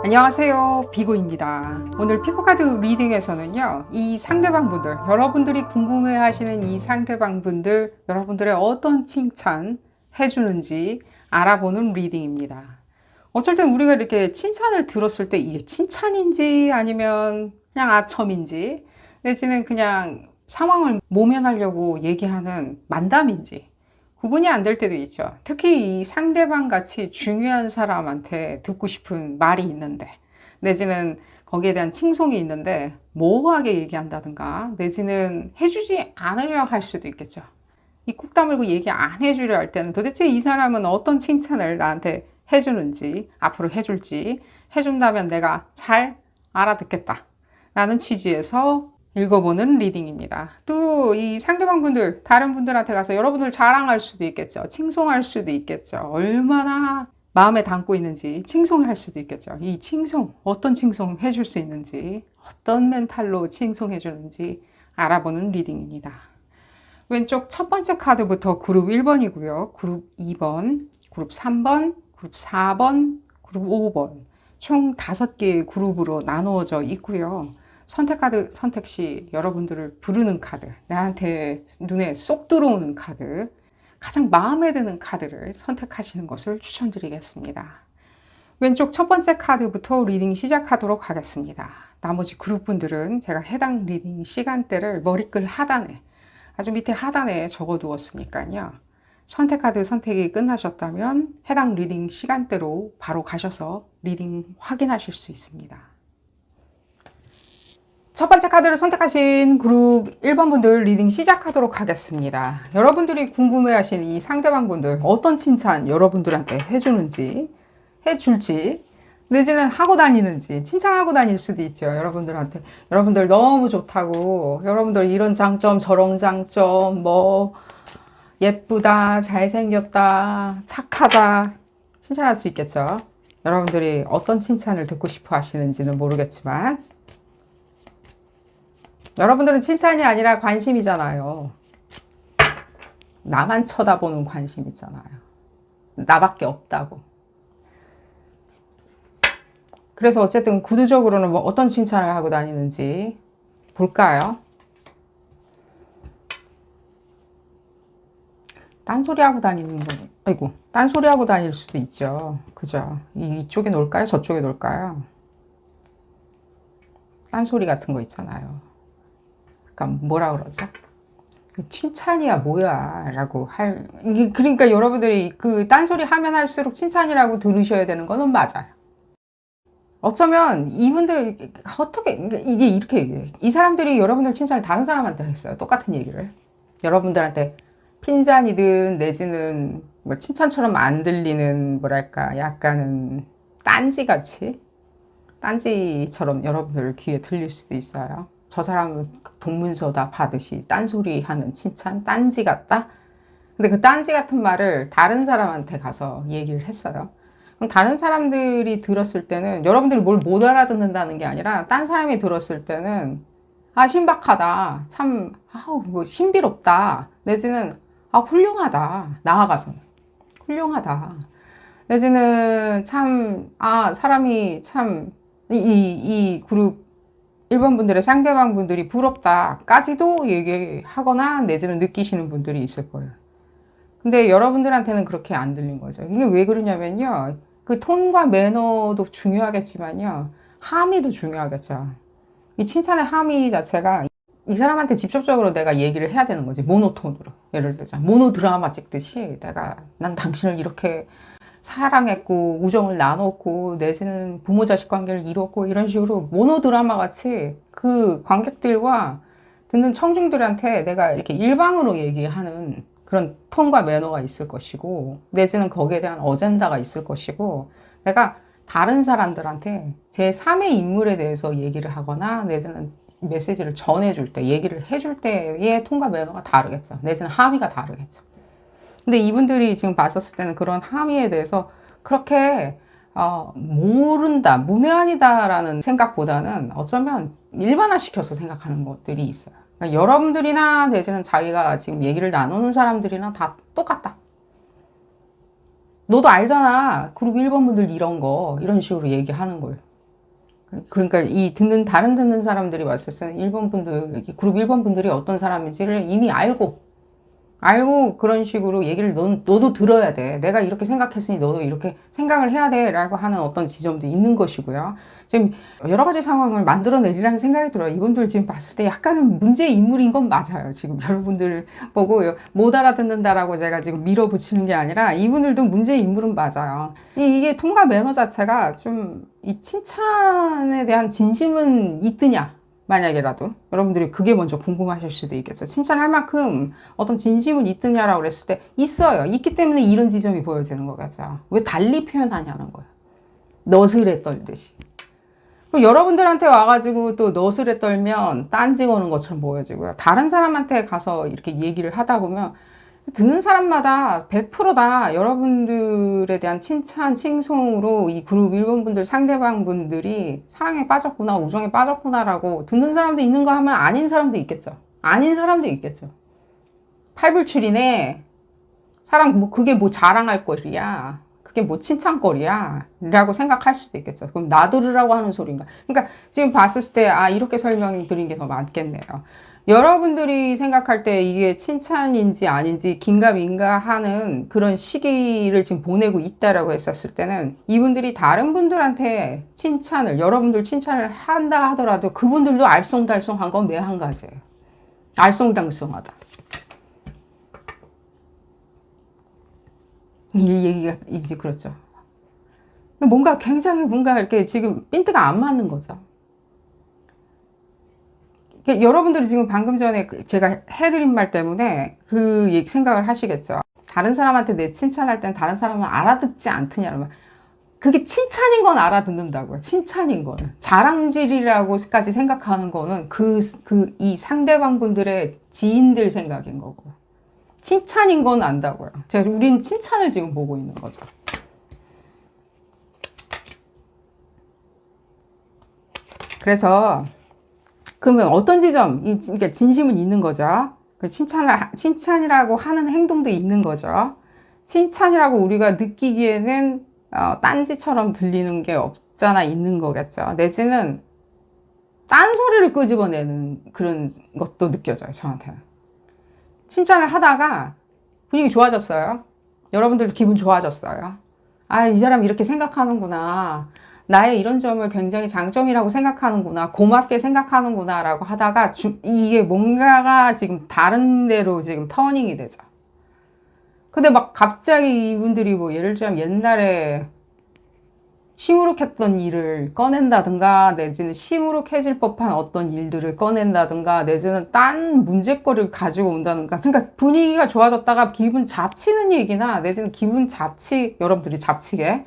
안녕하세요, 비고입니다. 오늘 피코카드 리딩에서는요, 이 상대방분들, 여러분들이 궁금해하시는 이 상대방분들, 여러분들의 어떤 칭찬 해주는지 알아보는 리딩입니다. 어쩔 땐 우리가 이렇게 칭찬을 들었을 때 이게 칭찬인지 아니면 그냥 아첨인지 내지는 그냥 상황을 모면하려고 얘기하는 만담인지 구분이 안 될 때도 있죠. 특히 이 상대방 같이 중요한 사람한테 듣고 싶은 말이 있는데, 내지는 거기에 대한 칭송이 있는데, 모호하게 얘기한다든가, 내지는 해주지 않으려 할 수도 있겠죠. 이 꾹 다물고 얘기 안 해주려 할 때는 도대체 이 사람은 어떤 칭찬을 나한테 해주는지, 앞으로 해줄지, 해준다면 내가 잘 알아듣겠다. 라는 취지에서 읽어보는 리딩입니다. 또 이 상대방분들, 다른 분들한테 가서 여러분들 자랑할 수도 있겠죠. 칭송할 수도 있겠죠. 얼마나 마음에 담고 있는지 칭송할 수도 있겠죠. 이 칭송, 어떤 칭송 해줄 수 있는지, 어떤 멘탈로 칭송해 주는지 알아보는 리딩입니다. 왼쪽 첫 번째 카드부터 그룹 1번이고요. 그룹 2번, 그룹 3번, 그룹 4번, 그룹 5번. 총 5개의 그룹으로 나누어져 있고요. 선택 카드 선택 시 여러분들을 부르는 카드, 나한테 눈에 쏙 들어오는 카드, 가장 마음에 드는 카드를 선택하시는 것을 추천드리겠습니다. 왼쪽 첫 번째 카드부터 리딩 시작하도록 하겠습니다. 나머지 그룹분들은 제가 해당 리딩 시간대를 머리글 하단에, 아주 밑에 하단에 적어두었으니까요. 선택 카드 선택이 끝나셨다면 해당 리딩 시간대로 바로 가셔서 리딩 확인하실 수 있습니다. 첫 번째 카드를 선택하신 그룹 1번 분들 리딩 시작하도록 하겠습니다. 여러분들이 궁금해하시는 이 상대방 분들 어떤 칭찬 여러분들한테 해주는지, 해줄지, 내지는 하고 다니는지, 칭찬하고 다닐 수도 있죠. 여러분들한테. 여러분들 너무 좋다고, 여러분들 이런 장점, 저런 장점, 예쁘다, 잘생겼다, 착하다, 칭찬할 수 있겠죠. 여러분들이 어떤 칭찬을 듣고 싶어 하시는지는 모르겠지만, 여러분들은 칭찬이 아니라 관심이잖아요. 나만 쳐다보는 관심 있잖아요. 나밖에 없다고. 그래서 어쨌든 구두적으로는 어떤 칭찬을 하고 다니는지 볼까요? 딴소리 하고 다니는 분, 아이고, 딴소리 하고 다닐 수도 있죠. 그죠? 이쪽에 놀까요? 저쪽에 놀까요? 딴소리 같은 거 있잖아요. 그러니까 뭐라 그러죠? 칭찬이야 뭐야 라고 그러니까 여러분들이 그 딴소리 하면 할수록 칭찬이라고 들으셔야 되는 거는 맞아요. 어쩌면 이분들 어떻게 이게 이렇게 이 사람들이 여러분들 칭찬을 다른 사람한테 했어요. 똑같은 얘기를 여러분들한테 핀잔이든 내지는 뭐 칭찬처럼 안 들리는 뭐랄까 약간은 딴지처럼 여러분들 귀에 들릴 수도 있어요. 저 사람은 동문서다 받으시 딴소리 하는 칭찬 딴지 같다. 근데 그 딴지 같은 말을 다른 사람한테 가서 얘기를 했어요. 그럼 다른 사람들이 들었을 때는 여러분들이 뭘 못 알아듣는다는 게 아니라 딴 사람이 들었을 때는 신박하다, 참 신비롭다, 내지는 훌륭하다, 나아가서는 훌륭하다, 내지는 참 사람이 참 이 그룹 1번 분들의 상대방 분들이 부럽다까지도 얘기하거나 내지는 느끼시는 분들이 있을 거예요. 근데 여러분들한테는 그렇게 안 들린 거죠. 이게 왜 그러냐면요. 그 톤과 매너도 중요하겠지만요. 함의도 중요하겠죠. 이 칭찬의 함의 자체가 이 사람한테 직접적으로 내가 얘기를 해야 되는 거지. 모노톤으로. 예를 들자. 모노드라마 찍듯이 난 당신을 이렇게 사랑했고 우정을 나눴고 내지는 부모 자식 관계를 이뤘고 이런 식으로 모노드라마 같이 그 관객들과 듣는 청중들한테 내가 이렇게 일방으로 얘기하는 그런 톤과 매너가 있을 것이고 내지는 거기에 대한 어젠다가 있을 것이고 내가 다른 사람들한테 제3의 인물에 대해서 얘기를 하거나 내지는 메시지를 전해줄 때 얘기를 해줄 때의 톤과 매너가 다르겠죠. 내지는 함의가 다르겠죠. 근데 이분들이 지금 봤었을 때는 그런 함의에 대해서 그렇게 모른다, 문외한이다라는 생각보다는 어쩌면 일반화시켜서 생각하는 것들이 있어요. 그러니까 여러분들이나 내지는 자기가 지금 얘기를 나누는 사람들이나 다 똑같다. 너도 알잖아. 그룹 1번 분들 이런 식으로 얘기하는 걸. 그러니까 이 다른 듣는 사람들이 봤을 때 1번 분들, 그룹 1번 분들이 어떤 사람인지를 이미 알고 그런 식으로 얘기를 너도 들어야 돼. 내가 이렇게 생각했으니 너도 이렇게 생각을 해야 돼. 라고 하는 어떤 지점도 있는 것이고요. 지금 여러 가지 상황을 만들어내리라는 생각이 들어요. 이분들 지금 봤을 때 약간은 문제의 인물인 건 맞아요. 지금 여러분들 보고 못 알아듣는다라고 제가 지금 밀어붙이는 게 아니라 이분들도 문제의 인물은 맞아요. 이게 통과 매너 자체가 좀 이 칭찬에 대한 진심은 있느냐? 만약에라도 여러분들이 그게 먼저 궁금하실 수도 있겠죠. 칭찬할 만큼 어떤 진심은 있느냐라고 그랬을 때 있어요. 있기 때문에 이런 지점이 보여지는 거겠죠. 왜 달리 표현하냐는 거예요. 너스레 떨듯이. 여러분들한테 와가지고 또 너스레 떨면 딴지 거는 것처럼 보여지고요. 다른 사람한테 가서 이렇게 얘기를 하다 보면 듣는 사람마다 100%다 여러분들에 대한 칭찬, 칭송으로 이 그룹 1번 분들, 상대방 분들이 사랑에 빠졌구나, 우정에 빠졌구나라고 듣는 사람도 있는 거 하면 아닌 사람도 있겠죠. 아닌 사람도 있겠죠. 팔불출이네. 사람, 그게 자랑할 거리야. 그게 칭찬거리야. 라고 생각할 수도 있겠죠. 그럼 나들으라고 하는 소리인가. 그러니까 지금 봤을 때, 이렇게 설명드린 게 더 맞겠네요. 여러분들이 생각할 때 이게 칭찬인지 아닌지 긴가민가 하는 그런 시기를 지금 보내고 있다라고 했었을 때는 이분들이 다른 분들한테 여러분들 칭찬을 한다 하더라도 그분들도 알쏭달쏭한 건 매 한 가지예요. 알쏭달쏭하다. 이 얘기가 이제 그렇죠. 굉장히 이렇게 지금 핀트가 안 맞는 거죠. 여러분들이 지금 방금 전에 제가 해드린 말 때문에 그 생각을 하시겠죠. 다른 사람한테 내 칭찬할 땐 다른 사람은 알아듣지 않느냐면 그게 칭찬인 건 알아듣는다고요. 칭찬인 거는. 자랑질이라고까지 생각하는 거는 이 상대방 분들의 지인들 생각인 거고요. 칭찬인 건 안다고요. 우린 칭찬을 지금 보고 있는 거죠. 그래서 그러면 어떤 지점, 그러니까 진심은 있는 거죠. 칭찬이라고 하는 행동도 있는 거죠. 칭찬이라고 우리가 느끼기에는 딴지처럼 들리는 게 없잖아 있는 거겠죠. 내지는 딴소리를 끄집어내는 그런 것도 느껴져요. 저한테는. 칭찬을 하다가 분위기 좋아졌어요. 여러분들도 기분 좋아졌어요. 이 사람 이렇게 생각하는구나. 나의 이런 점을 굉장히 장점이라고 생각하는구나. 고맙게 생각하는구나. 라고 하다가 이게 뭔가가 지금 다른 데로 지금 터닝이 되죠. 근데 갑자기 이분들이 예를 들자면 옛날에 시무룩했던 일을 꺼낸다든가 내지는 시무룩해질 법한 어떤 일들을 꺼낸다든가 내지는 딴 문제거리를 가지고 온다든가 그러니까 분위기가 좋아졌다가 기분 잡치는 얘기나 내지는 여러분들이 잡치게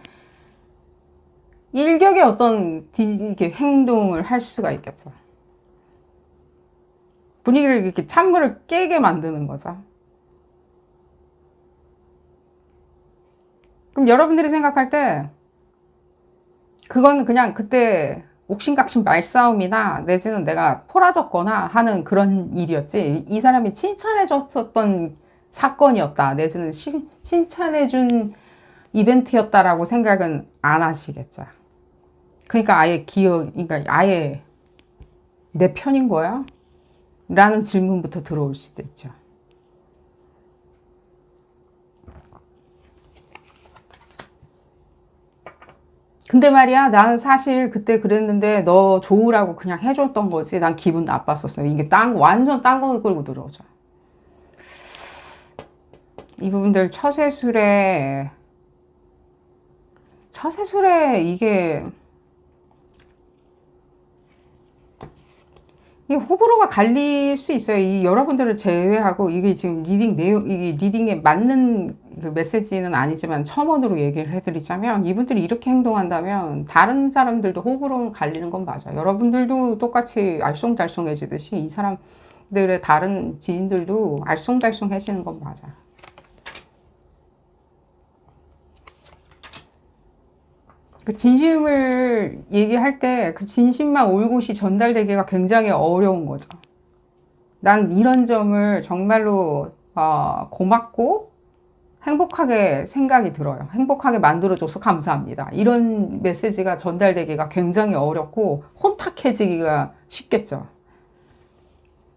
일격의 어떤 행동을 할 수가 있겠죠. 분위기를 이렇게 찬물을 깨게 만드는 거죠. 그럼 여러분들이 생각할 때 그건 그냥 그때 옥신각신 말싸움이나 내지는 내가 포라졌거나 하는 그런 일이었지 이 사람이 칭찬해줬었던 사건이었다 내지는 칭찬해준 이벤트였다라고 생각은 안 하시겠죠. 그러니까 그러니까 아예 내 편인 거야? 라는 질문부터 들어올 수도 있죠. 근데 말이야, 나는 사실 그때 그랬는데 너 좋으라고 그냥 해줬던 거지. 난 기분 나빴었어요. 이게 완전 딴 거 끌고 들어오죠. 이 부분들 처세술에 이게 호불호가 갈릴 수 있어요. 여러분들을 제외하고 이게 지금 이게 리딩에 맞는 그 메시지는 아니지만 첨언으로 얘기를 해드리자면 이분들이 이렇게 행동한다면 다른 사람들도 호불호는 갈리는 건 맞아요. 여러분들도 똑같이 알쏭달쏭해지듯이 이 사람들의 다른 지인들도 알쏭달쏭해지는 건 맞아요. 그 진심을 얘기할 때 그 진심만 올곧이 전달되기가 굉장히 어려운 거죠. 난 이런 점을 정말로 고맙고 행복하게 생각이 들어요. 행복하게 만들어줘서 감사합니다. 이런 메시지가 전달되기가 굉장히 어렵고 혼탁해지기가 쉽겠죠.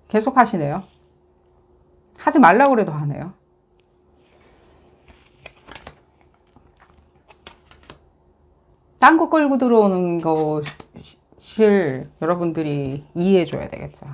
계속 하시네요. 하지 말라고 그래도 하네요. 딴 거 끌고 들어오는 것을 여러분들이 이해해 줘야 되겠죠.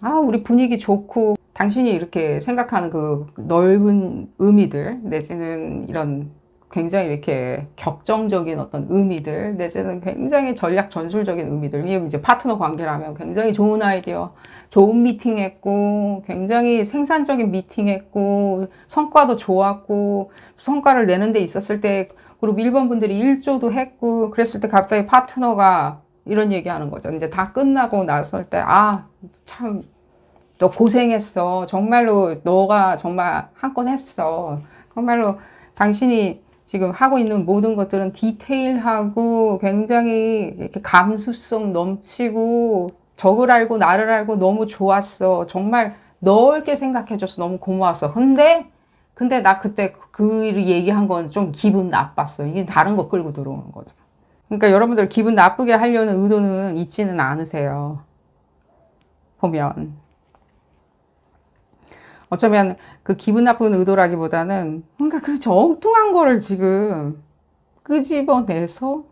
아, 우리 분위기 좋고 당신이 이렇게 생각하는 그 넓은 의미들 내지는 이런 굉장히 이렇게 격정적인 어떤 의미들 내지는 굉장히 전략 전술적인 의미들, 이게 이제 파트너 관계라면 굉장히 좋은 아이디어, 좋은 미팅했고 굉장히 생산적인 미팅했고 성과도 좋았고 성과를 내는 데 있었을 때 그리고 1번 분들이 일조도 했고 그랬을 때 갑자기 파트너가 이런 얘기하는 거죠. 이제 다 끝나고 났을 때 아, 참 너 고생했어. 정말로 너가 정말 한 건 했어. 정말로 당신이 지금 하고 있는 모든 것들은 디테일하고 굉장히 이렇게 감수성 넘치고 적을 알고 나를 알고 너무 좋았어. 정말 넓게 생각해줘서 너무 고마웠어. 근데 나 그때 그 얘기한 건 좀 기분 나빴어. 이게 다른 거 끌고 들어오는 거죠. 그러니까 여러분들 기분 나쁘게 하려는 의도는 있지는 않으세요. 보면. 어쩌면 그 기분 나쁜 의도라기보다는 뭔가 그렇지 엉뚱한 거를 지금 끄집어내서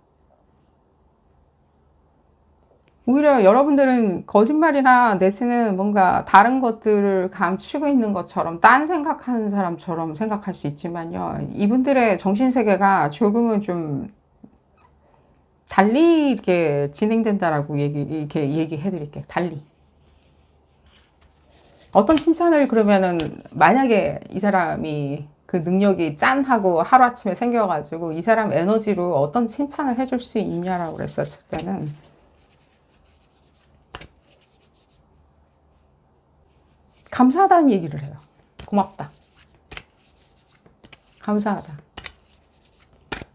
오히려 여러분들은 거짓말이나 내지는 뭔가 다른 것들을 감추고 있는 것처럼 딴 생각하는 사람처럼 생각할 수 있지만요. 이분들의 정신세계가 조금은 좀 달리 이렇게 진행된다라고 이렇게 얘기해 드릴게요. 달리. 어떤 칭찬을 그러면은 만약에 이 사람이 그 능력이 짠하고 하루아침에 생겨가지고 이 사람 에너지로 어떤 칭찬을 해줄 수 있냐라고 그랬었을 때는 감사하다는 얘기를 해요. 고맙다. 감사하다.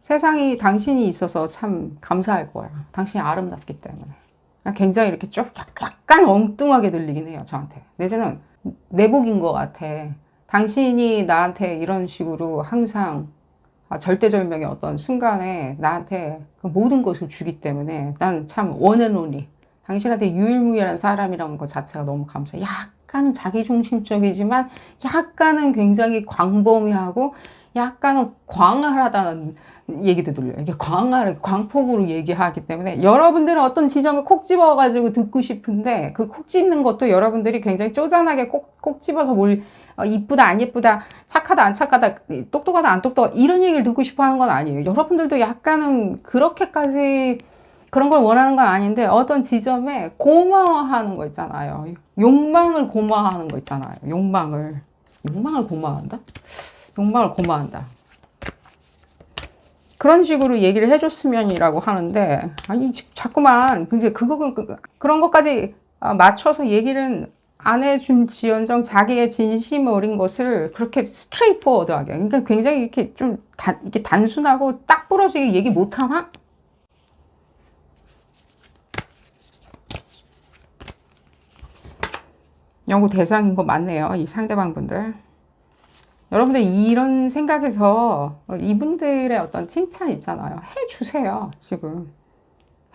세상이 당신이 있어서 참 감사할 거야. 당신이 아름답기 때문에. 굉장히 이렇게 좀 약간 엉뚱하게 들리긴 해요. 저한테. 내지는 내복인 것 같아. 당신이 나한테 이런 식으로 항상 절대절명의 어떤 순간에 나한테 그 모든 것을 주기 때문에 난 참 원앤온리. 당신한테 유일무이한 사람이라는 것 자체가 너무 감사해. 약간은 자기중심적이지만 약간은 굉장히 광범위하고 약간은 광활하다는 얘기도 들려요. 이게 광폭으로 얘기하기 때문에 여러분들은 어떤 지점을 콕 집어가지고 듣고 싶은데 그 콕 집는 것도 여러분들이 굉장히 쪼잔하게 콕 집어서 뭘 이쁘다 안 예쁘다 착하다 안 착하다 똑똑하다 안 똑똑하다 이런 얘기를 듣고 싶어 하는 건 아니에요. 여러분들도 약간은 그렇게까지 그런 걸 원하는 건 아닌데 어떤 지점에 고마워하는 거 있잖아요. 욕망을 고마워하는 거 있잖아요. 욕망을 고마워한다? 욕망을 고마워한다. 그런 식으로 얘기를 해줬으면이라고 하는데 아니 자꾸만 근데 그런 것까지 맞춰서 얘기를 안 해준 지언정 자기의 진심 어린 것을 그렇게 스트레이트포워드하게 그러니까 굉장히 이렇게 좀 이렇게 단순하고 딱 부러지게 얘기 못하나? 연구 대상인 거 맞네요. 이 상대방 분들. 여러분들 이런 생각에서 이분들의 어떤 칭찬 있잖아요. 해주세요. 지금.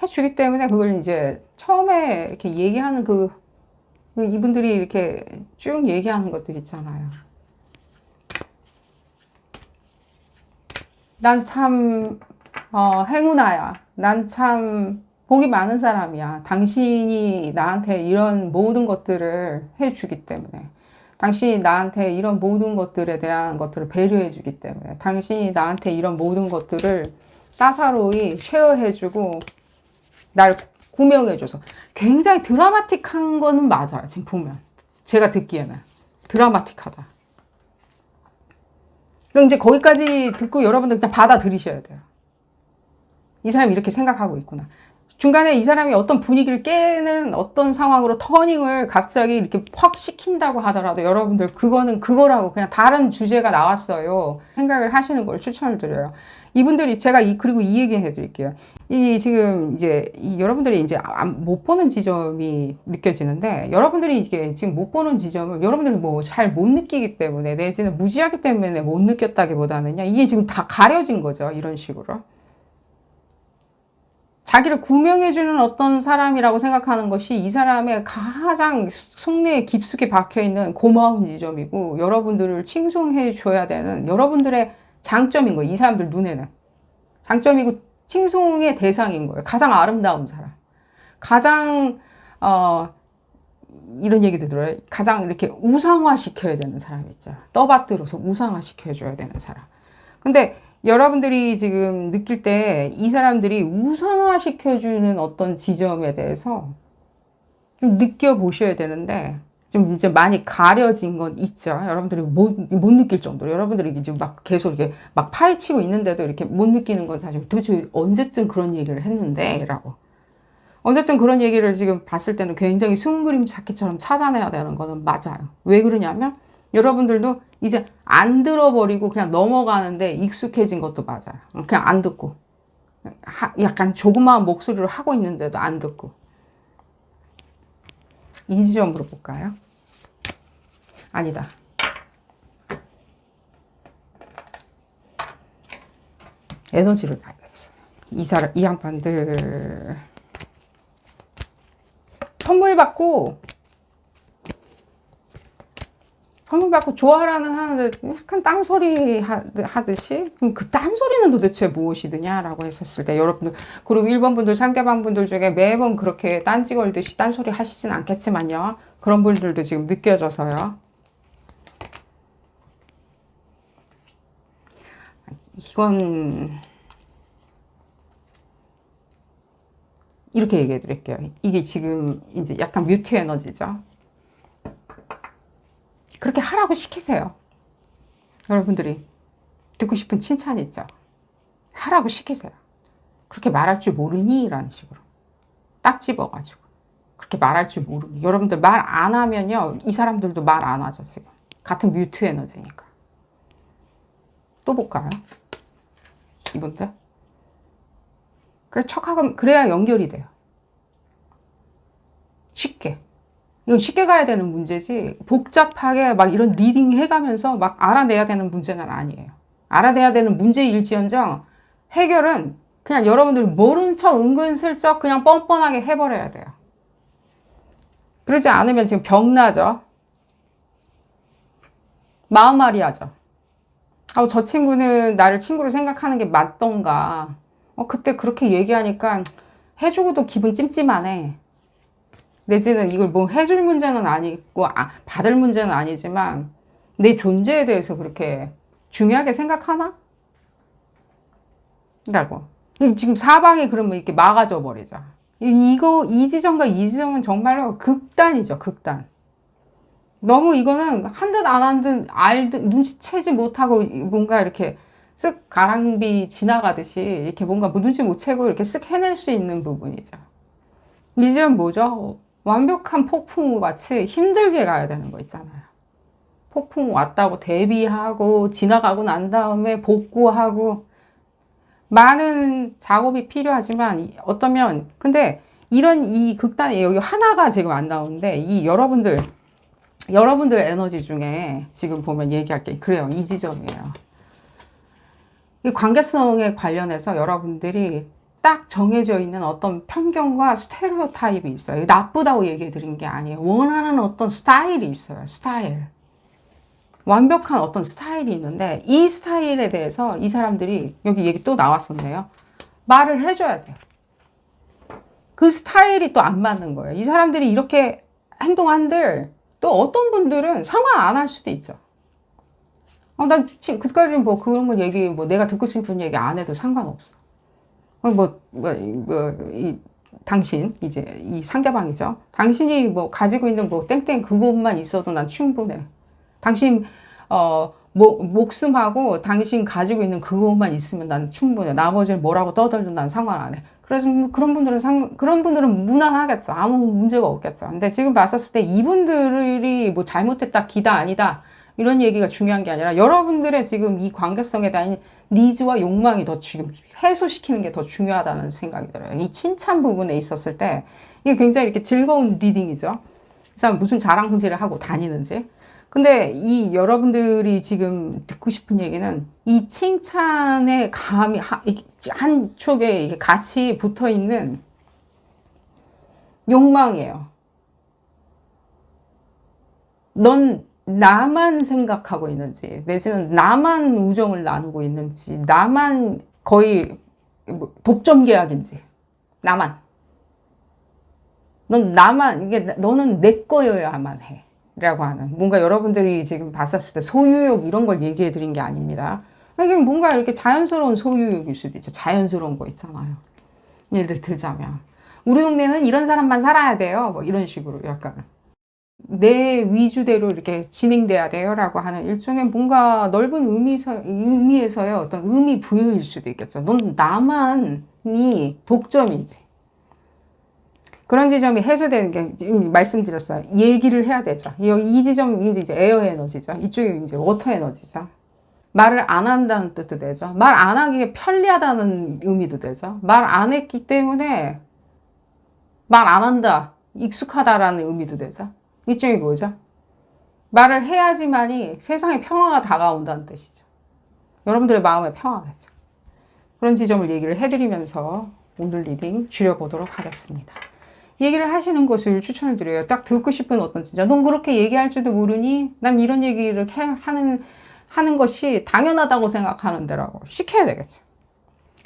해주기 때문에 그걸 이제 처음에 이렇게 얘기하는 이분들이 이렇게 쭉 얘기하는 것들 있잖아요. 난 참, 행운아야. 난 참 복이 많은 사람이야. 당신이 나한테 이런 모든 것들을 해주기 때문에. 당신이 나한테 이런 모든 것들에 대한 것들을 배려해주기 때문에. 당신이 나한테 이런 모든 것들을 따사로이 쉐어해주고 날 구명해줘서. 굉장히 드라마틱한 거는 맞아요. 지금 보면. 제가 듣기에는. 드라마틱하다. 그럼 이제 거기까지 듣고 여러분들 그냥 받아들이셔야 돼요. 이 사람이 이렇게 생각하고 있구나. 중간에 이 사람이 어떤 분위기를 깨는 어떤 상황으로 터닝을 갑자기 이렇게 확 시킨다고 하더라도 여러분들 그거는 그거라고 그냥 다른 주제가 나왔어요. 생각을 하시는 걸 추천을 드려요. 이분들이 제가 그리고 이 얘기 해드릴게요. 지금 이제 여러분들이 이제 못 보는 지점이 느껴지는데, 여러분들이 이게 지금 못 보는 지점을 여러분들이 뭐 잘 못 느끼기 때문에, 내지는 무지하기 때문에 못 느꼈다기보다는요, 이게 지금 다 가려진 거죠. 이런 식으로. 자기를 구명해주는 어떤 사람이라고 생각하는 것이 이 사람의 가장 속내에 깊숙이 박혀있는 고마운 지점이고, 여러분들을 칭송해줘야 되는 여러분들의 장점인 거예요. 이 사람들 눈에는. 장점이고 칭송의 대상인 거예요. 가장 아름다운 사람. 가장, 이런 얘기도 들어요. 가장 이렇게 우상화시켜야 되는 사람 있죠. 떠받들어서 우상화시켜줘야 되는 사람. 근데 여러분들이 지금 느낄 때 이 사람들이 우상화시켜주는 어떤 지점에 대해서 좀 느껴보셔야 되는데, 좀 이제 많이 가려진 건 있죠. 여러분들이 못 느낄 정도로. 여러분들이 이제 막 계속 이렇게 막 파헤치고 있는데도 이렇게 못 느끼는 건 사실 도대체 언제쯤 그런 얘기를 했는데? 라고. 언제쯤 그런 얘기를 지금 봤을 때는 굉장히 숨은 그림 찾기처럼 찾아내야 되는 거는 맞아요. 왜 그러냐면 여러분들도 이제 안 들어버리고 그냥 넘어가는데 익숙해진 것도 맞아요. 그냥 안 듣고. 약간 조그마한 목소리로 하고 있는데도 안 듣고. 이 지점으로 볼까요? 아니다. 에너지를 봐야겠어요. 이 양반들 선물 받고 좋아라는 하는데 약간 딴소리 하듯이, 그럼 그 딴소리는 도대체 무엇이드냐라고 했었을 때, 여러분들, 그리고 1번 분들, 상대방 분들 중에 매번 그렇게 딴지 걸듯이 딴소리 하시진 않겠지만요. 그런 분들도 지금 느껴져서요. 이건, 이렇게 얘기해 드릴게요. 이게 지금 이제 약간 뮤트 에너지죠. 그렇게 하라고 시키세요. 여러분들이 듣고 싶은 칭찬 있죠. 하라고 시키세요. 그렇게 말할 줄 모르니? 라는 식으로. 딱 집어가지고. 그렇게 말할 줄 모르니. 여러분들 말 안 하면요, 이 사람들도 말 안 하죠, 지금. 같은 뮤트 에너지니까. 또 볼까요? 이분들. 그래야 연결이 돼요. 쉽게. 이건 쉽게 가야 되는 문제지, 복잡하게 막 이런 리딩 해가면서 막 알아내야 되는 문제는 아니에요. 알아내야 되는 문제일지언정 해결은 그냥 여러분들 모른 척 은근슬쩍 그냥 뻔뻔하게 해버려야 돼요. 그러지 않으면 지금 병나죠. 마음말이 하죠. 저 친구는 나를 친구로 생각하는 게 맞던가. 그때 그렇게 얘기하니까 해주고도 기분 찜찜하네. 내지는 이걸 뭐 해줄 문제는 아니고 받을 문제는 아니지만 내 존재에 대해서 그렇게 중요하게 생각하나? 라고. 지금 사방이 그러면 이렇게 막아져 버리죠. 이 지점과 이 지점은 정말로 극단이죠, 극단. 너무 이거는 한 듯 안 한 듯 눈치채지 못하고 뭔가 이렇게 쓱 가랑비 지나가듯이 이렇게 뭔가 눈치 못 채고 이렇게 쓱 해낼 수 있는 부분이죠. 이 지점 뭐죠? 완벽한 폭풍우 같이 힘들게 가야 되는 거 있잖아요. 폭풍 왔다고 대비하고 지나가고 난 다음에 복구하고 많은 작업이 필요하지만 어떠면, 근데 이런 이 극단에 여기 하나가 지금 안 나오는데, 이 여러분들 에너지 중에 지금 보면 얘기할 게 그래요. 이 지점이에요. 이 관계성에 관련해서 여러분들이 딱 정해져 있는 어떤 편견과 스테레오 타입이 있어요. 나쁘다고 얘기해 드린 게 아니에요. 원하는 어떤 스타일이 있어요. 스타일. 완벽한 어떤 스타일이 있는데, 이 스타일에 대해서 이 사람들이, 여기 얘기 또 나왔었네요. 말을 해줘야 돼요. 그 스타일이 또 안 맞는 거예요. 이 사람들이 이렇게 행동한들, 또 어떤 분들은 상관 안 할 수도 있죠. 난 그까지 뭐 그런 거 얘기, 뭐 내가 듣고 싶은 얘기 안 해도 상관없어. 당신, 이제 이 상대방이죠. 당신이 뭐 가지고 있는 뭐 땡땡 그것만 있어도 난 충분해. 당신, 목숨하고 당신 가지고 있는 그것만 있으면 난 충분해. 나머지는 뭐라고 떠들든 난 상관 안 해. 그래서 그런 분들은 무난하겠죠. 아무 문제가 없겠죠. 근데 지금 봤었을 때 이분들이 뭐 잘못했다, 기다, 아니다, 이런 얘기가 중요한 게 아니라 여러분들의 지금 이 관계성에 대한 니즈와 욕망이 더 지금 해소시키는 게 더 중요하다는 생각이 들어요. 이 칭찬 부분에 있었을 때 이게 굉장히 이렇게 즐거운 리딩이죠. 이 사람 무슨 자랑질을 하고 다니는지. 근데 이 여러분들이 지금 듣고 싶은 얘기는 이 칭찬의 감이 한쪽에 이게 같이 붙어 있는 욕망이에요. 넌 나만 생각하고 있는지, 내지는 나만 우정을 나누고 있는지, 나만 거의 독점 계약인지, 나만. 너는 내 거여야만 해. 라고 하는, 뭔가 여러분들이 지금 봤었을 때 소유욕 이런 걸 얘기해 드린 게 아닙니다. 그냥 뭔가 이렇게 자연스러운 소유욕일 수도 있죠. 자연스러운 거 있잖아요. 예를 들자면, 우리 동네는 이런 사람만 살아야 돼요. 뭐 이런 식으로 약간. 내 위주대로 이렇게 진행돼야 돼요 라고 하는 일종의 뭔가 넓은 의미에서의 어떤 의미 부여일 수도 있겠죠. 넌 나만이 독점인지. 그런 지점이 해소되는 게 지금 말씀드렸어요. 얘기를 해야 되죠. 이 지점이 이제 에어 에너지죠. 이쪽이 이제 워터 에너지죠. 말을 안 한다는 뜻도 되죠. 말 안 하기에 편리하다는 의미도 되죠. 말 안 했기 때문에 말 안 한다, 익숙하다라는 의미도 되죠. 이쪽이 뭐죠? 말을 해야지만이 세상에 평화가 다가온다는 뜻이죠. 여러분들의 마음에 평화겠죠. 그런 지점을 얘기를 해드리면서 오늘 리딩 줄여보도록 하겠습니다. 얘기를 하시는 것을 추천을 드려요. 딱 듣고 싶은 어떤 진짜 넌 그렇게 얘기할 줄도 모르니? 난 이런 얘기를 하는 것이 당연하다고 생각하는데라고 시켜야 되겠죠.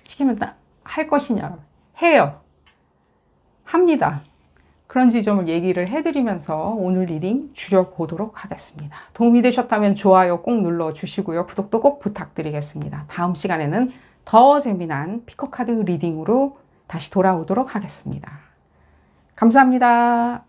시키면 할 것이냐? 해요. 합니다. 그런 지점을 얘기를 해드리면서 오늘 리딩 줄여보도록 하겠습니다. 도움이 되셨다면 좋아요 꼭 눌러주시고요. 구독도 꼭 부탁드리겠습니다. 다음 시간에는 더 재미난 피커카드 리딩으로 다시 돌아오도록 하겠습니다. 감사합니다.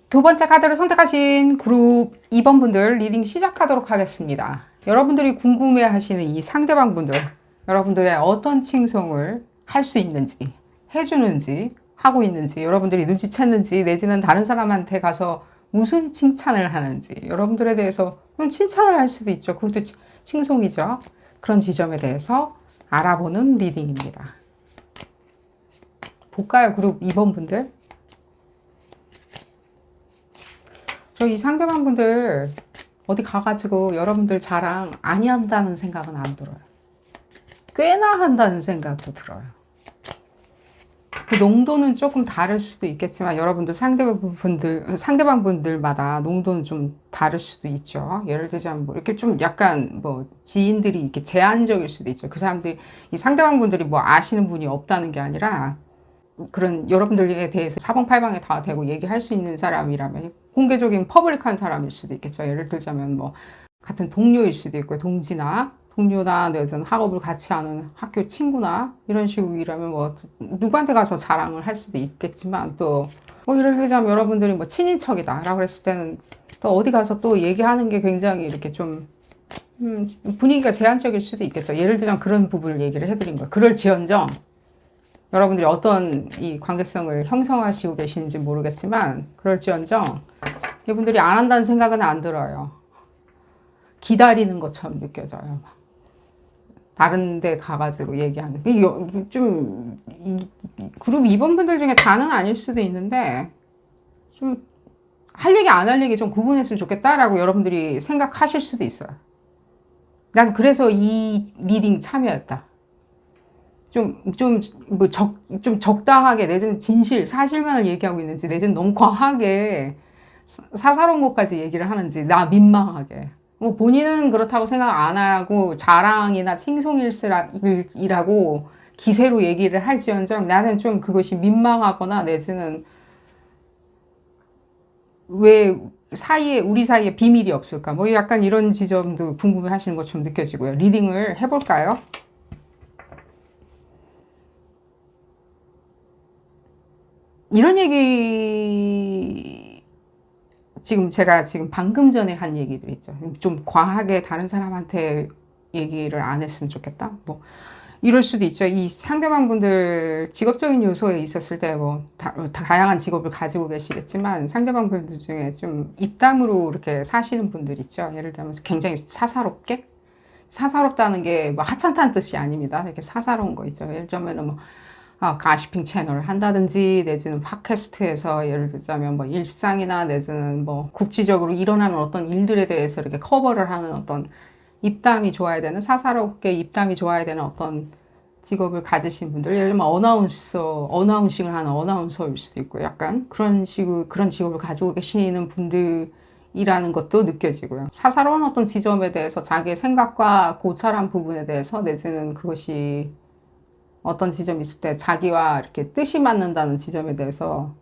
두 번째 카드를 선택하신 그룹 2번 분들 리딩 시작하도록 하겠습니다. 여러분들이 궁금해하시는 이 상대방 분들, 여러분들의 어떤 칭송을 할 수 있는지, 해주는지, 하고 있는지, 여러분들이 눈치챘는지, 내지는 다른 사람한테 가서 무슨 칭찬을 하는지, 여러분들에 대해서 칭찬을 할 수도 있죠. 그것도 칭송이죠. 그런 지점에 대해서 알아보는 리딩입니다. 볼까요? 그룹 2번 분들. 저 이 상대방 분들 어디 가가지고 여러분들 자랑 아니 한다는 생각은 안 들어요. 꽤나 한다는 생각도 들어요. 그 농도는 조금 다를 수도 있겠지만 여러분들 상대방 분들마다 농도는 좀 다를 수도 있죠. 예를 들자면 뭐 이렇게 좀 약간 뭐 지인들이 이렇게 제한적일 수도 있죠. 그 사람들이 이 상대방 분들이 뭐 아시는 분이 없다는 게 아니라 그런 여러분들에 대해서 사방팔방에 다 대고 얘기할 수 있는 사람이라면 공개적인 퍼블릭한 사람일 수도 있겠죠. 예를 들자면 뭐 같은 동료일 수도 있고 동료나 내지는 학업을 같이 하는 학교 친구나 이런 식이라면 뭐 누구한테 가서 자랑을 할 수도 있겠지만 또 뭐 예를 들자면 여러분들이 뭐 친인척이다 라고 했을 때는 또 어디 가서 또 얘기하는 게 굉장히 이렇게 좀 분위기가 제한적일 수도 있겠죠. 예를 들면 그런 부분을 얘기를 해드린 거예요. 그럴지언정 여러분들이 어떤 이 관계성을 형성하시고 계시는지 모르겠지만 그럴지언정 이분들이 안 한다는 생각은 안 들어요. 기다리는 것처럼 느껴져요. 다른 데 가가지고 얘기하는. 좀, 그룹 2번 분들 중에 다는 아닐 수도 있는데, 좀, 할 얘기 안 할 얘기 좀 구분했으면 좋겠다라고 여러분들이 생각하실 수도 있어요. 난 그래서 이 리딩 참여했다. 좀 적당하게, 내지는 사실만을 얘기하고 있는지, 내지는 너무 과하게 사사로운 것까지 얘기를 하는지, 나 민망하게. 뭐 본인은 그렇다고 생각 안 하고 자랑이나 칭송일이라고 기세로 얘기를 할지언정 나는 좀 그것이 민망하거나 내지는 왜 우리 사이에 비밀이 없을까 뭐 약간 이런 지점도 궁금해 하시는 것처럼 느껴지고요. 리딩을 해볼까요? 이런 얘기 제가 방금 전에 한 얘기들 있죠. 좀 과하게 다른 사람한테 얘기를 안 했으면 좋겠다. 뭐 이럴 수도 있죠. 이 상대방 분들 직업적인 요소에 있었을 때 뭐 다양한 직업을 가지고 계시겠지만 상대방 분들 중에 좀 입담으로 이렇게 사시는 분들 있죠. 예를 들면 굉장히 사사롭게 사사롭다는 게 뭐 하찮다는 뜻이 아닙니다. 이렇게 사사로운 거 있죠. 예를 들면 뭐 가시핑 채널을 한다든지 내지는 팟캐스트에서 예를 들자면 뭐 일상이나 내지는 뭐 국지적으로 일어나는 어떤 일들에 대해서 이렇게 커버를 하는 어떤 입담이 좋아야 되는 사사롭게 입담이 좋아야 되는 어떤 직업을 가지신 분들, 예를 들면 어나운싱을 하는 어나운서일 수도 있고 약간 그런 직업을 가지고 계시는 분들이라는 것도 느껴지고요. 사사로운 어떤 지점에 대해서 자기의 생각과 고찰한 부분에 대해서 내지는 그것이 어떤 지점이 있을 때 자기와 이렇게 뜻이 맞는다는 지점에 대해서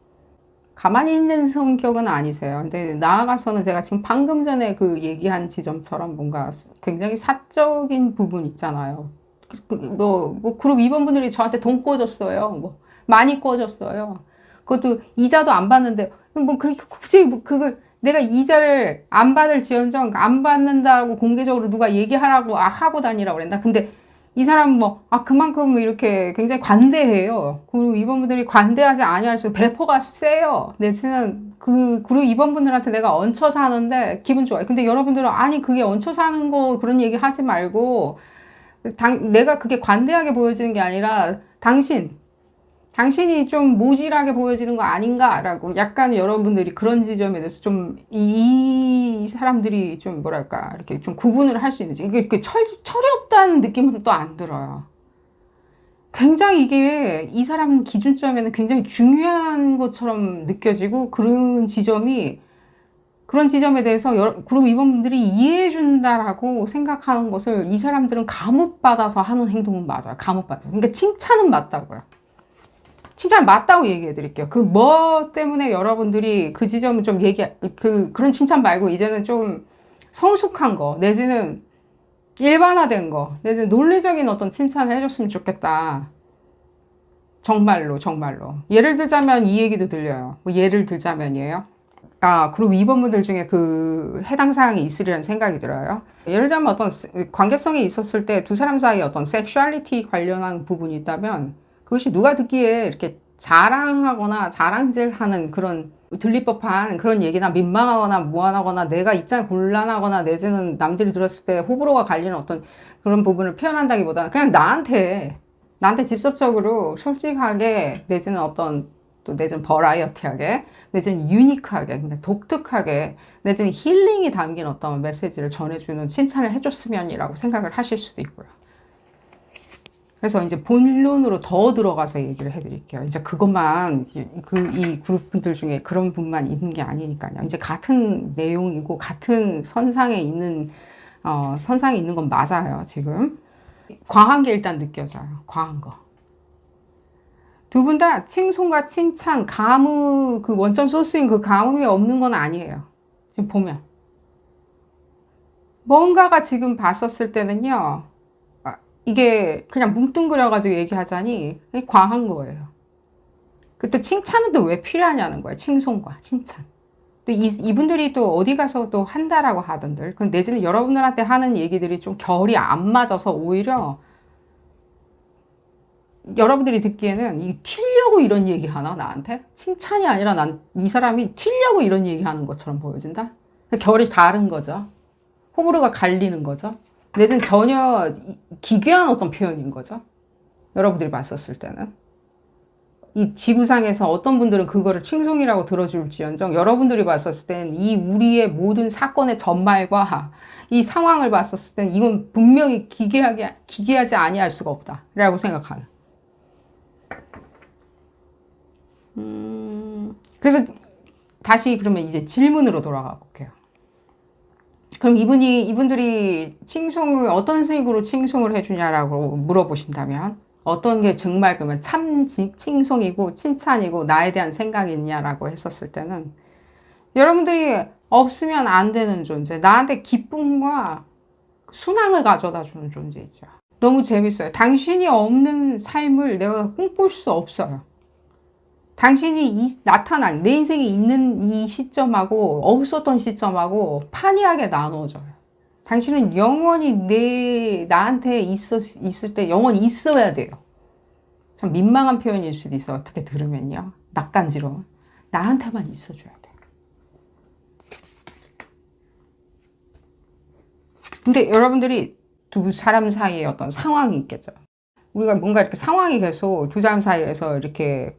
가만히 있는 성격은 아니세요. 근데 나아가서는 제가 지금 방금 전에 그 얘기한 지점처럼 뭔가 굉장히 사적인 부분 있잖아요. 뭐 그룹 임원분들이 저한테 돈 꿔줬어요. 뭐 많이 꿔줬어요. 그것도 이자도 안 받는데 뭐 그렇게 굳이 뭐 그걸 내가 이자를 안 받을지언정 안 받는다고 공개적으로 누가 얘기하라고 하고 다니라고 그랬나? 근데 이 사람 뭐 그만큼 이렇게 굉장히 관대해요. 그리고 임원분들이 관대하지 아니할수록 배포가 세요. 내지는 그 그리고 임원분들한테 내가 얹혀 사는데 기분 좋아요. 근데 여러분들은 아니 그게 얹혀 사는 거 그런 얘기 하지 말고 내가 그게 관대하게 보여지는 게 아니라 당신이 좀 모질하게 보여지는 거 아닌가라고 약간 여러분들이 그런 지점에 대해서 좀 이 사람들이 좀 뭐랄까 이렇게 좀 구분을 할 수 있는지 이게 철이 없다는 느낌은 또 안 들어요. 굉장히 이게 이 사람 기준점에는 굉장히 중요한 것처럼 느껴지고 그런 지점에 대해서 그룹 임원분들이 이해해 준다라고 생각하는 것을 이 사람들은 감옥받아서 하는 행동은 맞아요. 감옥받아서. 그러니까 칭찬은 맞다고요. 칭찬 맞다고 얘기해 드릴게요. 그 뭐 때문에 여러분들이 그 지점은 좀 그런 칭찬 말고 이제는 좀 성숙한 거, 내지는 일반화된 거, 내지는 논리적인 어떤 칭찬을 해줬으면 좋겠다. 정말로. 예를 들자면 이 얘기도 들려요. 뭐 예를 들자면이에요. 그리고 이번분들 중에 그 해당 사항이 있으리라는 생각이 들어요. 예를 들면 어떤 관계성이 있었을 때 두 사람 사이에 어떤 섹슈얼리티 관련한 부분이 있다면 그것이 누가 듣기에 이렇게 자랑하거나 자랑질하는 그런 들릴 법한 그런 얘기나 민망하거나 무안하거나 내가 입장이 곤란하거나 내지는 남들이 들었을 때 호불호가 갈리는 어떤 그런 부분을 표현한다기보다는 그냥 나한테 직접적으로 솔직하게 내지는 내지는 버라이어티하게 내지는 유니크하게 그냥 독특하게 내지는 힐링이 담긴 어떤 메시지를 전해주는 칭찬을 해줬으면이라고 생각을 하실 수도 있고요. 그래서 이제 본론으로 더 들어가서 얘기를 해드릴게요. 이제 그것만 이 그룹분들 중에 그런 분만 있는 게 아니니까요. 이제 같은 내용이고 같은 선상에 있는 건 맞아요. 지금 과한 게 일단 느껴져요. 과한 거. 두 분 다 칭송과 칭찬, 그 원점 소스인 그 감흥이 없는 건 아니에요. 지금 보면. 뭔가가 지금 봤었을 때는요, 이게 그냥 뭉뚱그려가지고 얘기하자니 과한 거예요. 그때 칭찬은 또 왜 필요하냐는 거예요. 칭송과 칭찬. 또 이분들이 또 어디 가서 또 한다라고 하던들. 그럼 내지는 여러분들한테 하는 얘기들이 좀 결이 안 맞아서 오히려 여러분들이 듣기에는 튀려고 이런 얘기 하나 나한테? 칭찬이 아니라 이 사람이 튀려고 이런 얘기 하는 것처럼 보여진다? 결이 다른 거죠. 호불호가 갈리는 거죠. 내지는 전혀 기괴한 어떤 표현인 거죠. 여러분들이 봤었을 때는. 이 지구상에서 어떤 분들은 그거를 칭송이라고 들어줄지언정 여러분들이 봤었을 때는 이 우리의 모든 사건의 전말과 이 상황을 봤었을 때는 이건 분명히 기괴하지 아니할 수가 없다 라고 생각하는. 그래서 다시 그러면 이제 질문으로 돌아가 볼게요. 그럼 이분들이 어떤 식으로 칭송을 해주냐라고 물어보신다면 어떤 게 정말 그러면 참 칭송이고 칭찬이고 나에 대한 생각이 있냐라고 했었을 때는 여러분들이 없으면 안 되는 존재, 나한테 기쁨과 순항을 가져다 주는 존재이죠. 너무 재밌어요. 당신이 없는 삶을 내가 꿈꿀 수 없어요. 당신이 내 인생에 있는 이 시점하고 없었던 시점하고 판이하게 나누어져요. 당신은 영원히 나한테 있을 때 영원히 있어야 돼요. 참 민망한 표현일 수도 있어. 어떻게 들으면요. 낯간지러워. 나한테만 있어줘야 돼. 근데 여러분들이 두 사람 사이에 어떤 상황이 있겠죠. 우리가 뭔가 이렇게 상황이 계속 두 사람 사이에서 이렇게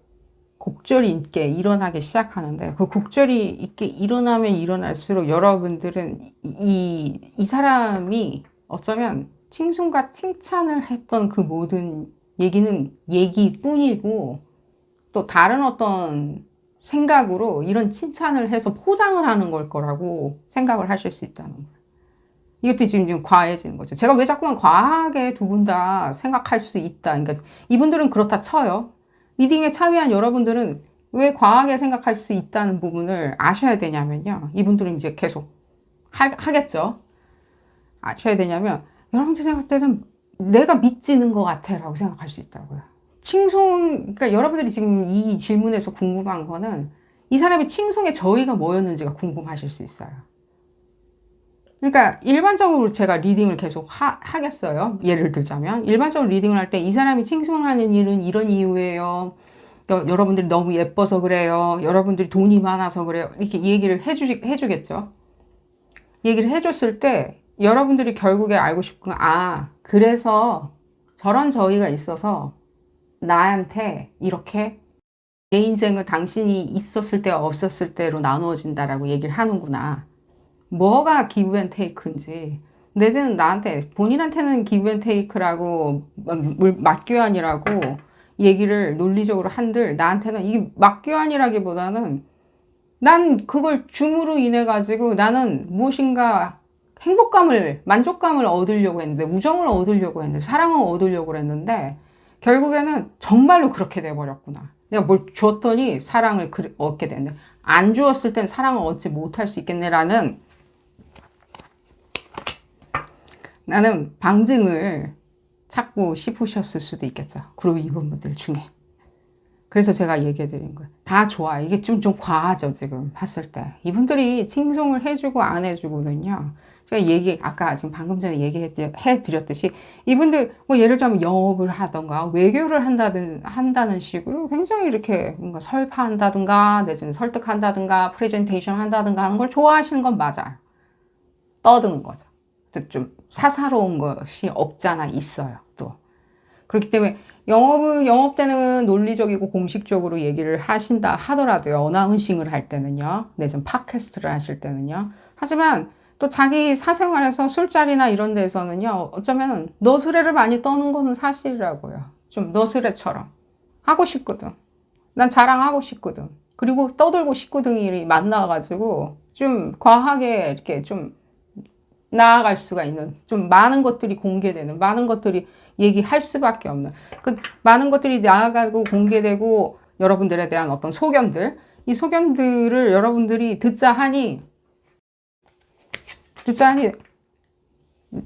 곡절이 있게 일어나기 시작하는데 그 곡절이 있게 일어나면 일어날수록 여러분들은 이 사람이 어쩌면 칭송과 칭찬을 했던 그 모든 얘기는 얘기뿐이고 또 다른 어떤 생각으로 이런 칭찬을 해서 포장을 하는 걸 거라고 생각을 하실 수 있다는 거예요. 이것도 지금 좀 과해지는 거죠. 제가 왜 자꾸만 과하게 두 분 다 생각할 수 있다. 그러니까 이분들은 그렇다 쳐요. 리딩에 참여한 여러분들은 왜 과하게 생각할 수 있다는 부분을 아셔야 되냐면요. 이분들은 이제 계속 하겠죠. 아셔야 되냐면 여러분들 생각 때는 내가 믿지는 것 같아 라고 생각할 수 있다고요. 그러니까 여러분들이 지금 이 질문에서 궁금한 거는 이 사람의 칭송의 저의가 뭐였는지가 궁금하실 수 있어요. 그러니까 일반적으로 제가 리딩을 계속 하겠어요. 예를 들자면 일반적으로 리딩을 할 때 이 사람이 칭송하는 일은 이런 이유예요. 여러분들이 너무 예뻐서 그래요. 여러분들이 돈이 많아서 그래요. 이렇게 얘기를 해주겠죠. 얘기를 해줬을 때 여러분들이 결국에 알고 싶은 건 그래서 저런 저의가 있어서 나한테 이렇게 내 인생은 당신이 있었을 때와 없었을 때로 나누어진다라고 얘기를 하는구나. 뭐가 기브 앤 테이크인지 내지는 나한테 본인한테는 기브 앤 테이크라고 맞교환이라고 얘기를 논리적으로 한들 나한테는 이게 맞교환이라기보다는 난 그걸 줌으로 인해 가지고 나는 무엇인가 행복감을 만족감을 얻으려고 했는데 우정을 얻으려고 했는데 사랑을 얻으려고 했는데 결국에는 정말로 그렇게 돼버렸구나. 내가 뭘 주었더니 사랑을 얻게 됐네. 안 주었을 땐 사랑을 얻지 못할 수 있겠네라는 나는 방증을 찾고 싶으셨을 수도 있겠죠. 그리고 이분들 중에. 그래서 제가 얘기해 드린 거예요. 다 좋아. 이게 좀 과하죠, 지금 봤을 때. 이분들이 칭송을 해주고 안 해주고는요. 제가 아까 지금 방금 전에 얘기해 드렸듯이 이분들 뭐 예를 들면 영업을 하던가 외교를 한다는 식으로 굉장히 이렇게 뭔가 설파한다든가 내지는 설득한다든가 프레젠테이션 한다든가 하는 걸 좋아하시는 건 맞아요. 떠드는 거죠. 좀 사사로운 것이 없잖아 있어요. 또 그렇기 때문에 영업 때는 논리적이고 공식적으로 얘기를 하신다 하더라도요. 어나운싱을 할 때는요. 내지는 팟캐스트를 하실 때는요. 하지만 또 자기 사생활에서 술자리나 이런 데서는요. 어쩌면 너스레를 많이 떠는 거는 사실이라고요. 좀 너스레처럼 하고 싶거든. 난 자랑하고 싶거든. 그리고 떠들고 싶거든이 만나가지고 좀 과하게 이렇게 좀 나아갈 수가 있는 좀 많은 것들이 공개되는 많은 것들이 얘기할 수밖에 없는 그 많은 것들이 나아가고 공개되고 여러분들에 대한 어떤 소견들 이 소견들을 여러분들이 듣자 하니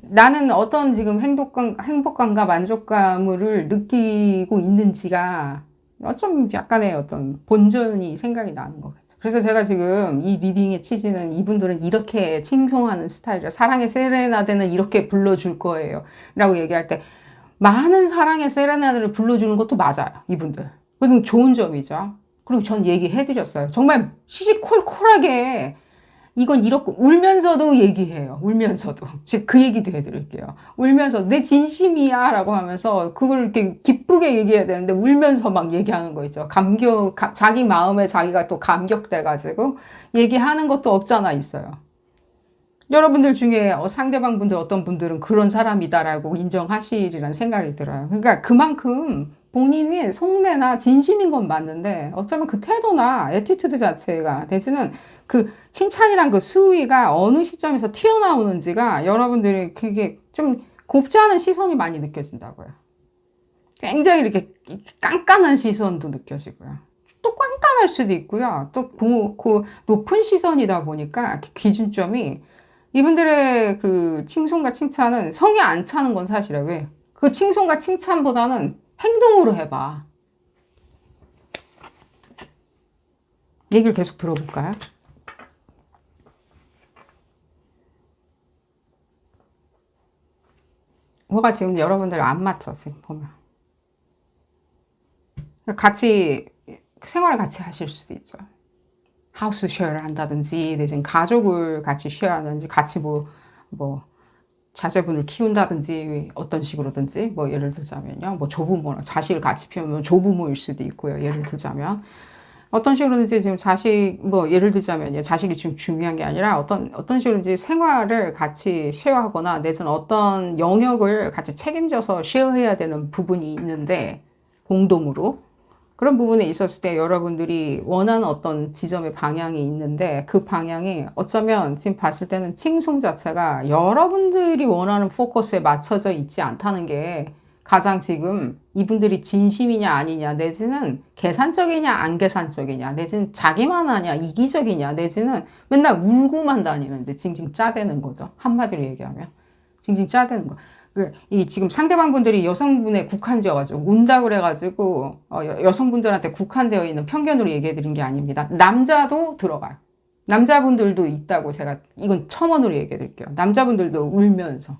나는 어떤 지금 행복감과 만족감을 느끼고 있는지가 어쩜 약간의 어떤 본전이 생각이 나는 것 같아요. 그래서 제가 지금 이 리딩의 취지는 이분들은 이렇게 칭송하는 스타일이라 사랑의 세레나데는 이렇게 불러줄 거예요 라고 얘기할 때 많은 사랑의 세레나데를 불러주는 것도 맞아요. 이분들. 그건 좋은 점이죠. 그리고 전 얘기해드렸어요. 정말 시시콜콜하게 이건 이렇게 울면서도 얘기해요. 울면서도. 즉 그 얘기도 해드릴게요. 울면서 내 진심이야 라고 하면서 그걸 이렇게 기쁘게 얘기해야 되는데 울면서 막 얘기하는 거 있죠. 자기 마음에 자기가 또 감격돼가지고 얘기하는 것도 없잖아 있어요. 여러분들 중에 상대방 분들 어떤 분들은 그런 사람이다라고 인정하시리란 생각이 들어요. 그러니까 그만큼 본인이 속내나 진심인 건 맞는데 어쩌면 그 태도나 애티튜드 자체가 내지는 그 칭찬이란 그 수위가 어느 시점에서 튀어나오는지가 여러분들이 그게 좀 곱지 않은 시선이 많이 느껴진다고요. 굉장히 이렇게 깐깐한 시선도 느껴지고요. 또 깐깐할 수도 있고요. 또 그 높은 시선이다 보니까 기준점이 이분들의 그 칭송과 칭찬은 성에 안 차는 건 사실이에요. 왜? 그 칭송과 칭찬보다는 행동으로 해봐. 얘기를 계속 들어볼까요? 뭐가 지금 여러분들 안 맞죠? 지금 보면. 같이 생활을 같이 하실 수도 있죠. 하우스 쉐어를 한다든지 내지는 가족을 같이 쉐어하든지 같이 뭐 자제분을 키운다든지 어떤 식으로든지 뭐 예를 들자면요. 뭐 조부모랑 자식을 같이 키우면 조부모일 수도 있고요. 예를 들자면 어떤 식으로든지 지금 자식 뭐 예를 들자면요. 자식이 지금 중요한 게 아니라 어떤 식으로든지 생활을 같이 쉐어하거나 내지는 어떤 영역을 같이 책임져서 쉐어해야 되는 부분이 있는데 공동으로 그런 부분에 있었을 때 여러분들이 원하는 어떤 지점의 방향이 있는데 그 방향이 어쩌면 지금 봤을 때는 칭송 자체가 여러분들이 원하는 포커스에 맞춰져 있지 않다는 게 가장 지금 이분들이 진심이냐 아니냐 내지는 계산적이냐 안 계산적이냐 내지는 자기만 하냐 이기적이냐 내지는 맨날 울고만 다니는데 징징 짜대는 거죠. 한마디로 얘기하면 징징 짜대는 거. 이 지금 상대방분들이 여성분에 국한지어가지고 운다 그래가지고 여성분들한테 국한되어 있는 편견으로 얘기해 드린 게 아닙니다. 남자도 들어가요. 남자분들도 있다고 제가 이건 첨언으로 얘기해 드릴게요. 남자분들도 울면서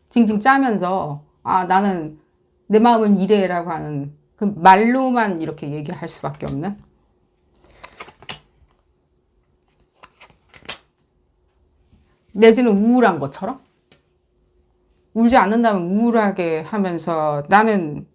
징징 짜면서 아 나는 내 마음은 이래라고 하는 그 말로만 이렇게 얘기할 수밖에 없는 내지는 우울한 것처럼 울지 않는다면 우울하게 하면서 나는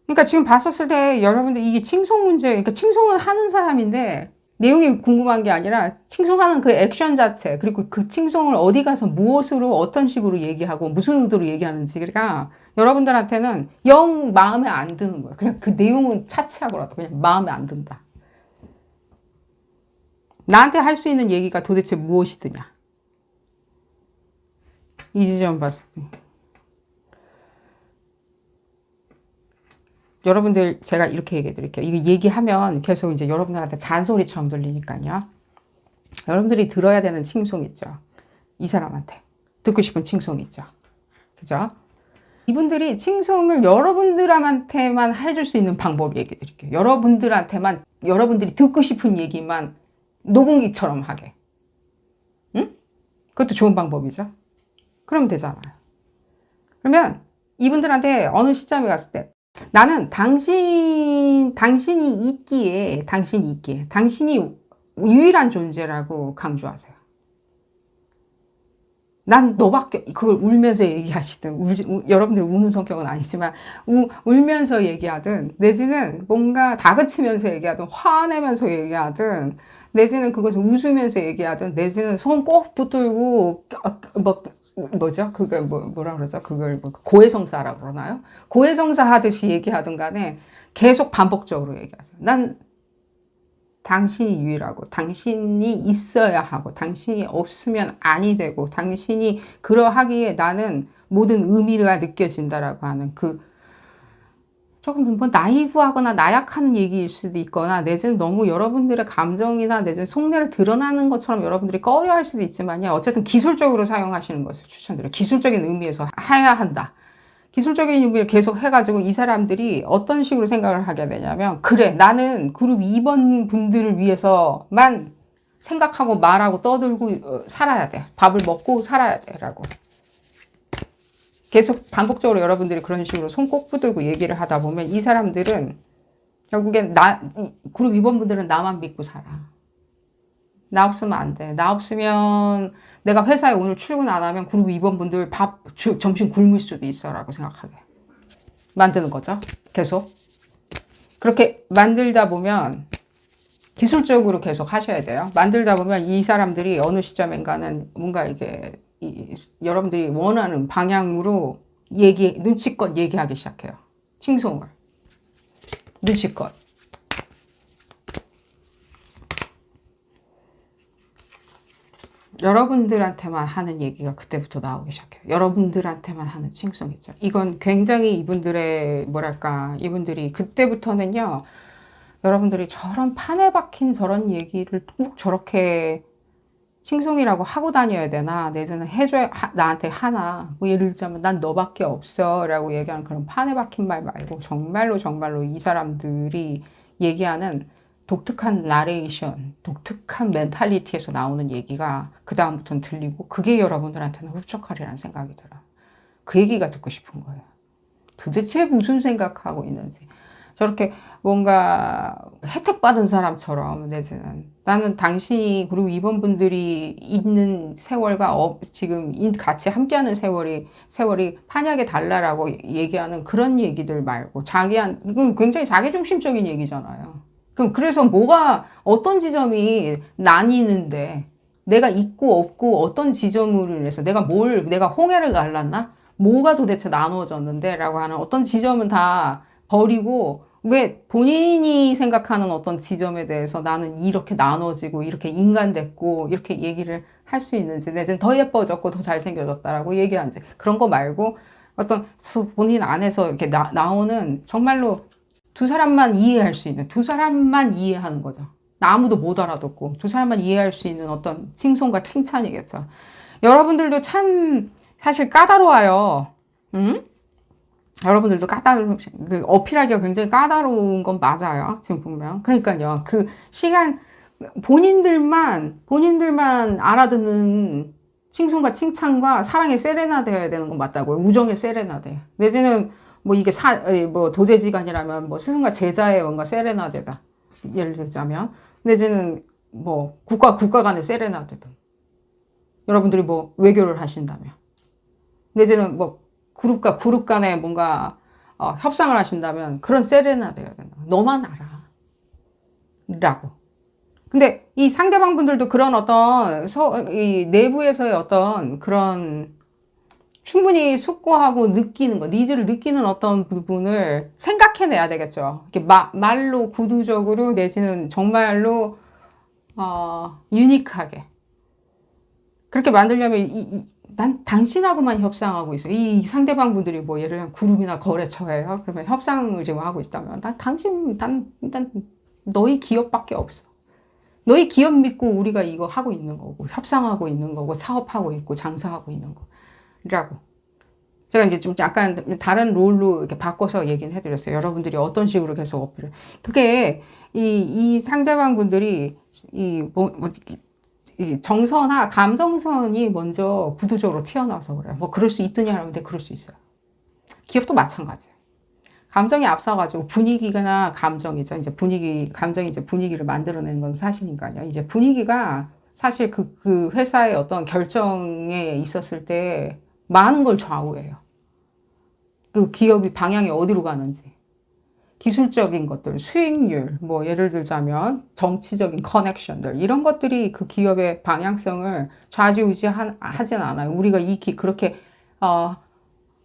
그러니까 지금 봤었을 때 여러분들 이게 칭송 문제 그러니까 칭송은 하는 사람인데 내용이 궁금한 게 아니라 칭송하는 그 액션 자체 그리고 그 칭송을 어디 가서 무엇으로 어떤 식으로 얘기하고 무슨 의도로 얘기하는지 그러니까 여러분들한테는 영 마음에 안 드는 거예요. 그냥 그 내용은 차치하고라도 그냥 마음에 안 든다. 나한테 할 수 있는 얘기가 도대체 무엇이드냐. 이 지점 봤을 때 여러분들 제가 이렇게 얘기해 드릴게요. 이거 얘기하면 계속 이제 여러분들한테 잔소리처럼 들리니까요. 여러분들이 들어야 되는 칭송 있죠. 이 사람한테 듣고 싶은 칭송 있죠. 그죠? 이분들이 칭송을 여러분들한테만 해줄 수 있는 방법 얘기해 드릴게요. 여러분들한테만 여러분들이 듣고 싶은 얘기만 녹음기처럼 하게. 응? 그것도 좋은 방법이죠. 그러면 되잖아요. 그러면 이분들한테 어느 시점에 갔을 때 나는 당신이 있기에 당신이 유일한 존재라고 강조하세요. 난 너밖에 그걸 울면서 얘기하시든 여러분들 우는 성격은 아니지만 울면서 얘기하든 내지는 뭔가 다그치면서 얘기하든 화내면서 얘기하든 내지는 그것을 웃으면서 얘기하든 내지는 손 꼭 붙들고 뭐죠? 그걸 뭐라 그러죠? 그걸 고해성사라고 그러나요? 고해성사 하듯이 얘기하든 간에 계속 반복적으로 얘기하세요. 난 당신이 유일하고 당신이 있어야 하고 당신이 없으면 아니 되고 당신이 그러하기에 나는 모든 의미가 느껴진다라고 하는 그 조금 뭐 나이브하거나 나약한 얘기일 수도 있거나 내지는 너무 여러분들의 감정이나 내지는 속내를 드러나는 것처럼 여러분들이 꺼려할 수도 있지만요. 어쨌든 기술적으로 사용하시는 것을 추천드려요. 기술적인 의미에서 해야 한다. 기술적인 의미를 계속 해가지고 이 사람들이 어떤 식으로 생각을 하게 되냐면 그래 나는 그룹 2번 분들을 위해서만 생각하고 말하고 떠들고 살아야 돼. 밥을 먹고 살아야 돼 라고. 계속 반복적으로 여러분들이 그런 식으로 손 꼭 붙들고 얘기를 하다 보면 이 사람들은 결국엔 그룹 2번 분들은 나만 믿고 살아. 나 없으면 안 돼. 나 없으면 내가 회사에 오늘 출근 안 하면 그룹 2번 분들 점심 굶을 수도 있어 라고 생각하게 만드는 거죠. 계속. 그렇게 만들다 보면 기술적으로 계속 하셔야 돼요. 만들다 보면 이 사람들이 어느 시점인가는 뭔가 이게 여러분들이 원하는 방향으로 눈치껏 얘기하기 시작해요. 칭송을. 눈치껏. 여러분들한테만 하는 얘기가 그때부터 나오기 시작해요. 여러분들한테만 하는 칭송이죠. 이건 굉장히 이분들의 이분들이 그때부터는요. 여러분들이 저런 판에 박힌 저런 얘기를 꼭 저렇게 칭송이라고 하고 다녀야 되나 내지는 해줘야 나한테 하나 뭐 예를 들자면 난 너밖에 없어 라고 얘기하는 그런 판에 박힌 말 말고 정말로 이 사람들이 얘기하는 독특한 나레이션, 독특한 멘탈리티에서 나오는 얘기가 그 다음부터는 들리고 그게 여러분들한테는 흡족하리라는 생각이 들어요. 그 얘기가 듣고 싶은 거예요. 도대체 무슨 생각하고 있는지. 저렇게 뭔가 혜택 받은 사람처럼 내지는 나는 당신이 그리고 이번 분들이 있는 세월과 지금 같이 함께하는 세월이 판약에 달라라고 얘기하는 그런 얘기들 말고 이건 굉장히 자기중심적인 얘기잖아요. 그럼 그래서 어떤 지점이 나뉘는데 내가 있고 없고 어떤 지점으로 인해서 내가 홍해를 갈랐나? 뭐가 도대체 나누어졌는데? 라고 하는 어떤 지점은 다 버리고 왜 본인이 생각하는 어떤 지점에 대해서 나는 이렇게 나눠지고 이렇게 인간됐고 이렇게 얘기를 할 수 있는지 내지는 더 예뻐졌고 더 잘생겨졌다라고 얘기하는지 그런 거 말고 어떤 본인 안에서 이렇게 나오는 정말로 두 사람만 이해할 수 있는 두 사람만 이해하는 거죠. 아무도 못 알아듣고 두 사람만 이해할 수 있는 어떤 칭송과 칭찬이겠죠. 여러분들도 참 사실 까다로워요. 응? 여러분들도 어필하기가 굉장히 까다로운 건 맞아요. 지금 보면. 그러니까요. 그 시간, 본인들만 알아듣는 칭송과 칭찬과 사랑의 세레나데여야 되는 건 맞다고요. 우정의 세레나데. 내지는 이게 도제지간이라면 스승과 제자의 뭔가 세레나데다. 예를 들자면. 내지는 국가 간의 세레나데든. 여러분들이 외교를 하신다면. 내지는 그룹과 그룹 간에 뭔가 협상을 하신다면 그런 세레나데여야 된다. 너만 알아. 라고. 근데 이 상대방 분들도 그런 어떤 이 내부에서의 어떤 그런 충분히 숙고하고 니즈를 느끼는 어떤 부분을 생각해내야 되겠죠. 이렇게 말로 구두적으로 내지는 정말로 유니크하게 그렇게 만들려면 난 당신하고만 협상하고 있어. 이 상대방 분들이 예를 들면 그룹이나 거래처예요. 그러면 협상을 지금 하고 있다면 난 너희 기업밖에 없어. 너희 기업 믿고 우리가 이거 하고 있는 거고 협상하고 있는 거고 사업하고 있고 장사하고 있는 거라고. 제가 이제 좀 약간 다른 롤로 이렇게 바꿔서 얘기는 해드렸어요. 여러분들이 어떤 식으로 계속 어필을. 그게 이 상대방 분들이 이 정서나 감정선이 먼저 구두적으로 튀어나와서 그래요. 그럴 수 있더냐 하면 그럴 수 있어요. 기업도 마찬가지예요. 감정이 앞서가지고 분위기나 감정이죠. 감정이 이제 분위기를 만들어내는 건 사실이니까요. 이제 분위기가 사실 그 회사의 어떤 결정에 있었을 때 많은 걸 좌우해요. 그 기업이 방향이 어디로 가는지. 기술적인 것들, 수익률, 예를 들자면 정치적인 커넥션들, 이런 것들이 그 기업의 방향성을 좌지우지하진 않아요. 우리가 그렇게,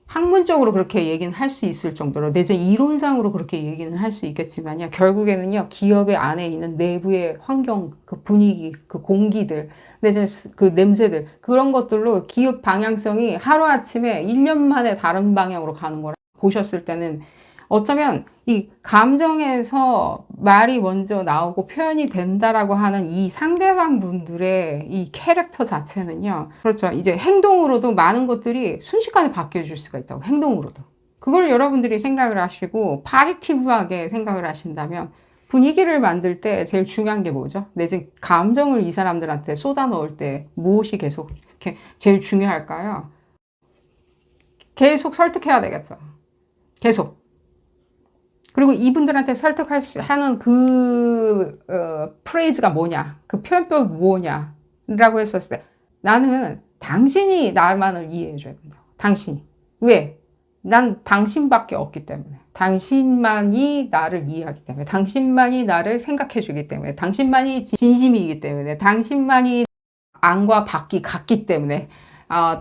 학문적으로 그렇게 얘기는 할 수 있을 정도로, 내지는 이론상으로 그렇게 얘기는 할 수 있겠지만요. 결국에는요, 기업의 안에 있는 내부의 환경, 그 분위기, 그 공기들, 내지는 그 냄새들, 그런 것들로 기업 방향성이 하루아침에 1년 만에 다른 방향으로 가는 거라 보셨을 때는 어쩌면 이 감정에서 말이 먼저 나오고 표현이 된다라고 하는 이 상대방 분들의 이 캐릭터 자체는요. 그렇죠. 이제 행동으로도 많은 것들이 순식간에 바뀌어질 수가 있다고. 행동으로도. 그걸 여러분들이 생각을 하시고 포지티브하게 생각을 하신다면 분위기를 만들 때 제일 중요한 게 뭐죠? 내지 감정을 이 사람들한테 쏟아 넣을 때 무엇이 계속 이렇게 제일 중요할까요? 계속 설득해야 되겠죠. 계속. 그리고 이분들한테 설득하는 프레이즈가 뭐냐, 그 표현법이 뭐냐라고 했었을 때 나는 당신이 나만을 이해해줘야 된다. 당신이. 왜? 난 당신밖에 없기 때문에. 당신만이 나를 이해하기 때문에. 당신만이 나를 생각해주기 때문에. 당신만이 진심이기 때문에. 당신만이 안과 밖이 같기 때문에.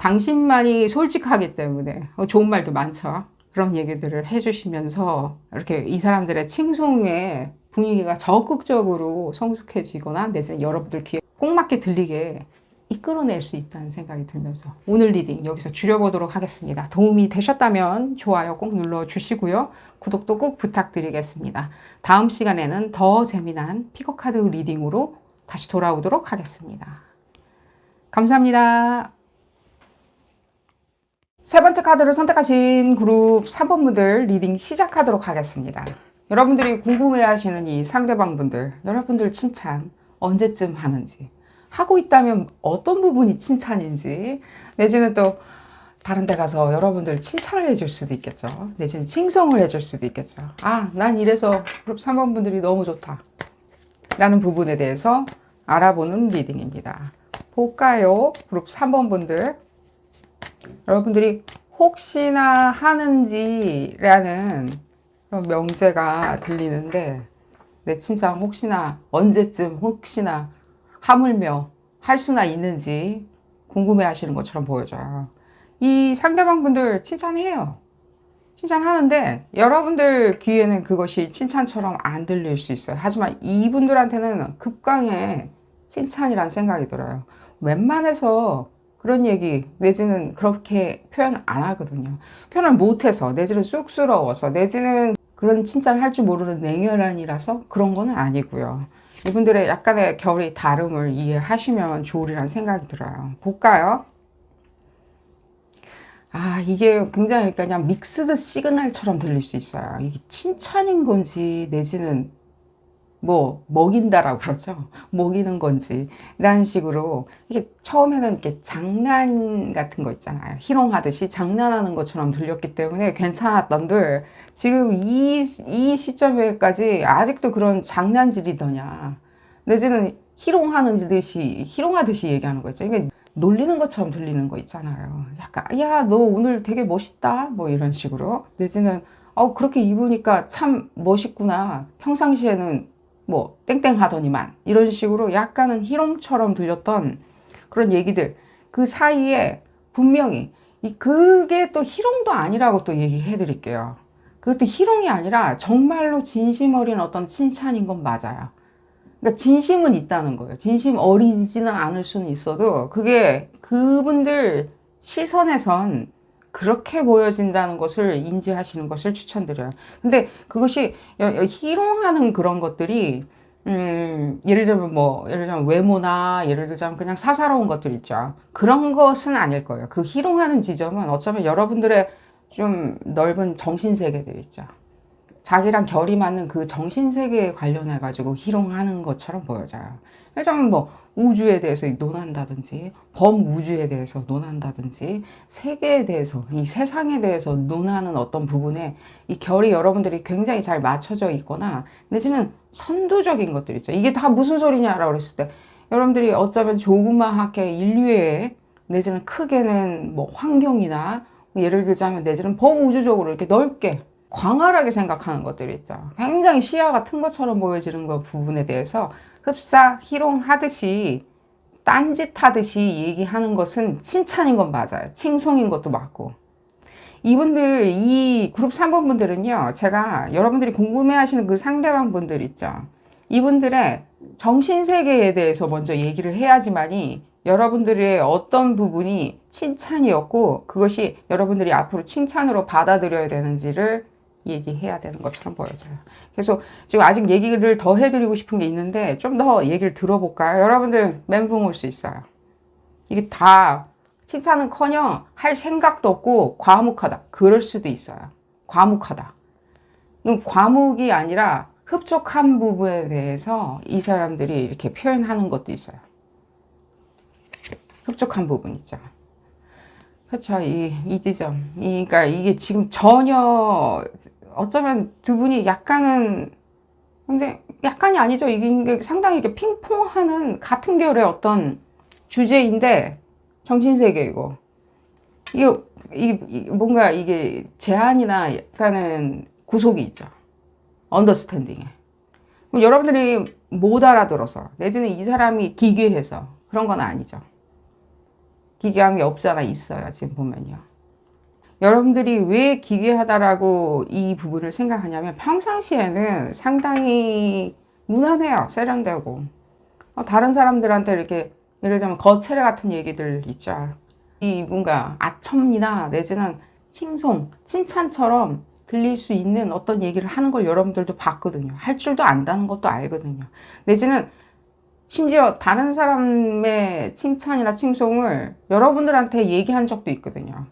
당신만이 솔직하기 때문에. 좋은 말도 많죠. 그런 얘기들을 해주시면서 이렇게 이 사람들의 칭송의 분위기가 적극적으로 성숙해지거나 내지는 여러분들 귀에 꼭 맞게 들리게 이끌어낼 수 있다는 생각이 들면서 오늘 리딩 여기서 줄여보도록 하겠습니다. 도움이 되셨다면 좋아요 꼭 눌러주시고요. 구독도 꼭 부탁드리겠습니다. 다음 시간에는 더 재미난 피거카드 리딩으로 다시 돌아오도록 하겠습니다. 감사합니다. 세 번째 카드를 선택하신 그룹 3번 분들 리딩 시작하도록 하겠습니다. 여러분들이 궁금해하시는 이 상대방 분들, 여러분들 칭찬 언제쯤 하는지, 하고 있다면 어떤 부분이 칭찬인지, 내지는 또 다른 데 가서 여러분들 칭찬을 해줄 수도 있겠죠. 내지는 칭송을 해줄 수도 있겠죠. 아, 난 이래서 그룹 3번 분들이 너무 좋다 라는 부분에 대해서 알아보는 리딩입니다. 볼까요? 그룹 3번 분들, 여러분들이 혹시나 하는지라는 그런 명제가 들리는데, 내 칭찬 혹시나, 언제쯤 혹시나 하물며 할 수나 있는지 궁금해 하시는 것처럼 보여져요. 이 상대방 분들 칭찬해요. 칭찬하는데 여러분들 귀에는 그것이 칭찬처럼 안 들릴 수 있어요. 하지만 이분들한테는 급강의 칭찬이란 생각이 들어요. 웬만해서 그런 얘기 내지는 그렇게 표현 안 하거든요. 표현을 못해서 내지는 쑥스러워서 내지는 그런 칭찬을 할 줄 모르는 냉혈한이라서 그런 거는 아니고요. 이분들의 약간의 결의 다름을 이해하시면 좋으리란 생각이 들어요. 볼까요? 아, 이게 굉장히 그냥 믹스드 시그널처럼 들릴 수 있어요. 이게 칭찬인 건지 내지는 뭐 먹인다라고 그러죠. 먹이는 건지 라는 식으로 이게 처음에는 이렇게 장난 같은 거 있잖아요. 희롱하듯이 장난하는 것처럼 들렸기 때문에 괜찮았던들 지금 이 시점에까지 아직도 그런 장난질이더냐 내지는 희롱하듯이 얘기하는 거죠. 이게 놀리는 것처럼 들리는 거 있잖아요. 약간 야, 너 오늘 되게 멋있다 뭐 이런 식으로 내지는 그렇게 입으니까 참 멋있구나. 평상시에는 뭐 땡땡 하더니만 이런 식으로 약간은 희롱처럼 들렸던 그런 얘기들 그 사이에 분명히 그게 또 희롱도 아니라고 또 얘기해 드릴게요. 그것도 희롱이 아니라 정말로 진심 어린 어떤 칭찬인 건 맞아요. 그러니까 진심은 있다는 거예요. 진심 어리지는 않을 수는 있어도 그게 그분들 시선에선 그렇게 보여진다는 것을 인지하시는 것을 추천드려요. 근데 그것이 희롱하는 그런 것들이 예를 들면 외모나 예를 들자면 그냥 사사로운 것들 있죠. 그런 것은 아닐 거예요. 그 희롱하는 지점은 어쩌면 여러분들의 좀 넓은 정신세계들 있죠. 자기랑 결이 맞는 그 정신세계에 관련해 가지고 희롱하는 것처럼 보여져요. 예를 뭐 우주에 대해서 논한다든지 범우주에 대해서 논한다든지 세계에 대해서 이 세상에 대해서 논하는 어떤 부분에 이 결이 여러분들이 굉장히 잘 맞춰져 있거나 내지는 선두적인 것들 있죠. 이게 다 무슨 소리냐라고 그랬을 때 여러분들이 어쩌면 조그마하게 인류의 내지는 크게는 뭐 환경이나 예를 들자면 내지는 범우주적으로 이렇게 넓게 광활하게 생각하는 것들이 있죠. 굉장히 시야가 튼 것처럼 보여지는 그 부분에 대해서 흡사, 희롱하듯이 딴짓하듯이 얘기하는 것은 칭찬인 건 맞아요. 칭송인 것도 맞고. 이분들, 이 그룹 3번 분들은요, 제가 여러분들이 궁금해 하시는 그 상대방 분들 있죠. 이분들의 정신세계에 대해서 먼저 얘기를 해야지만이 여러분들의 어떤 부분이 칭찬이었고, 그것이 여러분들이 앞으로 칭찬으로 받아들여야 되는지를 얘기해야 되는 것처럼 보여져요. 그래서 지금 아직 얘기를 더 해드리고 싶은 게 있는데 좀 더 얘기를 들어볼까요? 여러분들 멘붕 올 수 있어요. 이게 다 칭찬은커녕 할 생각도 없고 과묵하다. 그럴 수도 있어요. 과묵하다. 이건 과묵이 아니라 흡족한 부분에 대해서 이 사람들이 이렇게 표현하는 것도 있어요. 흡족한 부분 있죠. 그렇죠. 이 지점. 그러니까 이게 지금 전혀 어쩌면 두 분이 약간은 근데 약간이 아니죠. 이게 상당히 이렇게 핑퐁하는 같은 결의 어떤 주제인데 정신세계이고 이게 뭔가 이게 제한이나 약간은 구속이 있죠. 언더스탠딩에. 그럼 여러분들이 못 알아들어서 내지는 이 사람이 기괴해서 그런 건 아니죠. 기괴함이 없잖아 있어요. 지금 보면요. 여러분들이 왜 기괴하다라고 이 부분을 생각하냐면 평상시에는 상당히 무난해요. 세련되고. 다른 사람들한테 이렇게 예를 들면 거칠애 같은 얘기들 있죠. 이 뭔가 아첨이나 내지는 칭송, 칭찬처럼 들릴 수 있는 어떤 얘기를 하는 걸 여러분들도 봤거든요. 할 줄도 안다는 것도 알거든요. 내지는 심지어 다른 사람의 칭찬이나 칭송을 여러분들한테 얘기한 적도 있거든요.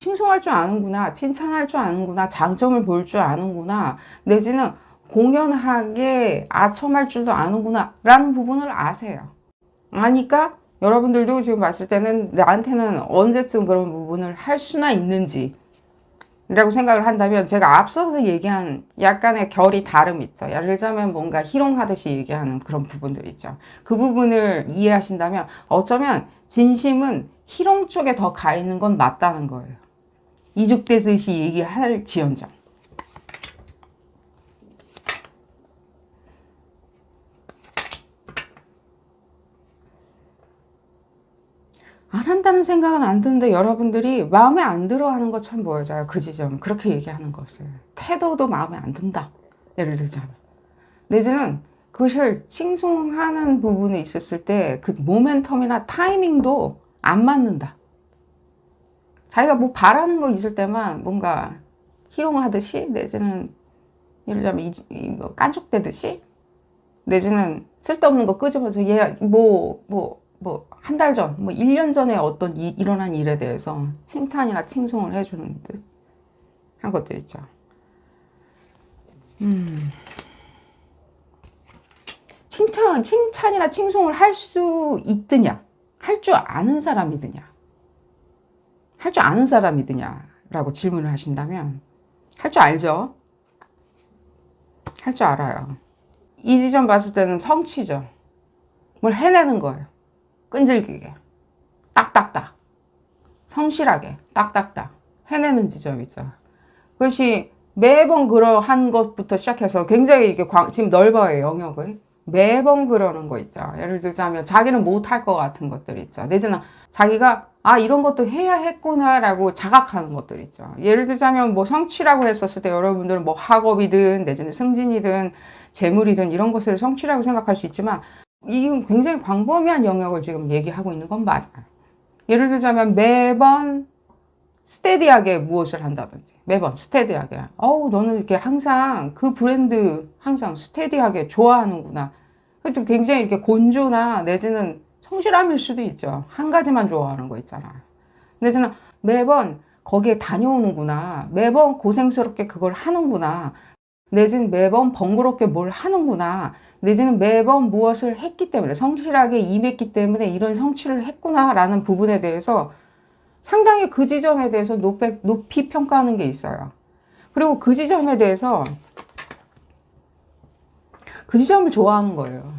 칭송할 줄 아는구나, 칭찬할 줄 아는구나, 장점을 볼 줄 아는구나, 내지는 공연하게 아첨할 줄도 아는구나 라는 부분을 아세요. 아니까 여러분들도 지금 봤을 때는 나한테는 언제쯤 그런 부분을 할 수나 있는지 라고 생각을 한다면 제가 앞서서 얘기한 약간의 결이 다름 있죠. 예를 들자면 뭔가 희롱하듯이 얘기하는 그런 부분들 있죠. 그 부분을 이해하신다면 어쩌면 진심은 희롱 쪽에 더 가 있는 건 맞다는 거예요. 이죽되듯이 얘기할 지언정. 안 한다는 생각은 안 드는데 여러분들이 마음에 안 들어 하는 것처럼 보여져요. 그 지점. 그렇게 얘기하는 것을. 태도도 마음에 안 든다. 예를 들자면. 내지는 그것을 칭송하는 부분이 있었을 때 그 모멘텀이나 타이밍도 안 맞는다. 자기가 뭐 바라는 거 있을 때만 뭔가 희롱하듯이 내지는 예를 들자면 뭐 깐죽대듯이 내지는 쓸데없는 거 끄집어서 얘 한 달 전, 1년 전에 어떤 일어난 일에 대해서 칭찬이나 칭송을 해주는 듯 한 것들 있죠. 칭찬이나 칭송을 할 수 있느냐? 할 줄 아는 사람이드냐? 할 줄 아는 사람이드냐? 라고 질문을 하신다면 할 줄 알죠? 할 줄 알아요. 이 지점 봤을 때는 성취죠. 뭘 해내는 거예요. 끈질기게. 딱딱딱. 성실하게. 딱딱딱. 해내는 지점이죠. 그것이 매번 그러한 것부터 시작해서 굉장히 이렇게 지금 넓어요, 영역을. 매번 그러는 거 있죠. 예를 들자면 자기는 못할 것 같은 것들 있죠. 내지는 자기가 이런 것도 해야 했구나라고 자각하는 것들 있죠. 예를 들자면 뭐 성취라고 했었을 때 여러분들은 뭐 학업이든 내지는 승진이든 재물이든 이런 것을 성취라고 생각할 수 있지만 이건 굉장히 광범위한 영역을 지금 얘기하고 있는 건 맞아요. 예를 들자면 매번 스테디하게 무엇을 한다든지 매번 스테디하게 너는 이렇게 항상 그 브랜드 항상 스테디하게 좋아하는구나. 그것도 굉장히 이렇게 곤조나 내지는 성실함일 수도 있죠. 한 가지만 좋아하는 거 있잖아. 내지는 매번 거기에 다녀오는구나. 매번 고생스럽게 그걸 하는구나. 내지는 매번 번거롭게 뭘 하는구나. 내지는 매번 무엇을 했기 때문에 성실하게 임했기 때문에 이런 성취를 했구나라는 부분에 대해서 상당히 그 지점에 대해서 높이 평가하는 게 있어요. 그리고 그 지점에 대해서 그 지점을 좋아하는 거예요.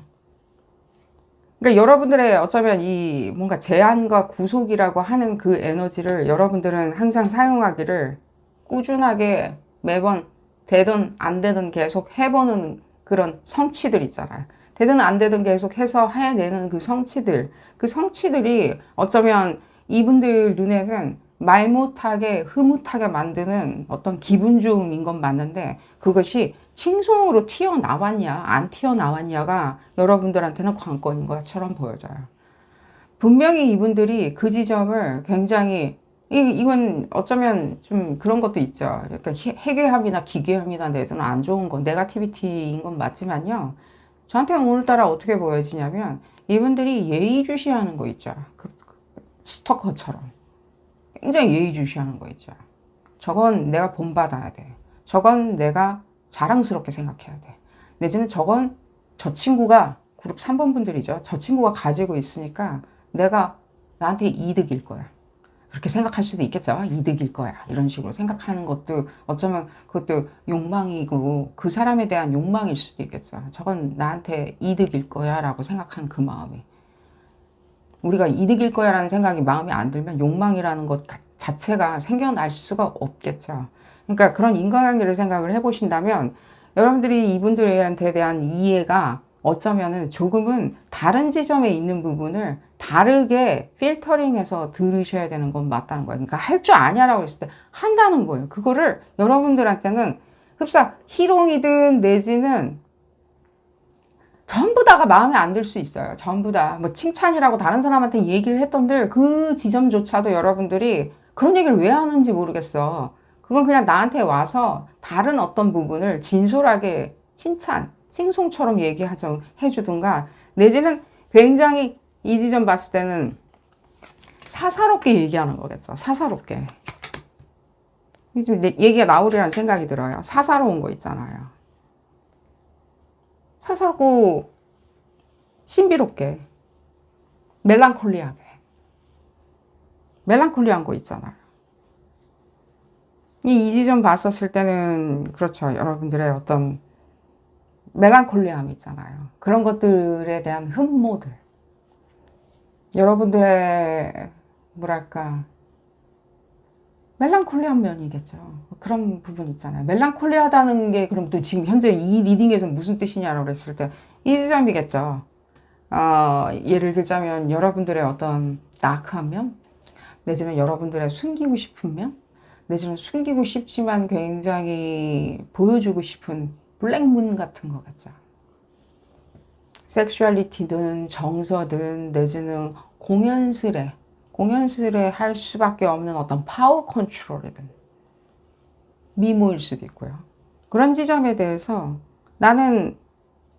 그러니까 여러분들의 어쩌면 이 뭔가 제한과 구속이라고 하는 그 에너지를 여러분들은 항상 사용하기를 꾸준하게 매번 되든 안 되든 계속 해보는 그런 성취들 있잖아요. 되든 안 되든 계속 해서 해내는 그 성취들이 어쩌면 이분들 눈에는 말 못하게 흐뭇하게 만드는 어떤 기분 좋음인 건 맞는데 그것이 칭송으로 튀어나왔냐 안 튀어나왔냐가 여러분들한테는 관건인 것처럼 보여져요. 분명히 이분들이 그 지점을 굉장히 이건 어쩌면 좀 그런 것도 있죠. 그러니까 해괴함이나 기괴함이나 내지는 안 좋은 건 네거티비티인 건 맞지만요. 저한테는 오늘따라 어떻게 보여지냐면 이분들이 예의주시하는 거 있죠. 그 스토커처럼 굉장히 예의주시하는 거 있죠. 저건 내가 본받아야 돼. 저건 내가 자랑스럽게 생각해야 돼. 내지는 저건 저 친구가 그룹 3번 분들이죠. 저 친구가 가지고 있으니까 내가 나한테 이득일 거야. 그렇게 생각할 수도 있겠죠. 이득일 거야. 이런 식으로 생각하는 것도 어쩌면 그것도 욕망이고 그 사람에 대한 욕망일 수도 있겠죠. 저건 나한테 이득일 거야 라고 생각하는 그 마음이. 우리가 이득일 거야 라는 생각이 마음에 안 들면 욕망이라는 것 자체가 생겨날 수가 없겠죠. 그러니까 그런 인간관계를 생각을 해보신다면 여러분들이 이분들한테 대한 이해가 어쩌면은 조금은 다른 지점에 있는 부분을 다르게 필터링해서 들으셔야 되는 건 맞다는 거예요. 그러니까 할 줄 아냐라고 했을 때 한다는 거예요. 그거를 여러분들한테는 흡사 희롱이든 내지는 전부 다가 마음에 안 들 수 있어요. 전부 다. 뭐 칭찬이라고 다른 사람한테 얘기를 했던들 그 지점조차도 여러분들이 그런 얘기를 왜 하는지 모르겠어. 그건 그냥 나한테 와서 다른 어떤 부분을 진솔하게 칭송처럼 해주든가 내지는 굉장히 이 지점 봤을 때는 사사롭게 얘기하는 거겠죠. 사사롭게. 지금 얘기가 나오리라는 생각이 들어요. 사사로운 거 있잖아요. 사사롭고 신비롭게. 멜랑콜리하게. 멜랑콜리한 거 있잖아요. 이 지점 봤었을 때는 그렇죠. 여러분들의 어떤 멜랑콜리함 있잖아요. 그런 것들에 대한 흠모들. 여러분들의 뭐랄까 멜랑콜리한 면이겠죠. 그런 부분 있잖아요. 멜랑콜리하다는 게 그럼 또 지금 현재 이 리딩에서 무슨 뜻이냐라고 그랬을 때 이 지점이겠죠. 예를 들자면 여러분들의 어떤 다크한 면, 내지는 여러분들의 숨기고 싶은 면, 내지는 숨기고 싶지만 굉장히 보여주고 싶은 블랙문 같은 거겠죠. 섹슈얼리티든 정서든 내지는 공연스레 할 수밖에 없는 어떤 파워 컨트롤이든 미모일 수도 있고요. 그런 지점에 대해서 나는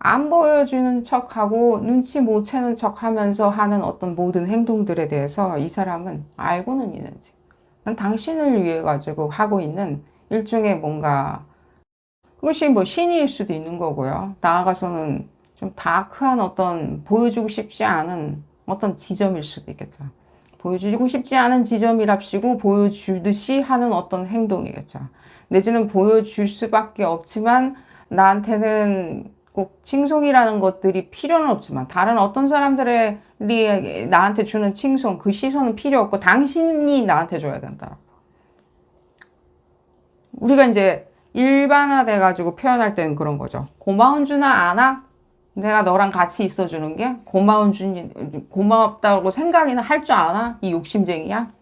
안 보여주는 척하고 눈치 못 채는 척하면서 하는 어떤 모든 행동들에 대해서 이 사람은 알고는 있는지, 난 당신을 위해 가지고 하고 있는 일종의 뭔가 그것이 뭐 신일 수도 있는 거고요. 나아가서는 좀 다크한 어떤 보여주고 싶지 않은 어떤 지점일 수도 있겠죠. 보여주고 싶지 않은 지점이랍시고 보여주듯이 하는 어떤 행동이겠죠. 내지는 보여줄 수밖에 없지만 나한테는 꼭 칭송이라는 것들이 필요는 없지만 다른 어떤 사람들이 나한테 주는 칭송, 그 시선은 필요 없고 당신이 나한테 줘야 된다. 우리가 이제 일반화돼 가지고 표현할 때는 그런 거죠. 고마운 주나 아나? 내가 너랑 같이 있어주는 게 고맙다고 생각이나 할 줄 아나? 이 욕심쟁이야?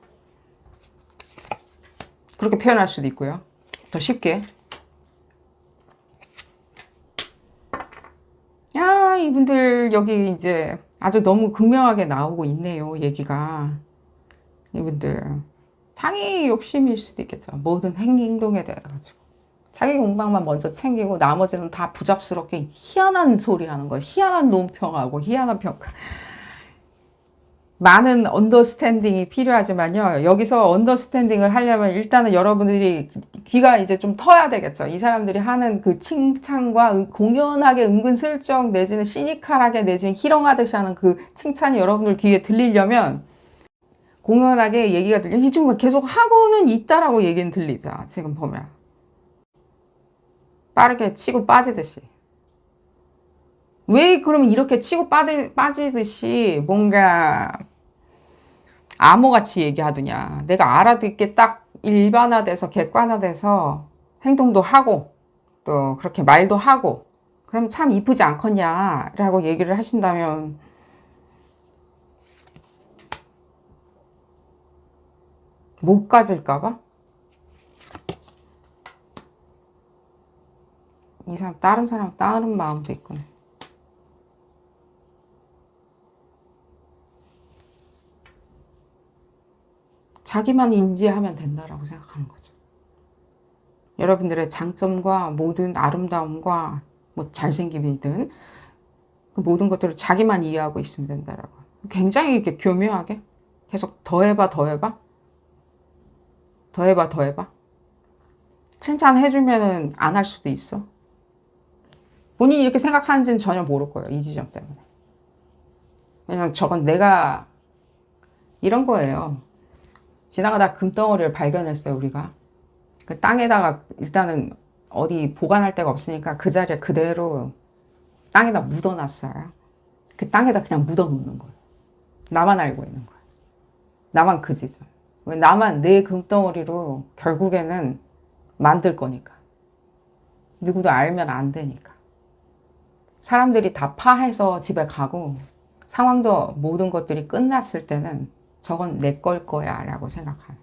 그렇게 표현할 수도 있고요. 더 쉽게. 야, 이분들 여기 이제 아주 너무 극명하게 나오고 있네요. 얘기가. 이분들. 자기 욕심일 수도 있겠죠. 모든 행동에 대해 가지고. 자기 공방만 먼저 챙기고 나머지는 다 부잡스럽게 희한한 소리 하는 거예요. 희한한 논평하고 희한한 평가. 많은 언더스탠딩이 필요하지만요. 여기서 언더스탠딩을 하려면 일단은 여러분들이 귀가 이제 좀 터야 되겠죠. 이 사람들이 하는 그 칭찬과 공연하게 은근슬쩍 내지는 시니컬하게 내지는 희롱하듯이 하는 그 칭찬이 여러분들 귀에 들리려면 공연하게 얘기가 들려. 이 좀 계속 하고는 있다라고 얘기는 들리죠. 지금 보면. 빠르게 치고 빠지듯이. 왜 그러면 이렇게 치고 빠지듯이 뭔가 암호같이 얘기하더냐. 내가 알아듣게 딱 일반화돼서 객관화돼서 행동도 하고 또 그렇게 말도 하고 그럼 참 이쁘지 않겠냐라고 얘기를 하신다면 못 가질까봐? 이 사람 다른 사람 다른 마음도 있구나. 자기만 인지하면 된다라고 생각하는 거죠. 여러분들의 장점과 모든 아름다움과 뭐 잘생김이든 그 모든 것들을 자기만 이해하고 있으면 된다라고. 굉장히 이렇게 교묘하게 계속 더해봐. 칭찬해주면은 안 할 수도 있어. 본인이 이렇게 생각하는지는 전혀 모를 거예요. 이 지점 때문에. 왜냐면 저건 내가 이런 거예요. 지나가다 금덩어리를 발견했어요, 우리가. 그 땅에다가 일단은 어디 보관할 데가 없으니까 그 자리에 그대로 땅에다 묻어놨어요. 그 땅에다 그냥 묻어놓는 거예요. 나만 알고 있는 거예요. 나만 그 지점. 왜 나만 내 금덩어리로 결국에는 만들 거니까. 누구도 알면 안 되니까. 사람들이 다 파해서 집에 가고 상황도 모든 것들이 끝났을 때는 저건 내 걸 거야 라고 생각하는.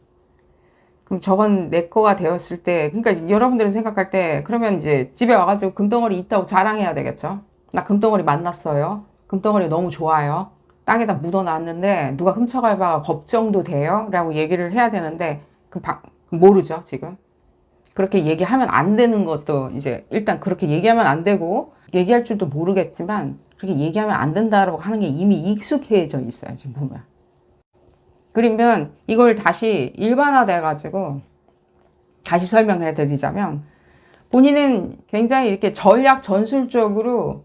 그럼 저건 내 거가 되었을 때, 그러니까 여러분들은 생각할 때 그러면 이제 집에 와가지고 금덩어리 있다고 자랑해야 되겠죠. 나 금덩어리 만났어요. 금덩어리 너무 좋아요. 땅에다 묻어놨는데 누가 훔쳐갈까 걱정도 돼요 라고 얘기를 해야 되는데 모르죠 지금. 그렇게 얘기하면 안 되는 것도 이제 일단 그렇게 얘기하면 안 되고 얘기할 줄도 모르겠지만 그렇게 얘기하면 안 된다라고 하는 게 이미 익숙해져 있어요 지금 보면. 그러면 이걸 다시 일반화돼 가지고 다시 설명해 드리자면 본인은 굉장히 이렇게 전략 전술적으로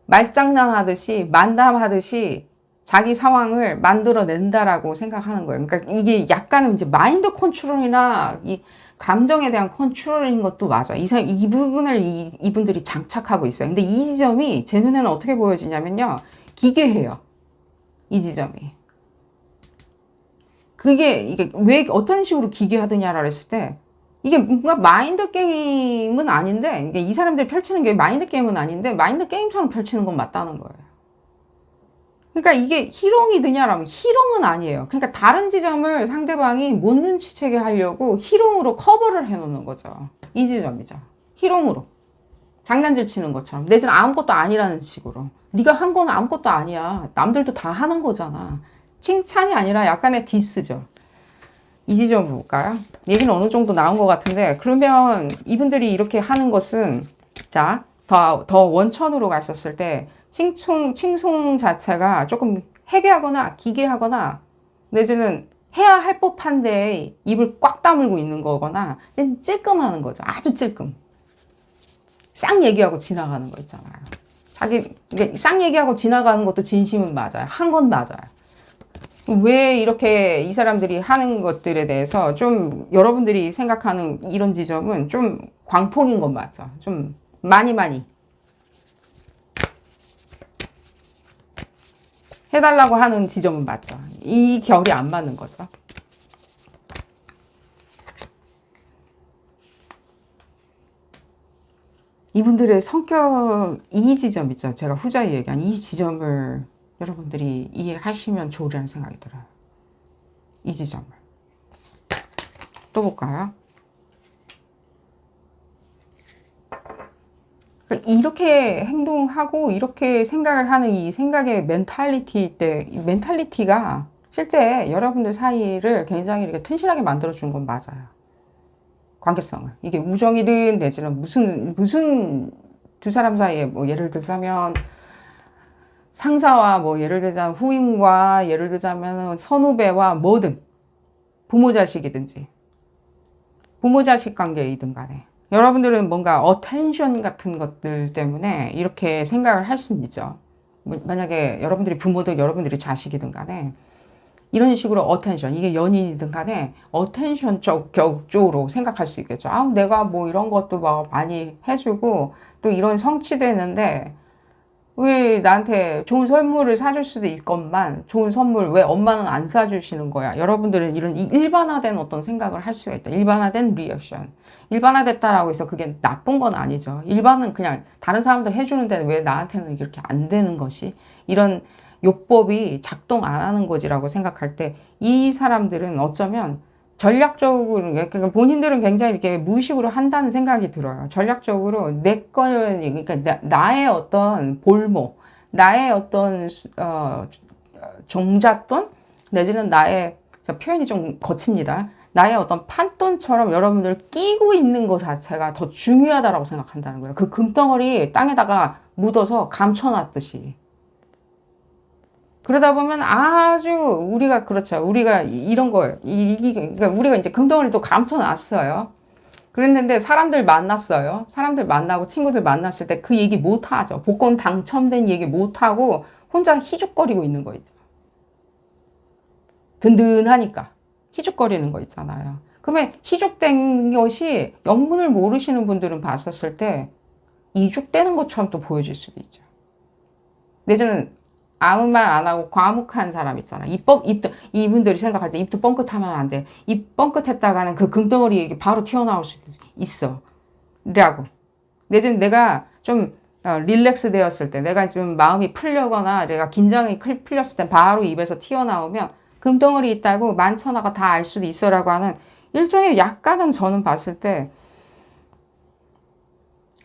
말장난하듯이 만담하듯이 자기 상황을 만들어낸다라고 생각하는 거예요. 그러니까 이게 약간은 이제 마인드 컨트롤이나 이 감정에 대한 컨트롤인 것도 맞아. 이 부분을 이분들이 장착하고 있어요. 근데 이 지점이 제 눈에는 어떻게 보여지냐면요. 기괴해요. 이 지점이. 이게 왜 어떤 식으로 기괴하느냐라고 했을 때 이게 뭔가 마인드 게임은 아닌데 이게 이 사람들이 펼치는 게 마인드 게임은 아닌데 마인드 게임처럼 펼치는 건 맞다는 거예요. 그러니까 이게 희롱이 드냐라면 희롱은 아니에요. 그러니까 다른 지점을 상대방이 못 눈치채게 하려고 희롱으로 커버를 해놓는 거죠. 이 지점이죠. 희롱으로. 장난질 치는 것처럼. 내지는 아무것도 아니라는 식으로. 네가 한 건 아무것도 아니야. 남들도 다 하는 거잖아. 칭찬이 아니라 약간의 디스죠. 이 지점 볼까요? 얘기는 어느 정도 나온 것 같은데 그러면 이분들이 이렇게 하는 것은 자, 더 원천으로 갔었을 때 칭송 자체가 조금 해괴하거나 기괴하거나 내지는 해야 할 법한데 입을 꽉 다물고 있는 거거나 찔끔하는 거죠. 아주 찔끔. 쌍 얘기하고 지나가는 거 있잖아요. 쌍 얘기하고 지나가는 것도 진심은 맞아요. 한 건 맞아요. 왜 이렇게 이 사람들이 하는 것들에 대해서 좀 여러분들이 생각하는 이런 지점은 좀 광폭인 건 맞죠. 좀 많이 해달라고 하는 지점은 맞죠. 이 결이 안 맞는 거죠. 이분들의 성격, 이 지점 있죠. 제가 후자에 얘기한 이 지점을 여러분들이 이해하시면 좋으리라는 생각이 들어요. 이 지점을. 또 볼까요? 이렇게 행동하고 이렇게 생각을 하는 이 생각의 멘탈리티가 실제 여러분들 사이를 굉장히 이렇게 튼실하게 만들어준 건 맞아요. 관계성을. 이게 우정이든 내지는 무슨 두 사람 사이에 뭐 예를 들자면 상사와 뭐 예를 들자면 후임과 예를 들자면 선후배와 뭐든 부모 자식이든지 부모 자식 관계이든 간에 여러분들은 뭔가 어텐션 같은 것들 때문에 이렇게 생각을 할 수는 있죠. 만약에 여러분들이 부모든 여러분들이 자식이든 간에 이런 식으로 어텐션, 이게 연인이든 간에 어텐션 쪽으로 생각할 수 있겠죠. 아, 내가 뭐 이런 것도 막 많이 해주고 또 이런 성취도 했는데 왜 나한테 좋은 선물을 사줄 수도 있건만 좋은 선물 왜 엄마는 안 사주시는 거야? 여러분들은 이런 일반화된 어떤 생각을 할 수가 있다. 일반화된 리액션. 일반화됐다라고 해서 그게 나쁜 건 아니죠. 일반은 그냥 다른 사람들 해주는데 왜 나한테는 이렇게 안 되는 것이? 이런 요법이 작동 안 하는 거지라고 생각할 때 이 사람들은 어쩌면 전략적으로, 그러니까 본인들은 굉장히 이렇게 무의식으로 한다는 생각이 들어요. 전략적으로 그러니까 나의 어떤 볼모, 나의 어떤, 종잣돈, 내지는 나의, 표현이 좀 거칩니다. 나의 어떤 판돈처럼 여러분들 끼고 있는 것 자체가 더 중요하다고 생각한다는 거예요. 그 금덩어리 땅에다가 묻어서 감춰놨듯이. 그러다 보면 아주 우리가 그렇죠. 우리가 이런 걸 그러니까 우리가 이제 금덩어리 또 감춰놨어요. 그랬는데 사람들 만났어요. 사람들 만나고 친구들 만났을 때 그 얘기 못 하죠. 복권 당첨된 얘기 못 하고 혼자 희죽거리고 있는 거 있죠. 든든하니까 희죽거리는 거 있잖아요. 그러면 희죽된 것이 영문을 모르시는 분들은 봤었을 때 이죽되는 것처럼 또 보여질 수도 있죠. 내지는 아무 말 안 하고 과묵한 사람 있잖아. 이분들이 생각할 때 입도 뻥끗하면 안 돼. 입 뻥끗했다가는 그 금덩어리 얘기 바로 튀어나올 수도 있어. 라고. 내지는 내가 좀 릴렉스 되었을 때, 내가 좀 마음이 풀려거나 내가 긴장이 풀렸을 때 바로 입에서 튀어나오면 금덩어리 있다고 만천하가 다 알 수도 있어라고 하는 일종의 약간은 저는 봤을 때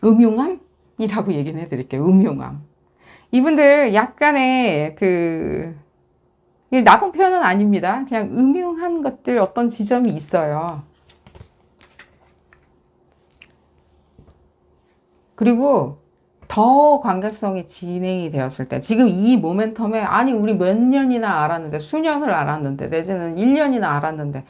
음흉함이라고 얘기는 해드릴게요. 음흉함. 이분들 약간의 나쁜 표현은 아닙니다. 그냥 음흉한 것들 어떤 지점이 있어요. 그리고 더 관계성이 진행이 되었을 때 지금 이 모멘텀에 아니 우리 몇 년이나 알았는데 수년을 알았는데 내지는 1년이나 알았는데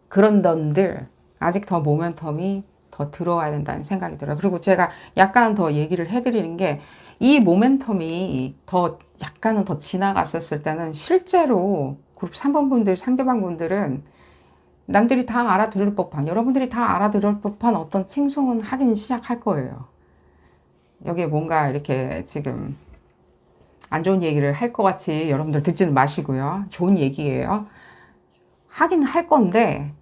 그런 던들 아직 더 모멘텀이 더 들어와야 된다는 생각이 들어요. 그리고 제가 약간 더 얘기를 해드리는 게 이 모멘텀이 더 약간은 더 지나갔었을 때는 실제로 그룹 3번 분들, 상대방 분들은 남들이 다 알아들을 법한, 여러분들이 다 알아들을 법한 어떤 칭송은 하긴 시작할 거예요. 여기에 뭔가 이렇게 지금 안 좋은 얘기를 할 것 같이 여러분들 듣지는 마시고요. 좋은 얘기예요. 하긴 할 건데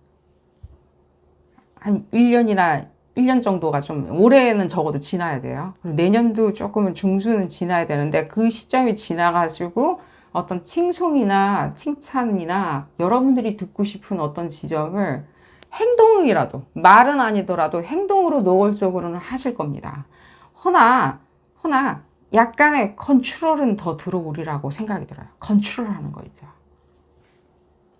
한 1년 정도가 좀, 올해는 적어도 지나야 돼요. 그리고 내년도 조금은 중수는 지나야 되는데 그 시점이 지나가지고 어떤 칭송이나 칭찬이나 여러분들이 듣고 싶은 어떤 지점을 행동이라도, 말은 아니더라도 행동으로 노골적으로는 하실 겁니다. 허나 약간의 컨트롤은 더 들어오리라고 생각이 들어요. 컨트롤하는 거 있죠.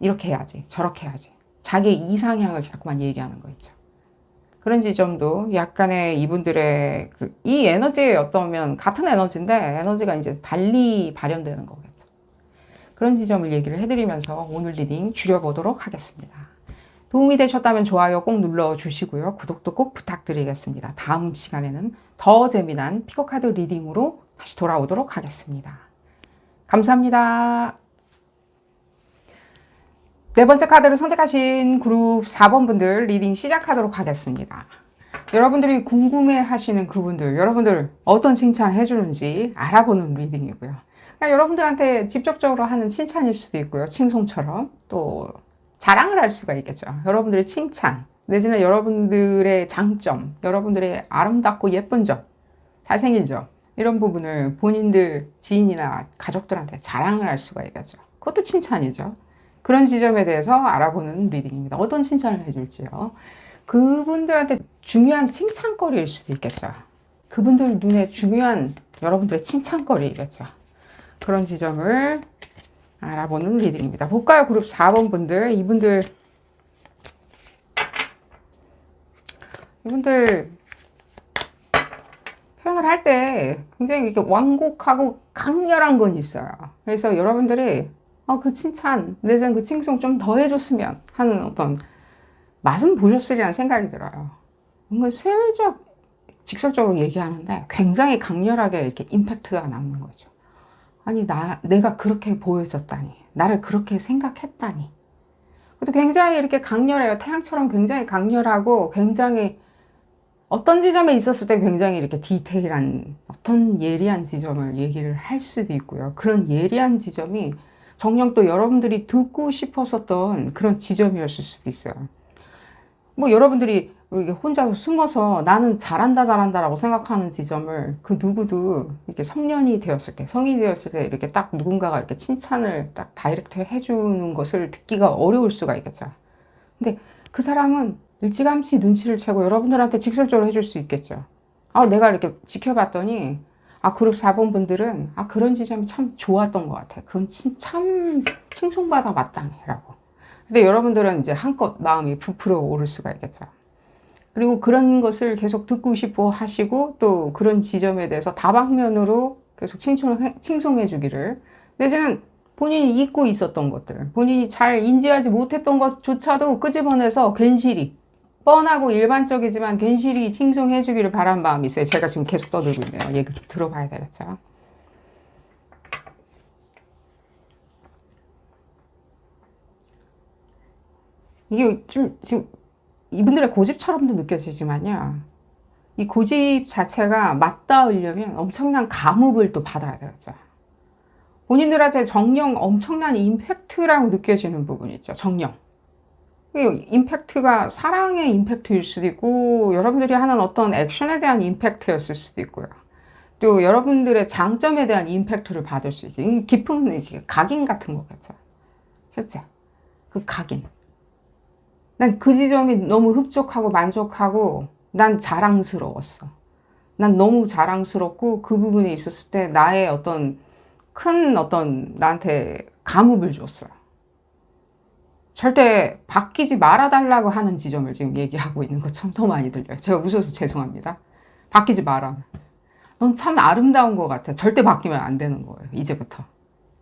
이렇게 해야지, 저렇게 해야지. 자기 이상향을 자꾸만 얘기하는 거 있죠. 그런 지점도 약간의 이분들의 이 에너지에 어쩌면 같은 에너지인데 에너지가 이제 달리 발현되는 거겠죠. 그런 지점을 얘기를 해드리면서 오늘 리딩 줄여보도록 하겠습니다. 도움이 되셨다면 좋아요 꼭 눌러주시고요. 구독도 꼭 부탁드리겠습니다. 다음 시간에는 더 재미난 피코카드 리딩으로 다시 돌아오도록 하겠습니다. 감사합니다. 네 번째 카드를 선택하신 그룹 4번 분들 리딩 시작하도록 하겠습니다. 여러분들이 궁금해 하시는 그분들, 여러분들 어떤 칭찬 해주는지 알아보는 리딩이고요. 그러니까 여러분들한테 직접적으로 하는 칭찬일 수도 있고요. 칭송처럼 또 자랑을 할 수가 있겠죠. 여러분들의 칭찬, 내지는 여러분들의 장점, 여러분들의 아름답고 예쁜 점, 잘생긴 점, 이런 부분을 본인들, 지인이나 가족들한테 자랑을 할 수가 있겠죠. 그것도 칭찬이죠. 그런 지점에 대해서 알아보는 리딩입니다. 어떤 칭찬을 해줄지요. 그분들한테 중요한 칭찬거리일 수도 있겠죠. 그분들 눈에 중요한 여러분들의 칭찬거리이겠죠. 그런 지점을 알아보는 리딩입니다. 볼까요? 그룹 4번 분들. 이분들 표현을 할 때 굉장히 이렇게 완곡하고 강렬한 건 있어요. 그래서 여러분들이 그 칭찬, 내지는 그 칭송 좀 더 해줬으면 하는 어떤 맛은 보셨으리라는 생각이 들어요. 뭔가 슬쩍 직설적으로 얘기하는데 굉장히 강렬하게 이렇게 임팩트가 남는 거죠. 아니, 내가 그렇게 보여졌다니. 나를 그렇게 생각했다니. 그것도 굉장히 이렇게 강렬해요. 태양처럼 굉장히 강렬하고 굉장히 어떤 지점에 있었을 때 굉장히 이렇게 디테일한 어떤 예리한 지점을 얘기를 할 수도 있고요. 그런 예리한 지점이 정녕 또 여러분들이 듣고 싶었었던 그런 지점이었을 수도 있어요. 뭐 여러분들이 이렇게 혼자서 숨어서 나는 잘한다라고 생각하는 지점을 그 누구도 이렇게 성년이 되었을 때, 성인이 되었을 때 이렇게 딱 누군가가 이렇게 칭찬을 딱 다이렉트 해주는 것을 듣기가 어려울 수가 있겠죠. 근데 그 사람은 일찌감치 눈치를 채고 여러분들한테 직설적으로 해줄 수 있겠죠. 내가 이렇게 지켜봤더니 그룹 4번 분들은 그런 지점이 참 좋았던 것 같아. 그건 참 칭송받아 마땅해라고. 근데 여러분들은 이제 한껏 마음이 부풀어 오를 수가 있겠죠. 그리고 그런 것을 계속 듣고 싶어 하시고 또 그런 지점에 대해서 다방면으로 계속 칭송해 주기를, 내지는 본인이 잊고 있었던 것들, 본인이 잘 인지하지 못했던 것조차도 끄집어내서 괜시리, 뻔하고 일반적이지만 괜시리 칭송해 주기를 바라는 마음이 있어요. 제가 지금 계속 떠들고 있네요. 얘기를 좀 들어봐야 되겠죠. 이게 좀 지금 이분들의 고집처럼도 느껴지지만요. 이 고집 자체가 맞닿으려면 엄청난 감흥을 또 받아야 되겠죠. 본인들한테 정녕 엄청난 임팩트라고 느껴지는 부분이 있죠. 정녕. 이 임팩트가 사랑의 임팩트일 수도 있고 여러분들이 하는 어떤 액션에 대한 임팩트였을 수도 있고요. 또 여러분들의 장점에 대한 임팩트를 받을 수 있고, 깊은 각인 같은 거겠죠. 실제 그 각인. 난 그 지점이 너무 흡족하고 만족하고 난 자랑스러웠어. 난 너무 자랑스럽고 그 부분에 있었을 때 나의 어떤 큰 나한테 감흥을 줬어. 절대 바뀌지 말아달라고 하는 지점을 지금 얘기하고 있는 것처럼 더 많이 들려요. 제가 웃어서 죄송합니다. 바뀌지 마라. 넌 참 아름다운 것 같아. 절대 바뀌면 안 되는 거예요. 이제부터.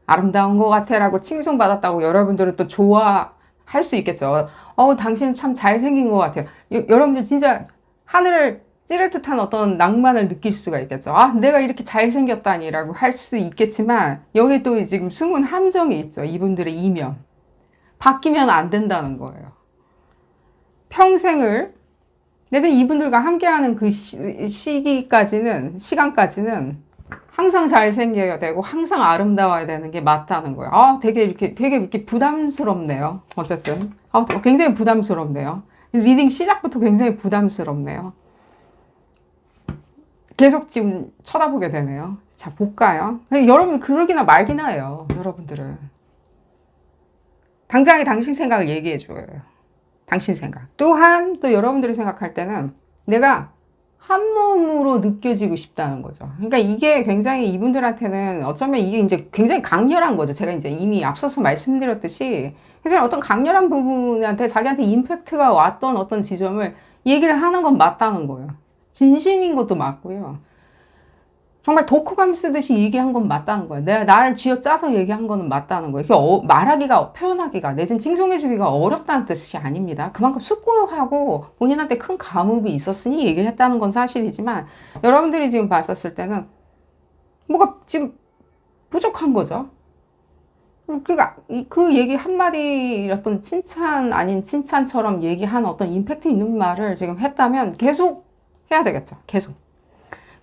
아름다운 것 같아 라고 칭송받았다고 여러분들은 또 좋아할 수 있겠죠. 당신은 참 잘생긴 것 같아요. 여러분들 진짜 하늘을 찌릿한 어떤 낭만을 느낄 수가 있겠죠. 아, 내가 이렇게 잘생겼다니라고 할 수 있겠지만 여기 또 지금 숨은 함정이 있죠. 이분들의 이면. 바뀌면 안 된다는 거예요. 평생을 내가 이분들과 함께하는 그 시간까지는 항상 잘생겨야 되고 항상 아름다워야 되는 게 맞다는 거예요. 아, 되게 이렇게 부담스럽네요. 어쨌든 굉장히 부담스럽네요. 리딩 시작부터 굉장히 부담스럽네요. 계속 지금 쳐다보게 되네요. 자, 볼까요? 여러분 그러기나 말기나 해요. 여러분들은 당장에 당신 생각을 얘기해줘요. 당신 생각. 또한 또 여러분들이 생각할 때는 내가 한 몸으로 느껴지고 싶다는 거죠. 그러니까 이게 굉장히 이분들한테는 어쩌면 이게 이제 굉장히 강렬한 거죠. 제가 이제 이미 앞서서 말씀드렸듯이 굉장히 어떤 강렬한 부분한테 자기한테 임팩트가 왔던 어떤 지점을 얘기를 하는 건 맞다는 거예요. 진심인 것도 맞고요. 정말 독후감 쓰듯이 얘기한 건 맞다는 거예요. 내가 나를 쥐어짜서 얘기한 거는 맞다는 거예요. 이게 말하기가, 표현하기가, 내진 칭송해주기가 어렵다는 뜻이 아닙니다. 그만큼 숙고하고 본인한테 큰 감흥이 있었으니 얘기를 했다는 건 사실이지만 여러분들이 지금 봤었을 때는 뭐가 지금 부족한 거죠. 그러니까 그 얘기 한마디 어떤 칭찬 아닌 칭찬처럼 얘기한 어떤 임팩트 있는 말을 지금 했다면 계속 해야 되겠죠. 계속.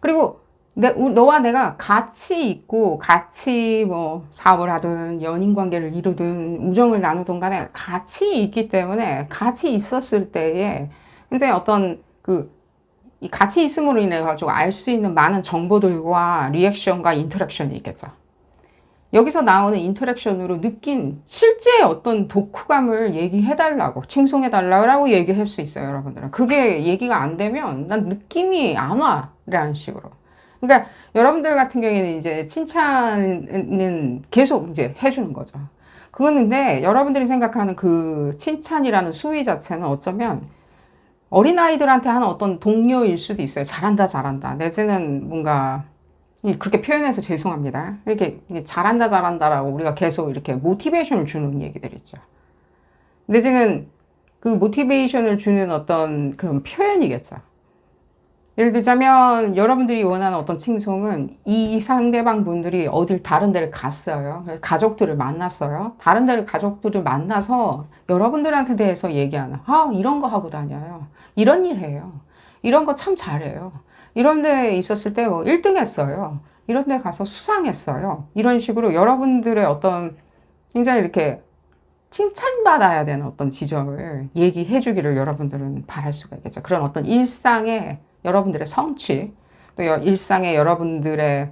그리고 너와 내가 같이 있고 같이 뭐 사업을 하든 연인 관계를 이루든 우정을 나누든 간에 같이 있기 때문에 같이 있었을 때에 굉장히 어떤 이 같이 있음으로 인해 가지고 알 수 있는 많은 정보들과 리액션과 인터랙션이 있겠죠. 여기서 나오는 인터랙션으로 느낀 실제 어떤 독후감을 얘기해달라고, 칭송해달라고 얘기할 수 있어요, 여러분들은. 그게 얘기가 안 되면 난 느낌이 안 와, 라는 식으로. 그러니까 여러분들 같은 경우에는 이제 칭찬은 계속 이제 해주는 거죠. 그거는데 여러분들이 생각하는 그 칭찬이라는 수위 자체는 어쩌면 어린아이들한테 하는 어떤 동료일 수도 있어요. 잘한다, 잘한다. 내지는 뭔가 그렇게 표현해서 죄송합니다. 이렇게 잘한다, 잘한다라고 우리가 계속 이렇게 모티베이션을 주는 얘기들 있죠. 내지는 그 모티베이션을 주는 어떤 그런 표현이겠죠. 예를 들자면 여러분들이 원하는 어떤 칭송은 이 상대방 분들이 어딜 다른 데를 갔어요. 가족들을 만났어요. 다른 데를 가족들을 만나서 여러분들한테 대해서 얘기하는 이런 거 하고 다녀요. 이런 일 해요. 이런 거 참 잘해요. 이런 데 있었을 때 뭐 1등 했어요. 이런 데 가서 수상했어요. 이런 식으로 여러분들의 어떤 굉장히 이렇게 칭찬받아야 되는 어떤 지점을 얘기해 주기를 여러분들은 바랄 수가 있겠죠. 그런 어떤 일상의 여러분들의 성취, 또 일상의 여러분들의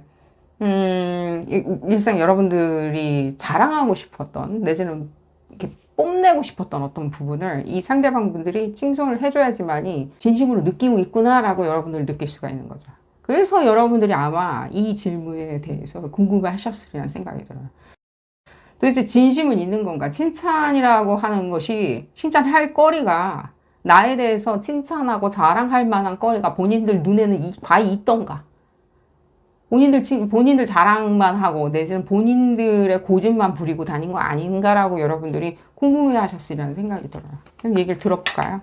일상 여러분들이 자랑하고 싶었던 내지는 이렇게 뽐내고 싶었던 어떤 부분을 이 상대방 분들이 칭송을 해줘야지만이 진심으로 느끼고 있구나라고 여러분들이 느낄 수가 있는 거죠. 그래서 여러분들이 아마 이 질문에 대해서 궁금해 하셨으리라는 생각이 들어요. 도대체 진심은 있는 건가? 칭찬이라고 하는 것이 칭찬할 거리가 나에 대해서 칭찬하고 자랑할 만한 거리가 본인들 눈에는 과히 있던가? 본인들 자랑만 하고 내지는 본인들의 고집만 부리고 다닌 거 아닌가라고 여러분들이 궁금해 하셨으리라는 생각이 들어요. 그럼 얘기를 들어볼까요?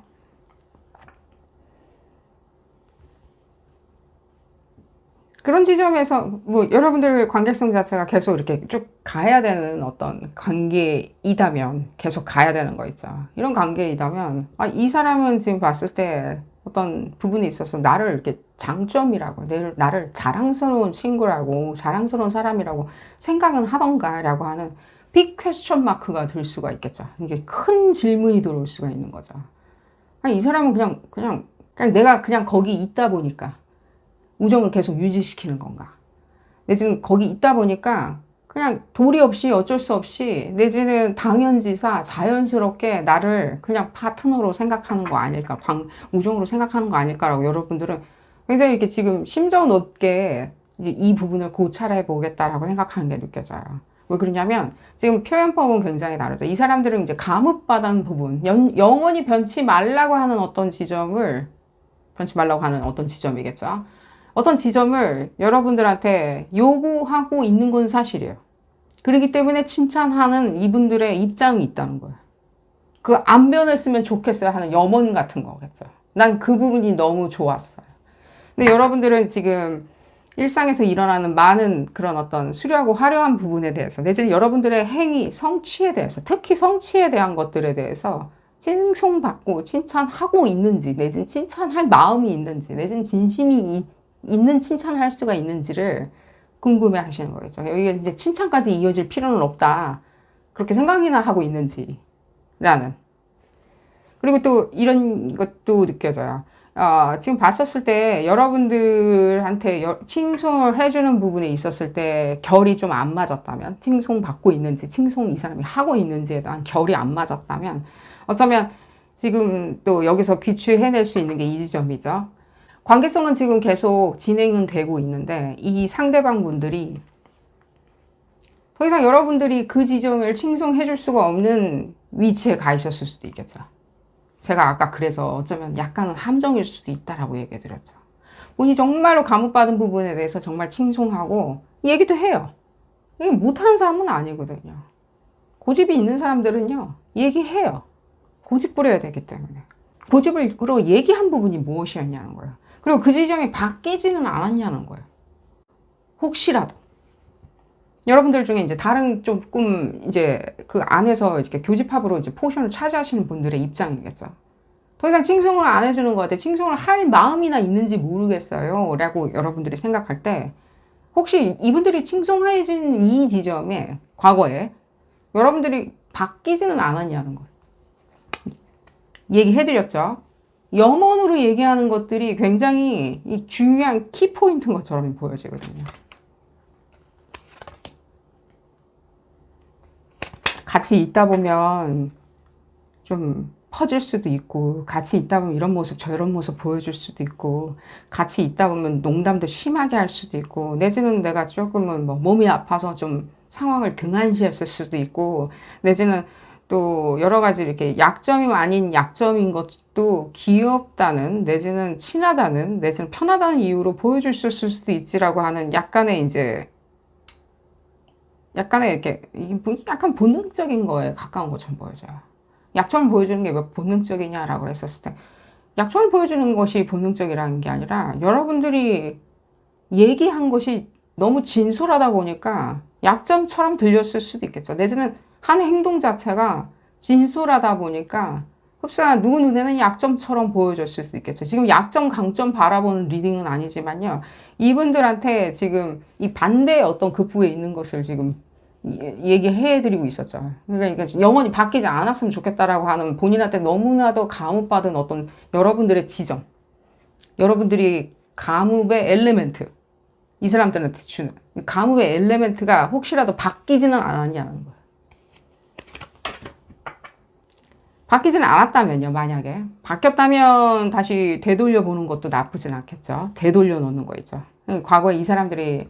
그런 지점에서 뭐 여러분들 관계성 자체가 계속 이렇게 쭉 가야 되는 어떤 관계이다면 계속 가야 되는 거 있죠. 이런 관계이다면 이 사람은 지금 봤을 때 어떤 부분에 있어서 나를 이렇게 장점이라고 나를 자랑스러운 친구라고 자랑스러운 사람이라고 생각은 하던가 라고 하는 빅 퀘스천 마크가 들 수가 있겠죠. 이게 큰 질문이 들어올 수가 있는 거죠. 이 사람은 그냥 내가 그냥 거기 있다 보니까 우정을 계속 유지시키는 건가? 내지는 거기 있다 보니까 그냥 도리 없이 어쩔 수 없이 내지는 당연지사 자연스럽게 나를 그냥 파트너로 생각하는 거 아닐까? 우정으로 생각하는 거 아닐까라고 여러분들은 굉장히 이렇게 지금 심도 높게 이제 이 부분을 고찰해 보겠다라고 생각하는 게 느껴져요. 왜 그러냐면 지금 표현법은 굉장히 다르죠. 이 사람들은 이제 감흑받은 부분, 영원히 변치 말라고 하는 어떤 지점을 변치 말라고 하는 어떤 지점이겠죠. 어떤 지점을 여러분들한테 요구하고 있는 건 사실이에요. 그렇기 때문에 칭찬하는 이분들의 입장이 있다는 거예요. 안 변했으면 좋겠어요 하는 염원 같은 거겠죠. 난 그 부분이 너무 좋았어요. 근데 여러분들은 지금 일상에서 일어나는 많은 그런 어떤 수려하고 화려한 부분에 대해서, 내지는 여러분들의 행위, 성취에 대해서, 특히 성취에 대한 것들에 대해서 칭송받고 칭찬하고 있는지, 내지는 칭찬할 마음이 있는지, 내지는 진심이 있는 칭찬을 할 수가 있는지를 궁금해 하시는 거겠죠. 여기에 이제 칭찬까지 이어질 필요는 없다. 그렇게 생각이나 하고 있는지라는. 그리고 또 이런 것도 느껴져요. 지금 봤었을 때 여러분들한테 칭송을 해주는 부분에 있었을 때 결이 좀 안 맞았다면, 칭송 받고 있는지, 칭송 이 사람이 하고 있는지에 대한 결이 안 맞았다면, 어쩌면 지금 또 여기서 귀취해낼 수 있는 게 이 지점이죠. 관계성은 지금 계속 진행은 되고 있는데, 이 상대방 분들이 더 이상 여러분들이 그 지점을 칭송해 줄 수가 없는 위치에 가 있었을 수도 있겠죠. 제가 아까 그래서 어쩌면 약간은 함정일 수도 있다라고 얘기해 드렸죠. 본인이 정말로 감옥받은 부분에 대해서 정말 칭송하고 얘기도 해요. 이게 못하는 사람은 아니거든요. 고집이 있는 사람들은요, 얘기해요. 고집 부려야 되기 때문에. 고집으로 얘기한 부분이 무엇이었냐는 거예요. 그리고 그 지점이 바뀌지는 않았냐는 거예요. 혹시라도. 여러분들 중에 이제 다른 조금 이제 그 안에서 이렇게 교집합으로 이제 포션을 차지하시는 분들의 입장이겠죠. 더 이상 칭송을 안 해주는 것 같아. 칭송을 할 마음이나 있는지 모르겠어요. 라고 여러분들이 생각할 때, 혹시 이분들이 칭송해준 이 지점에, 과거에, 여러분들이 바뀌지는 않았냐는 거예요. 얘기해드렸죠. 염원으로 얘기하는 것들이 굉장히 중요한 키포인트인 것처럼 보여지거든요. 같이 있다 보면 좀 퍼질 수도 있고, 같이 있다 보면 이런 모습 저런 모습 보여줄 수도 있고, 같이 있다 보면 농담도 심하게 할 수도 있고, 내지는 내가 조금은 뭐 몸이 아파서 좀 상황을 등한시했을 수도 있고, 내지는 또 여러 가지 이렇게 약점이 아닌 약점인 것도 귀엽다는, 내지는 친하다는, 내지는 편하다는 이유로 보여줄 수 있을 수도 있지라고 하는 약간의 이제 약간의 이렇게 약간 본능적인 거에 가까운 것처럼 보여져요. 약점을 보여주는 게 왜 본능적이냐라고 했었을 때, 약점을 보여주는 것이 본능적이라는 게 아니라 여러분들이 얘기한 것이 너무 진솔하다 보니까 약점처럼 들렸을 수도 있겠죠. 내지는 한 행동 자체가 진솔하다 보니까 흡사 누구 눈에는 약점처럼 보여졌을 수도 있겠죠. 지금 약점, 강점 바라보는 리딩은 아니지만요. 이분들한테 지금 이 반대의 어떤 급부에 있는 것을 지금 얘기해드리고 있었죠. 그러니까 영원히 바뀌지 않았으면 좋겠다라고 하는, 본인한테 너무나도 감옥받은 어떤 여러분들의 지점, 여러분들이 감옥의 엘리멘트, 이 사람들한테 주는 감옥의 엘리멘트가 혹시라도 바뀌지는 않았냐는 거예요. 바뀌지는 않았다면요, 만약에. 바뀌었다면 다시 되돌려 보는 것도 나쁘진 않겠죠. 되돌려 놓는 거 있죠. 과거에 이 사람들이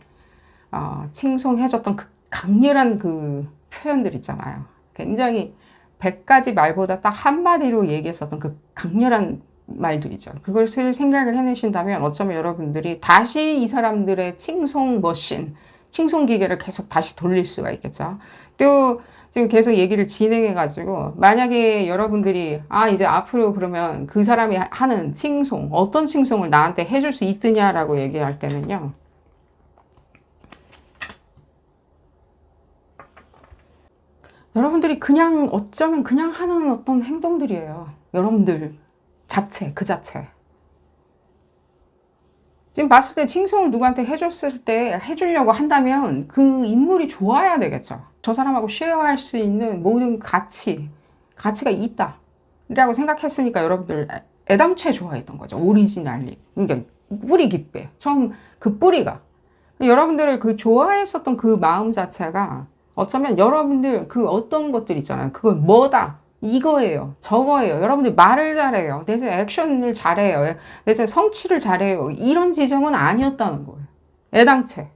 칭송해줬던 그 강렬한 그 표현들 있잖아요. 굉장히 100가지 말보다 딱 한마디로 얘기했었던 그 강렬한 말들이죠. 그것을 생각을 해내신다면 어쩌면 여러분들이 다시 이 사람들의 칭송 머신, 칭송 기계를 계속 다시 돌릴 수가 있겠죠. 또 지금 계속 얘기를 진행해가지고, 만약에 여러분들이 이제 앞으로 그러면 그 사람이 하는 칭송, 어떤 칭송을 나한테 해줄 수 있느냐라고 얘기할 때는요, 여러분들이 그냥 어쩌면 그냥 하는 어떤 행동들이에요. 여러분들 자체, 그 자체. 지금 봤을 때 칭송을 누구한테 해줬을 때 해주려고 한다면 그 인물이 좋아야 되겠죠. 저 사람하고 쉐어할 수 있는 모든 가치가 있다 라고 생각했으니까 여러분들 애당초에 좋아했던 거죠. 오리지널리. 그러니까 뿌리 깊게. 처음 그 뿌리가. 여러분들을 그 좋아했었던 그 마음 자체가 어쩌면 여러분들 그 어떤 것들 있잖아요. 그건 뭐다. 이거예요. 저거예요. 여러분들 말을 잘해요. 내지 액션을 잘해요. 내지 성취를 잘해요. 이런 지점은 아니었다는 거예요. 애당체.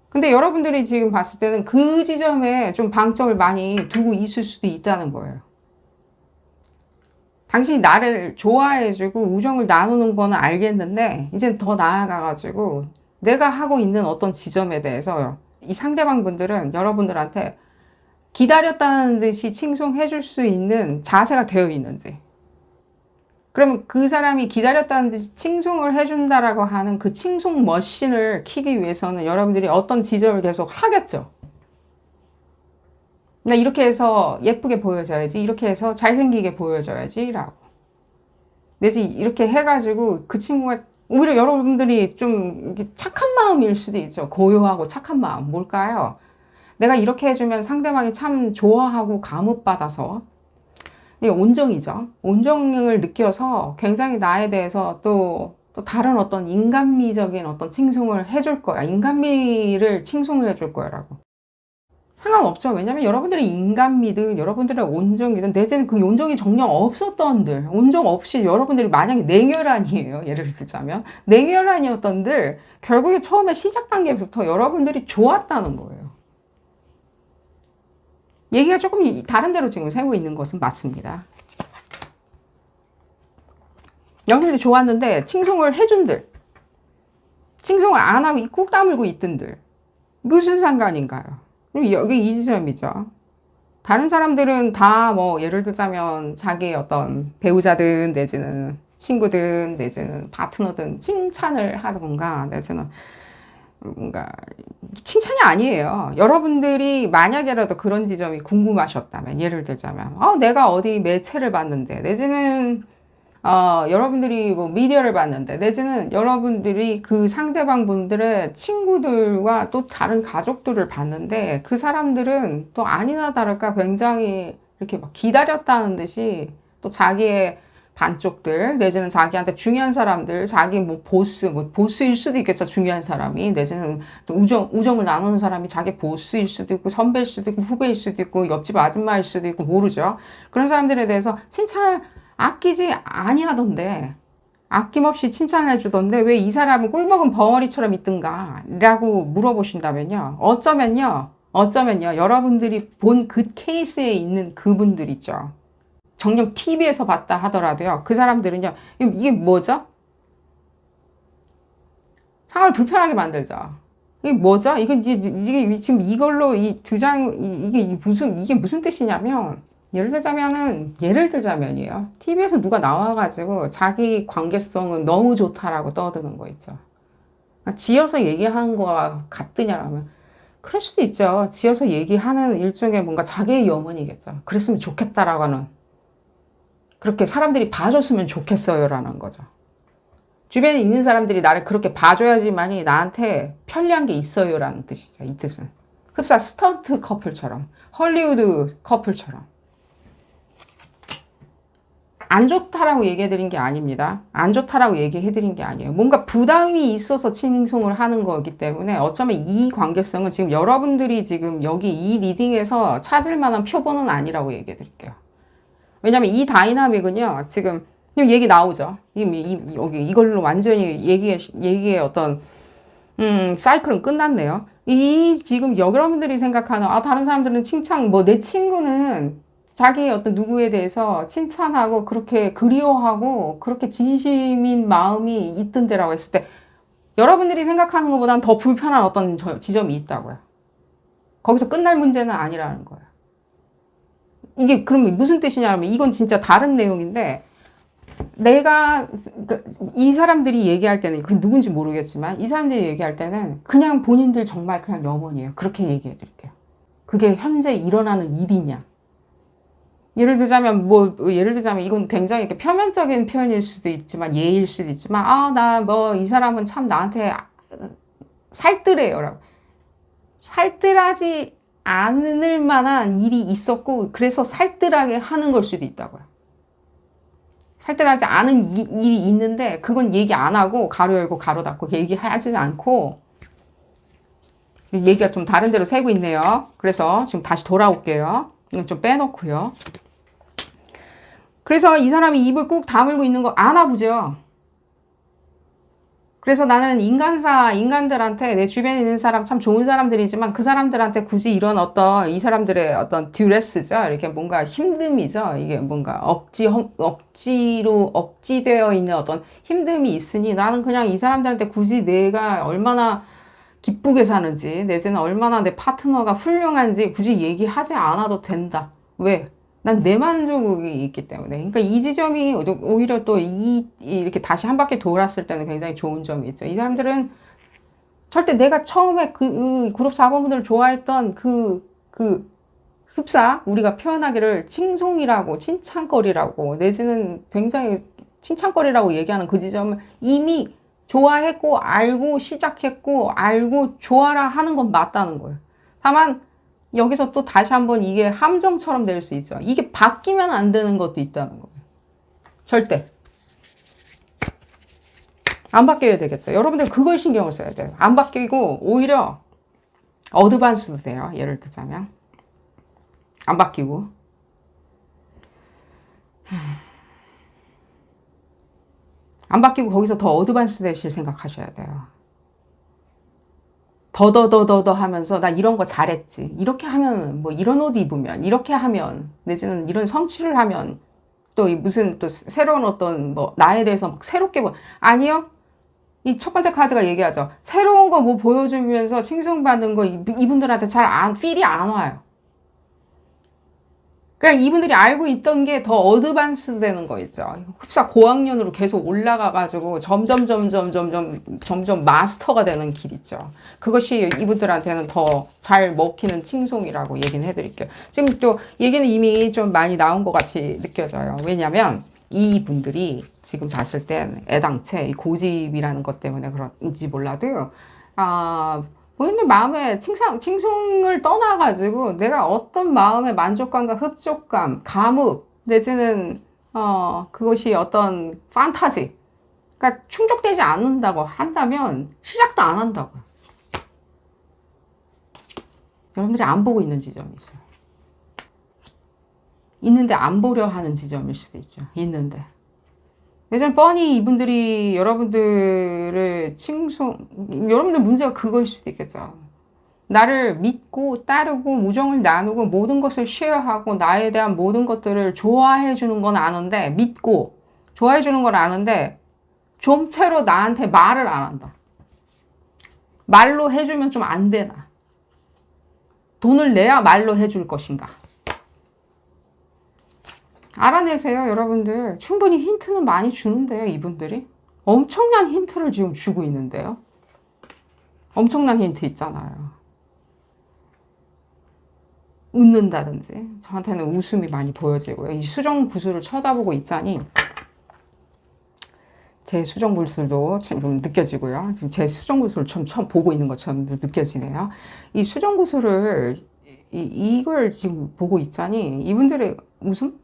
근데 여러분들이 지금 봤을 때는 그 지점에 좀 방점을 많이 두고 있을 수도 있다는 거예요. 당신이 나를 좋아해주고 우정을 나누는 거는 알겠는데, 이제 더 나아가가지고 내가 하고 있는 어떤 지점에 대해서 이 상대방 분들은 여러분들한테 기다렸다는 듯이 칭송해 줄 수 있는 자세가 되어 있는지, 그러면 그 사람이 기다렸다는 듯이 칭송을 해준다라고 하는 그 칭송 머신을 키기 위해서는 여러분들이 어떤 지적을 계속 하겠죠. 나 이렇게 해서 예쁘게 보여줘야지, 이렇게 해서 잘생기게 보여줘야지 라고. 내지 이렇게 해가지고 그 친구가 오히려 여러분들이 좀 착한 마음일 수도 있죠. 고요하고 착한 마음. 뭘까요? 내가 이렇게 해주면 상대방이 참 좋아하고 감흥받아서, 이게 온정이죠. 온정을 느껴서 굉장히 나에 대해서 또 다른 어떤 인간미적인 어떤 칭송을 해줄 거야. 인간미를 칭송을 해줄 거야라고. 상관없죠. 왜냐면 여러분들의 인간미든 여러분들의 온정이든 내지는 그 온정이 정녕 없었던들, 온정 없이 여러분들이 만약에 냉혈한이에요. 예를 들자면 냉혈한이었던들 결국에 처음에 시작 단계부터 여러분들이 좋았다는 거예요. 얘기가 조금 다른 데로 지금 세고 있는 것은 맞습니다. 여러분들이 좋았는데 칭송을 해준들, 칭송을 안 하고 꾹 다물고 있던들 무슨 상관인가요? 여기 이 지점이죠. 다른 사람들은 다 뭐 예를 들자면 자기의 어떤 배우자든 내지는 친구든 내지는 파트너든 칭찬을 하던가 내지는 뭔가 칭찬이 아니에요. 여러분들이 만약에라도 그런 지점이 궁금하셨다면 예를 들자면 내가 어디 매체를 봤는데 내지는 여러분들이 뭐 미디어를 봤는데 내지는 여러분들이 그 상대방 분들의 친구들과 또 다른 가족들을 봤는데 그 사람들은 또 아니나 다를까 굉장히 이렇게 막 기다렸다는 듯이 또 자기의 반쪽들 내지는 자기한테 중요한 사람들 자기 뭐 보스일 수도 있겠죠. 중요한 사람이 내지는 또 우정을 나누는 사람이 자기 보스일 수도 있고 선배일 수도 있고 후배일 수도 있고 옆집 아줌마일 수도 있고 모르죠. 그런 사람들에 대해서 칭찬을 아끼지 아니하던데 아낌없이 칭찬을 해주던데 왜 이 사람은 꿀먹은 벙어리처럼 있던가 라고 물어보신다면요. 어쩌면요 여러분들이 본 그 케이스에 있는 그분들 있죠. 정녕 TV에서 봤다 하더라도요. 그 사람들은요. 이게 뭐죠? 상황을 불편하게 만들죠. 이게 뭐죠? 이게 지금 이걸로 이 두 장 이게 무슨 뜻이냐면 예를 들자면이에요. TV에서 누가 나와가지고 자기 관계성은 너무 좋다라고 떠드는 거 있죠. 그러니까 지어서 얘기하는 거와 같으냐라면 그럴 수도 있죠. 지어서 얘기하는 일종의 뭔가 자기의 염원이겠죠. 그랬으면 좋겠다라고 하는 그렇게 사람들이 봐줬으면 좋겠어요라는 거죠. 주변에 있는 사람들이 나를 그렇게 봐줘야지만이 나한테 편리한 게 있어요라는 뜻이죠. 이 뜻은 흡사 스턴트 커플처럼 헐리우드 커플처럼 안 좋다라고 얘기해드린 게 아닙니다. 안 좋다라고 얘기해드린 게 아니에요. 뭔가 부담이 있어서 칭송을 하는 거기 때문에 어쩌면 이 관계성은 지금 여러분들이 지금 여기 이 리딩에서 찾을 만한 표본은 아니라고 얘기해드릴게요. 왜냐면 이 다이나믹은요, 지금 얘기 나오죠. 여기 이걸로 완전히 얘기의 어떤 사이클은 끝났네요. 지금 여러분들이 생각하는 다른 사람들은 칭찬 내 친구는 자기의 어떤 누구에 대해서 칭찬하고 그렇게 그리워하고 그렇게 진심인 마음이 있던데라고 했을 때 여러분들이 생각하는 것보다는 더 불편한 어떤 지점이 있다고요. 거기서 끝날 문제는 아니라는 거예요. 이게 그러면 무슨 뜻이냐면 이건 진짜 다른 내용인데 내가 이 사람들이 얘기할 때는 그 누군지 모르겠지만 이 사람들이 얘기할 때는 그냥 본인들 정말 그냥 염원이에요. 그렇게 얘기해 드릴게요. 그게 현재 일어나는 일이냐. 예를 들자면 이건 굉장히 이렇게 표면적인 표현일 수도 있지만 예일 수도 있지만 이 사람은 참 나한테 살뜰해요라고. 살뜰하지 않을 만한 일이 있었고 그래서 살뜰하게 하는 걸 수도 있다고요. 살뜰하지 않은 일이 있는데 그건 얘기 안 하고 가로 열고 가로 닫고 얘기하지 않고 얘기가 좀 다른 데로 새고 있네요. 그래서 지금 다시 돌아올게요. 이건 좀 빼놓고요. 그래서 이 사람이 입을 꾹 다물고 있는 거 아나 보죠. 그래서 나는 인간들한테 내 주변에 있는 사람 참 좋은 사람들이지만 그 사람들한테 굳이 이런 이 사람들의 어떤 듀레스죠. 이렇게 뭔가 힘듦이죠. 이게 뭔가 억지되어 있는 어떤 힘듦이 있으니 나는 그냥 이 사람들한테 굳이 내가 얼마나 기쁘게 사는지 내지는 얼마나 내 파트너가 훌륭한지 굳이 얘기하지 않아도 된다. 왜? 난 내 만족이 있기 때문에. 그러니까 이 지점이 오히려 또 이렇게 다시 한 바퀴 돌았을 때는 굉장히 좋은 점이 있죠. 이 사람들은 절대 내가 처음에 그 그룹 4번분들을 좋아했던 그 흡사, 우리가 표현하기를 칭송이라고, 칭찬거리라고, 내지는 굉장히 칭찬거리라고 얘기하는 그 지점을 이미 좋아했고, 알고, 시작했고, 알고, 좋아라 하는 건 맞다는 거예요. 다만, 여기서 또 다시 한번 이게 함정처럼 될 수 있죠. 이게 바뀌면 안 되는 것도 있다는 거예요. 절대. 안 바뀌어야 되겠죠. 여러분들 그걸 신경을 써야 돼요. 안 바뀌고, 오히려 어드밴스도 돼요. 예를 들자면. 안 바뀌고. 안 바뀌고 거기서 더 어드밴스 되실 생각하셔야 돼요. 더 하면서 나 이런 거 잘했지. 이렇게 하면 뭐 이런 옷 입으면 이렇게 하면 내지는 이런 성취를 하면 또 무슨 또 새로운 어떤 뭐 나에 대해서 막 새롭게 아니요. 이 첫 번째 카드가 얘기하죠. 새로운 거 뭐 보여주면서 칭송받는 거 이분들한테 필이 안 와요. 그러니까 이분들이 알고 있던 게 더 어드밴스 되는 거 있죠. 흡사 고학년으로 계속 올라가가지고 점점 마스터가 되는 길 있죠. 그것이 이분들한테는 더 잘 먹히는 칭송이라고 얘기는 해드릴게요. 지금 또 얘기는 이미 좀 많이 나온 것 같이 느껴져요. 왜냐면 이분들이 지금 봤을 땐 애당채 이 고집이라는 것 때문에 그런지 몰라도 본인의 마음에 칭송을 떠나가지고 내가 어떤 마음의 만족감과 흡족감, 감흡, 내지는, 그것이 어떤 판타지, 그러니까 충족되지 않는다고 한다면 시작도 안 한다고요. 여러분들이 안 보고 있는 지점이 있어요. 있는데 안 보려 하는 지점일 수도 있죠. 있는데. 예전 뻔히 이분들이 여러분들의 여러분들 문제가 그걸 수도 있겠죠. 나를 믿고 따르고 우정을 나누고 모든 것을 쉐어하고 나에 대한 모든 것들을 좋아해 주는 건 아는데 믿고 좋아해 주는 건 아는데 좀채로 나한테 말을 안 한다. 말로 해주면 좀 안 되나? 돈을 내야 말로 해줄 것인가? 알아내세요, 여러분들. 충분히 힌트는 많이 주는데요, 이분들이. 엄청난 힌트를 지금 주고 있는데요. 엄청난 힌트 있잖아요. 웃는다든지. 저한테는 웃음이 많이 보여지고요. 이 수정구슬을 쳐다보고 있자니 제 수정구슬도 좀 느껴지고요. 제 수정구슬을 처음 보고 있는 것처럼 느껴지네요. 이 수정구슬을 이걸 지금 보고 있자니 이분들의 웃음?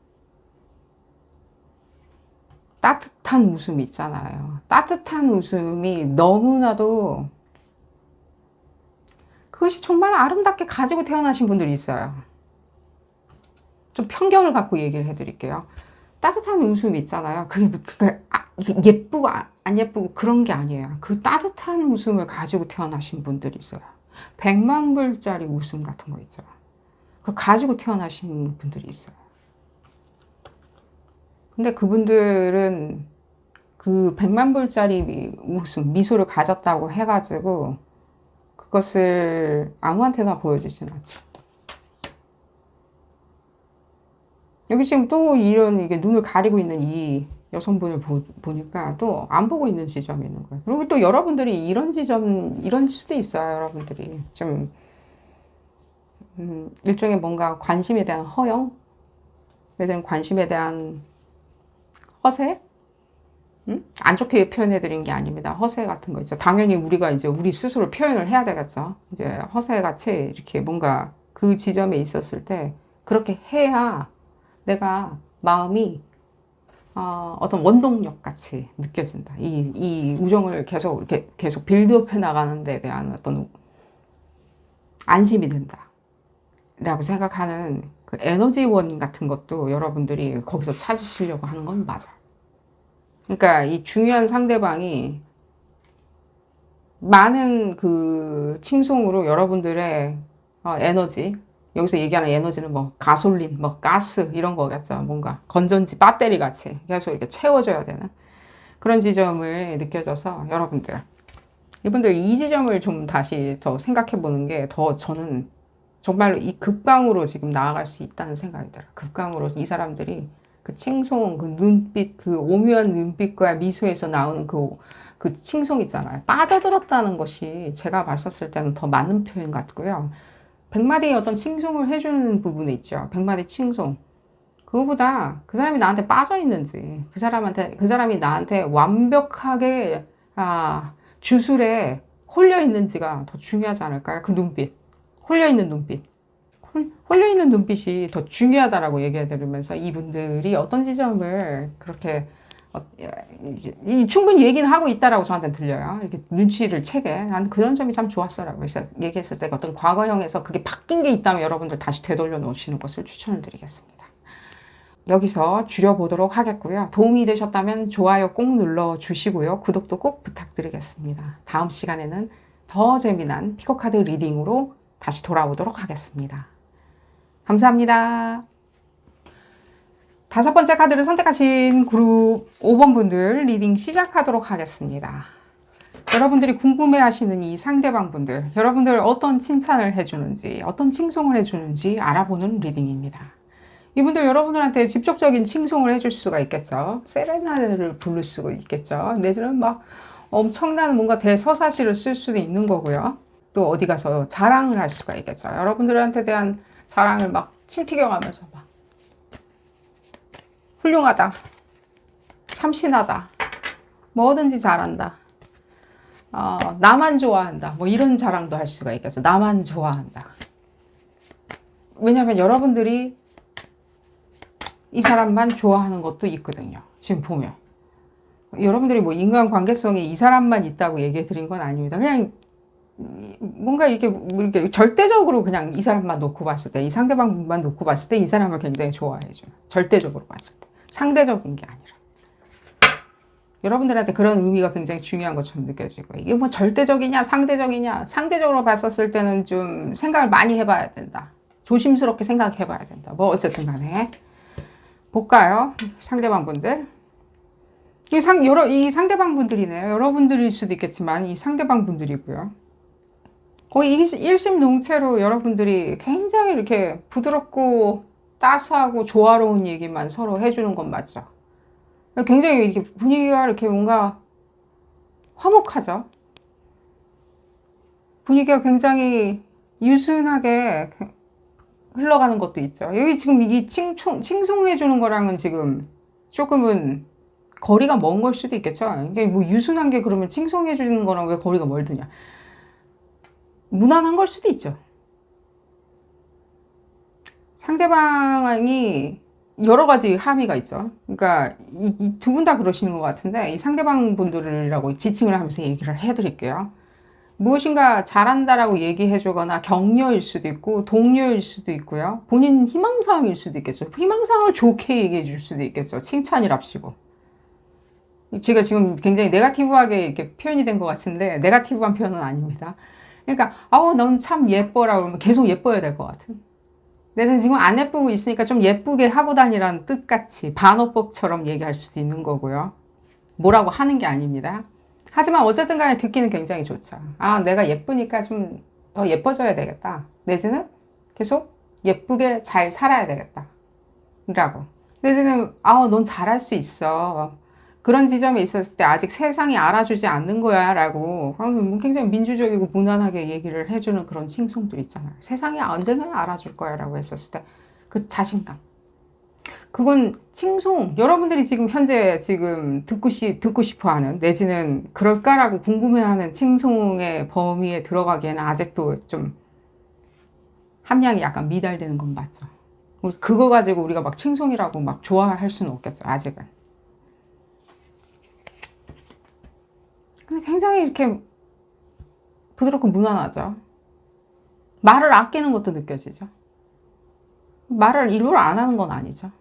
따뜻한 웃음이 있잖아요. 따뜻한 웃음이 너무나도 그것이 정말 아름답게 가지고 태어나신 분들이 있어요. 좀 편견을 갖고 얘기를 해드릴게요. 따뜻한 웃음이 있잖아요. 그게 예쁘고 안 예쁘고 그런 게 아니에요. 그 따뜻한 웃음을 가지고 태어나신 분들이 있어요. 100만 불짜리 웃음 같은 거 있죠. 그걸 가지고 태어나신 분들이 있어요. 근데 그분들은 그 100만 불짜리 웃음, 미소를 가졌다고 해가지고 그것을 아무한테나 보여주진 않죠. 여기 지금 또 이게 눈을 가리고 있는 이 여성분을 보니까 또 안 보고 있는 지점이 있는 거예요. 그리고 또 여러분들이 이런 수도 있어요. 여러분들이 좀 일종의 뭔가 관심에 대한 허영, 내지는 관심에 대한 허세? 안 좋게 표현해드린 게 아닙니다. 허세 같은 거 있죠. 당연히 우리가 이제 우리 스스로 표현을 해야 되겠죠. 이제 허세같이 이렇게 뭔가 그 지점에 있었을 때 그렇게 해야 내가 마음이 어떤 원동력 같이 느껴진다. 이 우정을 계속 빌드업 해 나가는 데 대한 어떤 안심이 된다. 라고 생각하는 그 에너지원 같은 것도 여러분들이 거기서 찾으시려고 하는 건 맞아요. 그러니까 이 중요한 상대방이 많은 그 칭송으로 여러분들의 에너지, 여기서 얘기하는 에너지는 뭐 가솔린, 뭐 가스 이런 거겠죠. 뭔가 건전지 배터리 같이 계속 이렇게 채워줘야 되는 그런 지점을 느껴져서 여러분들 이분들 이 지점을 좀 다시 더 생각해 보는 게 더 저는 정말로 이 극강으로 지금 나아갈 수 있다는 생각이 들어요. 극강으로 이 사람들이 그 칭송, 그 눈빛, 그 오묘한 눈빛과 미소에서 나오는 그 칭송 있잖아요. 빠져들었다는 것이 제가 봤었을 때는 더 맞는 표현 같고요. 백마디의 어떤 칭송을 해주는 부분이 있죠. 백마디 칭송. 그거보다 그 사람이 나한테 빠져 있는지, 그 사람이 나한테 완벽하게, 주술에 홀려 있는지가 더 중요하지 않을까요? 그 눈빛. 홀려 있는 눈빛. 홀려 있는 눈빛이 더 중요하다라고 얘기해 드리면서 이분들이 어떤 지점을 그렇게 충분히 얘기는 하고 있다라고 저한테 들려요. 이렇게 눈치를 채게. 나는 그런 점이 참 좋았어라고 그래서 얘기했을 때 어떤 과거형에서 그게 바뀐 게 있다면 여러분들 다시 되돌려 놓으시는 것을 추천을 드리겠습니다. 여기서 줄여보도록 하겠고요. 도움이 되셨다면 좋아요 꼭 눌러주시고요. 구독도 꼭 부탁드리겠습니다. 다음 시간에는 더 재미난 피코카드 리딩으로 다시 돌아오도록 하겠습니다. 감사합니다. 5번째 카드를 선택하신 그룹 5번 분들 리딩 시작하도록 하겠습니다. 여러분들이 궁금해하시는 이 상대방 분들, 여러분들 어떤 칭찬을 해주는지, 어떤 칭송을 해주는지 알아보는 리딩입니다. 이분들 여러분들한테 직접적인 칭송을 해줄 수가 있겠죠. 세레나데를 부를 수가 있겠죠. 내지는 막 엄청난 뭔가 대서사시를 쓸 수도 있는 거고요. 또 어디 가서 자랑을 할 수가 있겠죠. 여러분들한테 대한 자랑을 막 침 튀겨가면서 막 훌륭하다, 참신하다, 뭐든지 잘한다, 나만 좋아한다, 뭐 이런 자랑도 할 수가 있겠죠. 나만 좋아한다. 왜냐하면 여러분들이 이 사람만 좋아하는 것도 있거든요. 지금 보면 여러분들이 뭐 인간관계성에 이 사람만 있다고 얘기해 드린 건 아닙니다. 그냥 뭔가 이렇게 절대적으로 그냥 이 사람만 놓고 봤을 때, 이 상대방만 놓고 봤을 때 이 사람을 굉장히 좋아해줘요. 절대적으로 봤을 때. 상대적인 게 아니라. 여러분들한테 그런 의미가 굉장히 중요한 것처럼 느껴지고, 이게 뭐 절대적이냐 상대적이냐, 상대적으로 봤었을 때는 좀 생각을 많이 해봐야 된다. 조심스럽게 생각해봐야 된다. 뭐 어쨌든 간에 볼까요? 상대방 분들. 이 상대방 분들이네요. 여러분들일 수도 있겠지만 이 상대방 분들이고요. 거의 일심동체로 여러분들이 굉장히 이렇게 부드럽고 따스하고 조화로운 얘기만 서로 해주는 건 맞죠? 굉장히 이렇게 분위기가 이렇게 뭔가 화목하죠? 분위기가 굉장히 유순하게 흘러가는 것도 있죠. 여기 지금 이 칭송해주는 거랑은 지금 조금은 거리가 먼 걸 수도 있겠죠? 이게 뭐 유순한 게 그러면 칭송해주는 거랑 왜 거리가 멀드냐? 무난한 걸 수도 있죠. 상대방이 여러 가지 함의가 있죠. 그러니까 이 두 분 다 그러시는 것 같은데 이 상대방 분들이라고 지칭을 하면서 얘기를 해드릴게요. 무엇인가 잘한다라고 얘기해주거나 격려일 수도 있고 동료일 수도 있고요. 본인 희망사항일 수도 있겠죠. 희망사항을 좋게 얘기해 줄 수도 있겠죠. 칭찬이랍시고. 제가 지금 굉장히 네거티브하게 이렇게 표현이 된 것 같은데 네거티브한 표현은 아닙니다. 그러니까 넌 참 예뻐라 그러면 계속 예뻐야 될 것 같은. 내가 지금 안 예쁘고 있으니까 좀 예쁘게 하고 다니라는 뜻같이 반어법처럼 얘기할 수도 있는 거고요. 뭐라고 하는 게 아닙니다. 하지만 어쨌든 간에 듣기는 굉장히 좋죠. 내가 예쁘니까 좀 더 예뻐져야 되겠다. 내지는 계속 예쁘게 잘 살아야 되겠다. 라고. 내지는 넌 잘할 수 있어. 그런 지점에 있었을 때 아직 세상이 알아주지 않는 거야 라고 굉장히 민주적이고 무난하게 얘기를 해주는 그런 칭송들 있잖아요. 세상이 언젠가 알아줄 거야 라고 했었을 때 그 자신감. 그건 칭송, 여러분들이 지금 현재 지금 듣고 싶어 하는, 내지는 그럴까라고 궁금해하는 칭송의 범위에 들어가기에는 아직도 좀 함량이 약간 미달되는 건 맞죠. 그거 가지고 우리가 막 칭송이라고 막 좋아할 수는 없겠죠, 아직은. 근데 굉장히 이렇게 부드럽고 무난하죠. 말을 아끼는 것도 느껴지죠. 말을 일부러 안 하는 건 아니죠.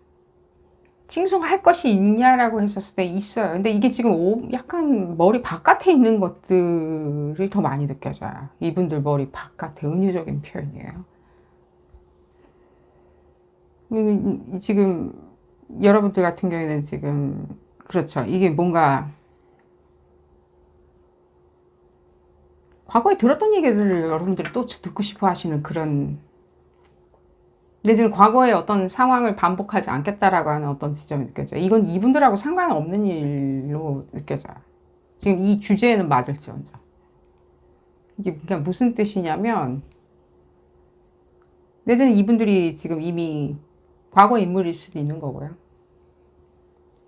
칭송할 것이 있냐라고 했었을 때 있어요. 근데 이게 지금 약간 머리 바깥에 있는 것들이 더 많이 느껴져요. 이분들 머리 바깥에 은유적인 표현이에요. 지금 여러분들 같은 경우에는 지금 그렇죠. 이게 뭔가 과거에 들었던 얘기들을 여러분들이 또 듣고 싶어 하시는 그런 내지는 과거의 어떤 상황을 반복하지 않겠다라고 하는 어떤 지점이 느껴져요. 이건 이분들하고 상관없는 일로 느껴져요. 지금 이 주제에는 맞을지언정. 이게 그러니까 무슨 뜻이냐면, 내지는 이분들이 지금 이미 과거 인물일 수도 있는 거고요.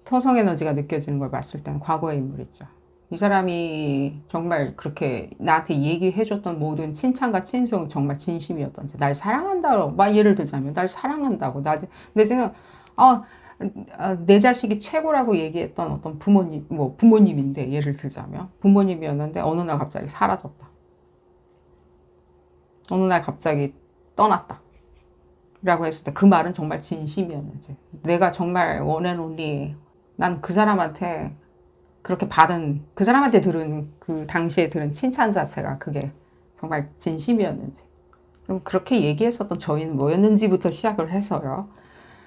토성 에너지가 느껴지는 걸 봤을 때는 과거의 인물이죠. 이 사람이 정말 그렇게 나한테 얘기해줬던 모든 칭찬과 칭송이 정말 진심이었던지, 날 사랑한다고, 막 예를 들자면, 날 사랑한다고, 내지는, 내 자식이 최고라고 얘기했던 어떤 부모님, 뭐 부모님인데, 예를 들자면, 부모님이었는데, 어느 날 갑자기 사라졌다. 어느 날 갑자기 떠났다. 라고 했을 때 그 말은 정말 진심이었는지, 내가 정말 원앤온리, 난 그 사람한테 그렇게 받은, 그 사람한테 들은, 그 당시에 들은 칭찬 자체가 그게 정말 진심이었는지, 그럼 그렇게 얘기했었던 저희는 뭐였는지부터 시작을 해서요.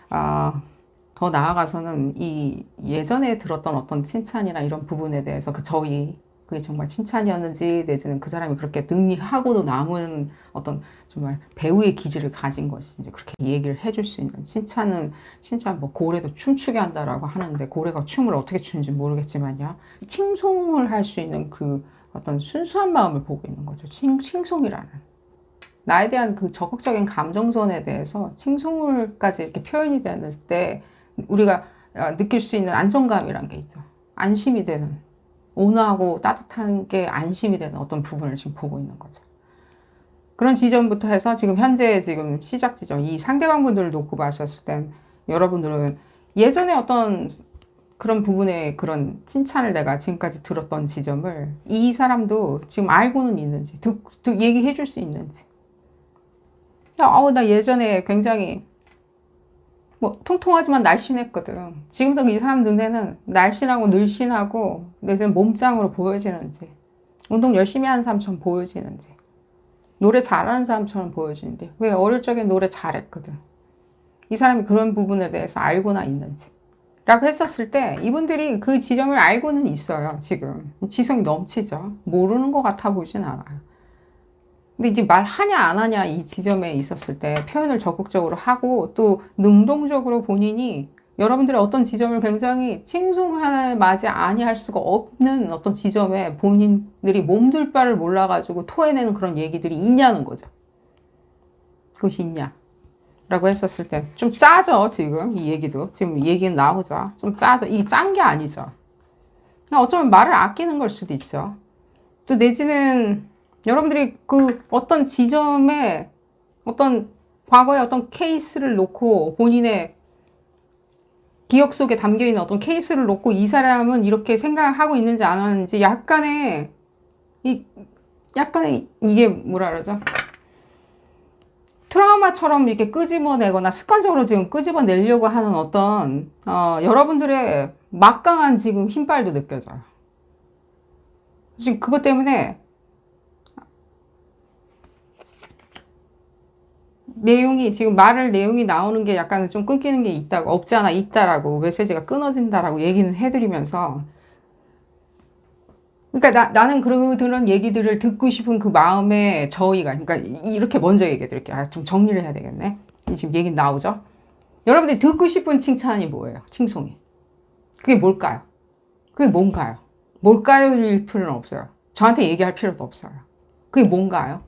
더 나아가서는 이 예전에 들었던 어떤 칭찬이나 이런 부분에 대해서 그게 정말 칭찬이었는지, 내지는 그 사람이 그렇게 능리하고도 남은 어떤 정말 배우의 기질을 가진 것인지, 그렇게 얘기를 해줄 수 있는, 칭찬은 진짜 뭐 고래도 춤추게 한다라고 하는데, 고래가 춤을 어떻게 추는지 모르겠지만요, 칭송을 할 수 있는 그 어떤 순수한 마음을 보고 있는 거죠. 칭송이라는. 나에 대한 그 적극적인 감정선에 대해서 칭송을까지 이렇게 표현이 될 때 우리가 느낄 수 있는 안정감이란 게 있죠. 안심이 되는, 온화하고 따뜻한 게 안심이 되는 어떤 부분을 지금 보고 있는 거죠. 그런 지점부터 해서 지금 현재 지금 시작 지점, 이 상대방 분들을 놓고 봤었을 땐 여러분들은 예전에 어떤 그런 부분에 그런 칭찬을 내가 지금까지 들었던 지점을 이 사람도 지금 알고는 있는지, 얘기해 줄 수 있는지. 나 예전에 굉장히 뭐 통통하지만 날씬했거든. 지금도 이 사람 눈에는 날씬하고 늘씬하고 내지는 몸짱으로 보여지는지, 운동 열심히 하는 사람처럼 보여지는지, 노래 잘하는 사람처럼 보여지는데, 왜 어릴 적에 노래 잘했거든. 이 사람이 그런 부분에 대해서 알고나 있는지 라고 했었을 때 이분들이 그 지점을 알고는 있어요. 지금 지성이 넘치죠. 모르는 것 같아 보이진 않아요. 근데 이제 말하냐 안 하냐 이 지점에 있었을 때 표현을 적극적으로 하고, 또 능동적으로 본인이 여러분들의 어떤 지점을 굉장히 칭송하지 아니할 수가 없는 어떤 지점에 본인들이 몸둘 바를 몰라가지고 토해내는 그런 얘기들이 있냐는 거죠. 그것이 있냐 라고 했었을 때 좀 짜죠. 지금 이 얘기도, 지금 이 얘기는 나오죠. 좀 짜죠. 이게 짠 게 아니죠. 그냥 어쩌면 말을 아끼는 걸 수도 있죠. 또 내지는 여러분들이 그 어떤 지점에 어떤 과거의 어떤 케이스를 놓고, 본인의 기억 속에 담겨있는 어떤 케이스를 놓고 이 사람은 이렇게 생각하고 있는지 안 하는지 약간의 이게 뭐라 그러죠? 트라우마처럼 이렇게 끄집어내거나 습관적으로 지금 끄집어내려고 하는 어떤 여러분들의 막강한 지금 힘빨도 느껴져요. 지금 그것 때문에 지금 내용이 나오는 게 약간 좀 끊기는 게 있다고, 없지 않아 있다라고, 메시지가 끊어진다라고 얘기는 해드리면서, 그러니까 나는 그런 얘기들을 듣고 싶은 그 마음의 저희가, 그러니까 이렇게 먼저 얘기해 드릴게요. 좀 정리를 해야 되겠네. 지금 얘기 나오죠? 여러분들이 듣고 싶은 칭찬이 뭐예요? 칭송이. 그게 뭘까요? 그게 뭔가요? 뭘까요일 필요는 없어요. 저한테 얘기할 필요도 없어요. 그게 뭔가요?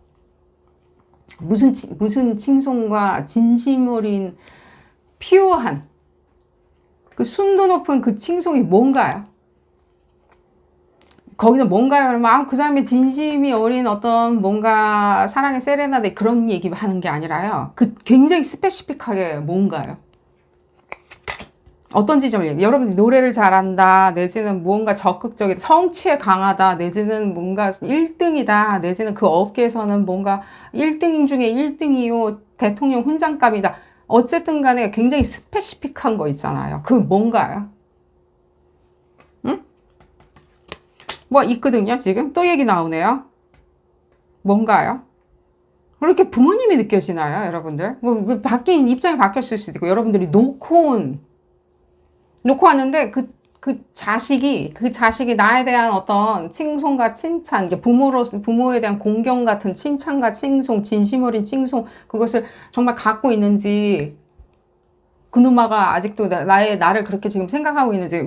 무슨 칭송과 진심 어린 피오한 그 순도 높은 그 칭송이 뭔가요? 거기서 뭔가요? 그러면 그 사람의 진심이 어린 어떤 뭔가 사랑의 세레나데 그런 얘기 하는 게 아니라요. 그 굉장히 스페시픽하게 뭔가요? 어떤 지점을 얘기해요? 여러분이 노래를 잘한다, 내지는 무언가 적극적이다, 성취에 강하다, 내지는 뭔가 1등이다, 내지는 그 업계에서는 뭔가 1등 중에 1등이요, 대통령 훈장감이다. 어쨌든 간에 굉장히 스페시픽한 거 있잖아요. 그 뭔가요? 응? 뭐 있거든요. 지금 또 얘기 나오네요. 뭔가요? 그렇게 부모님이 느껴지나요, 여러분들? 뭐 바뀐 입장이 바뀌었을 수도 있고, 여러분들이 놓고 왔는데 그 그 자식이 나에 대한 어떤 칭송과 칭찬, 이게 부모에 대한 공경 같은 칭찬과 칭송, 진심 어린 칭송, 그것을 정말 갖고 있는지, 그누마가 아직도 나를 그렇게 지금 생각하고 있는지,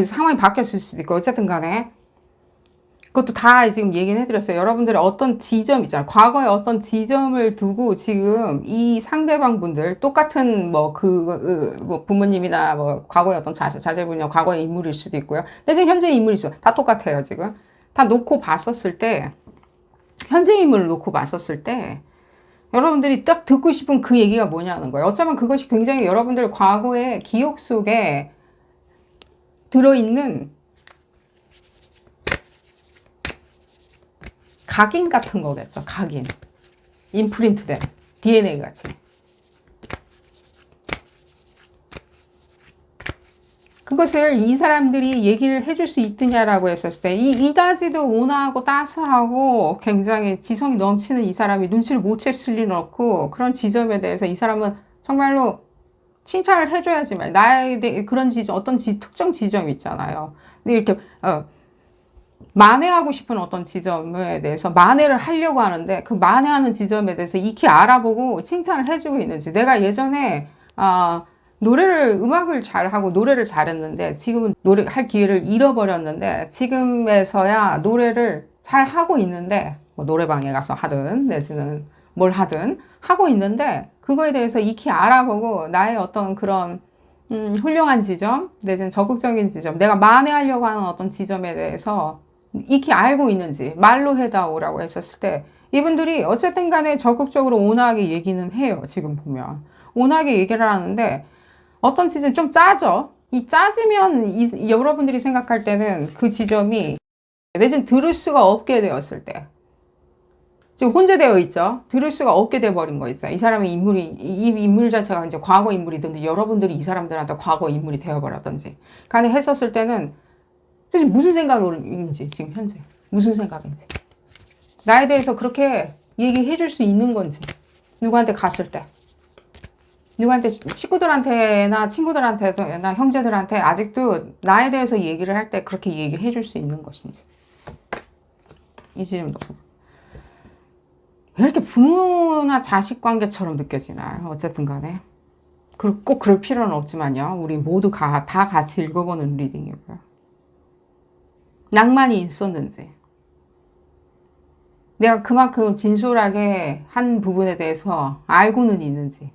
상황이 바뀌었을 수도 있고, 어쨌든 간에. 그것도 다 지금 얘기는 해드렸어요. 여러분들의 어떤 지점 있잖아요. 과거의 어떤 지점을 두고 지금 이 상대방 분들, 똑같은 부모님이나 과거의 어떤 자제분이나 과거의 인물일 수도 있고요. 근데 지금 현재 인물이 있어요. 다 똑같아요, 지금. 다 놓고 봤었을 때, 현재 인물을 놓고 봤었을 때, 여러분들이 딱 듣고 싶은 그 얘기가 뭐냐는 거예요. 어쩌면 그것이 굉장히 여러분들 과거의 기억 속에 들어있는 각인 같은 거겠죠. 각인. 임프린트된 DNA 같이. 그것을 이 사람들이 얘기를 해줄 수 있느냐라고 했었을 때, 이다지도 온화하고 따스하고 굉장히 지성이 넘치는 이 사람이 눈치를 못 챘을 리는 없고, 그런 지점에 대해서 이 사람은 정말로 칭찬을 해줘야지만, 나에 대해 그런 지점, 어떤 특정 지점이 있잖아요. 근데 이렇게, 만회하고 싶은 어떤 지점에 대해서 만회를 하려고 하는데, 그 만회하는 지점에 대해서 익히 알아보고 칭찬을 해주고 있는지. 내가 예전에, 음악을 잘하고 노래를 잘했는데, 지금은 노래할 기회를 잃어버렸는데, 지금에서야 노래를 잘 하고 있는데, 노래방에 가서 하든, 내지는 뭘 하든 하고 있는데, 그거에 대해서 익히 알아보고, 나의 어떤 그런, 훌륭한 지점, 내지는 적극적인 지점, 내가 만회하려고 하는 어떤 지점에 대해서 익히 알고 있는지, 말로 해다오라고 했었을 때, 이분들이 어쨌든 간에 적극적으로 온화하게 얘기는 해요, 지금 보면. 온화하게 얘기를 하는데, 어떤 지점 좀 짜죠? 이 짜지면 여러분들이 생각할 때는 그 지점이 내지는 들을 수가 없게 되었을 때, 지금 혼재되어 있죠? 들을 수가 없게 돼버린 거 있죠? 이 인물 자체가 이제 과거 인물이든지 여러분들이 이 사람들한테 과거 인물이 되어버렸든지 간에 했었을 때는 도대체 무슨 생각인지, 지금 현재 무슨 생각인지, 나에 대해서 그렇게 얘기해 줄 수 있는 건지, 누구한테 갔을 때, 누구한테, 친구들한테나 친구들한테나 형제들한테 아직도 나에 대해서 얘기를 할 때 그렇게 얘기해 줄 수 있는 것인지, 이 지점도. 왜 이렇게 부모나 자식 관계처럼 느껴지나요? 어쨌든 간에. 꼭 그럴 필요는 없지만요. 우리 모두 다 같이 읽어보는 리딩이고요. 낭만이 있었는지, 내가 그만큼 진솔하게 한 부분에 대해서 알고는 있는지,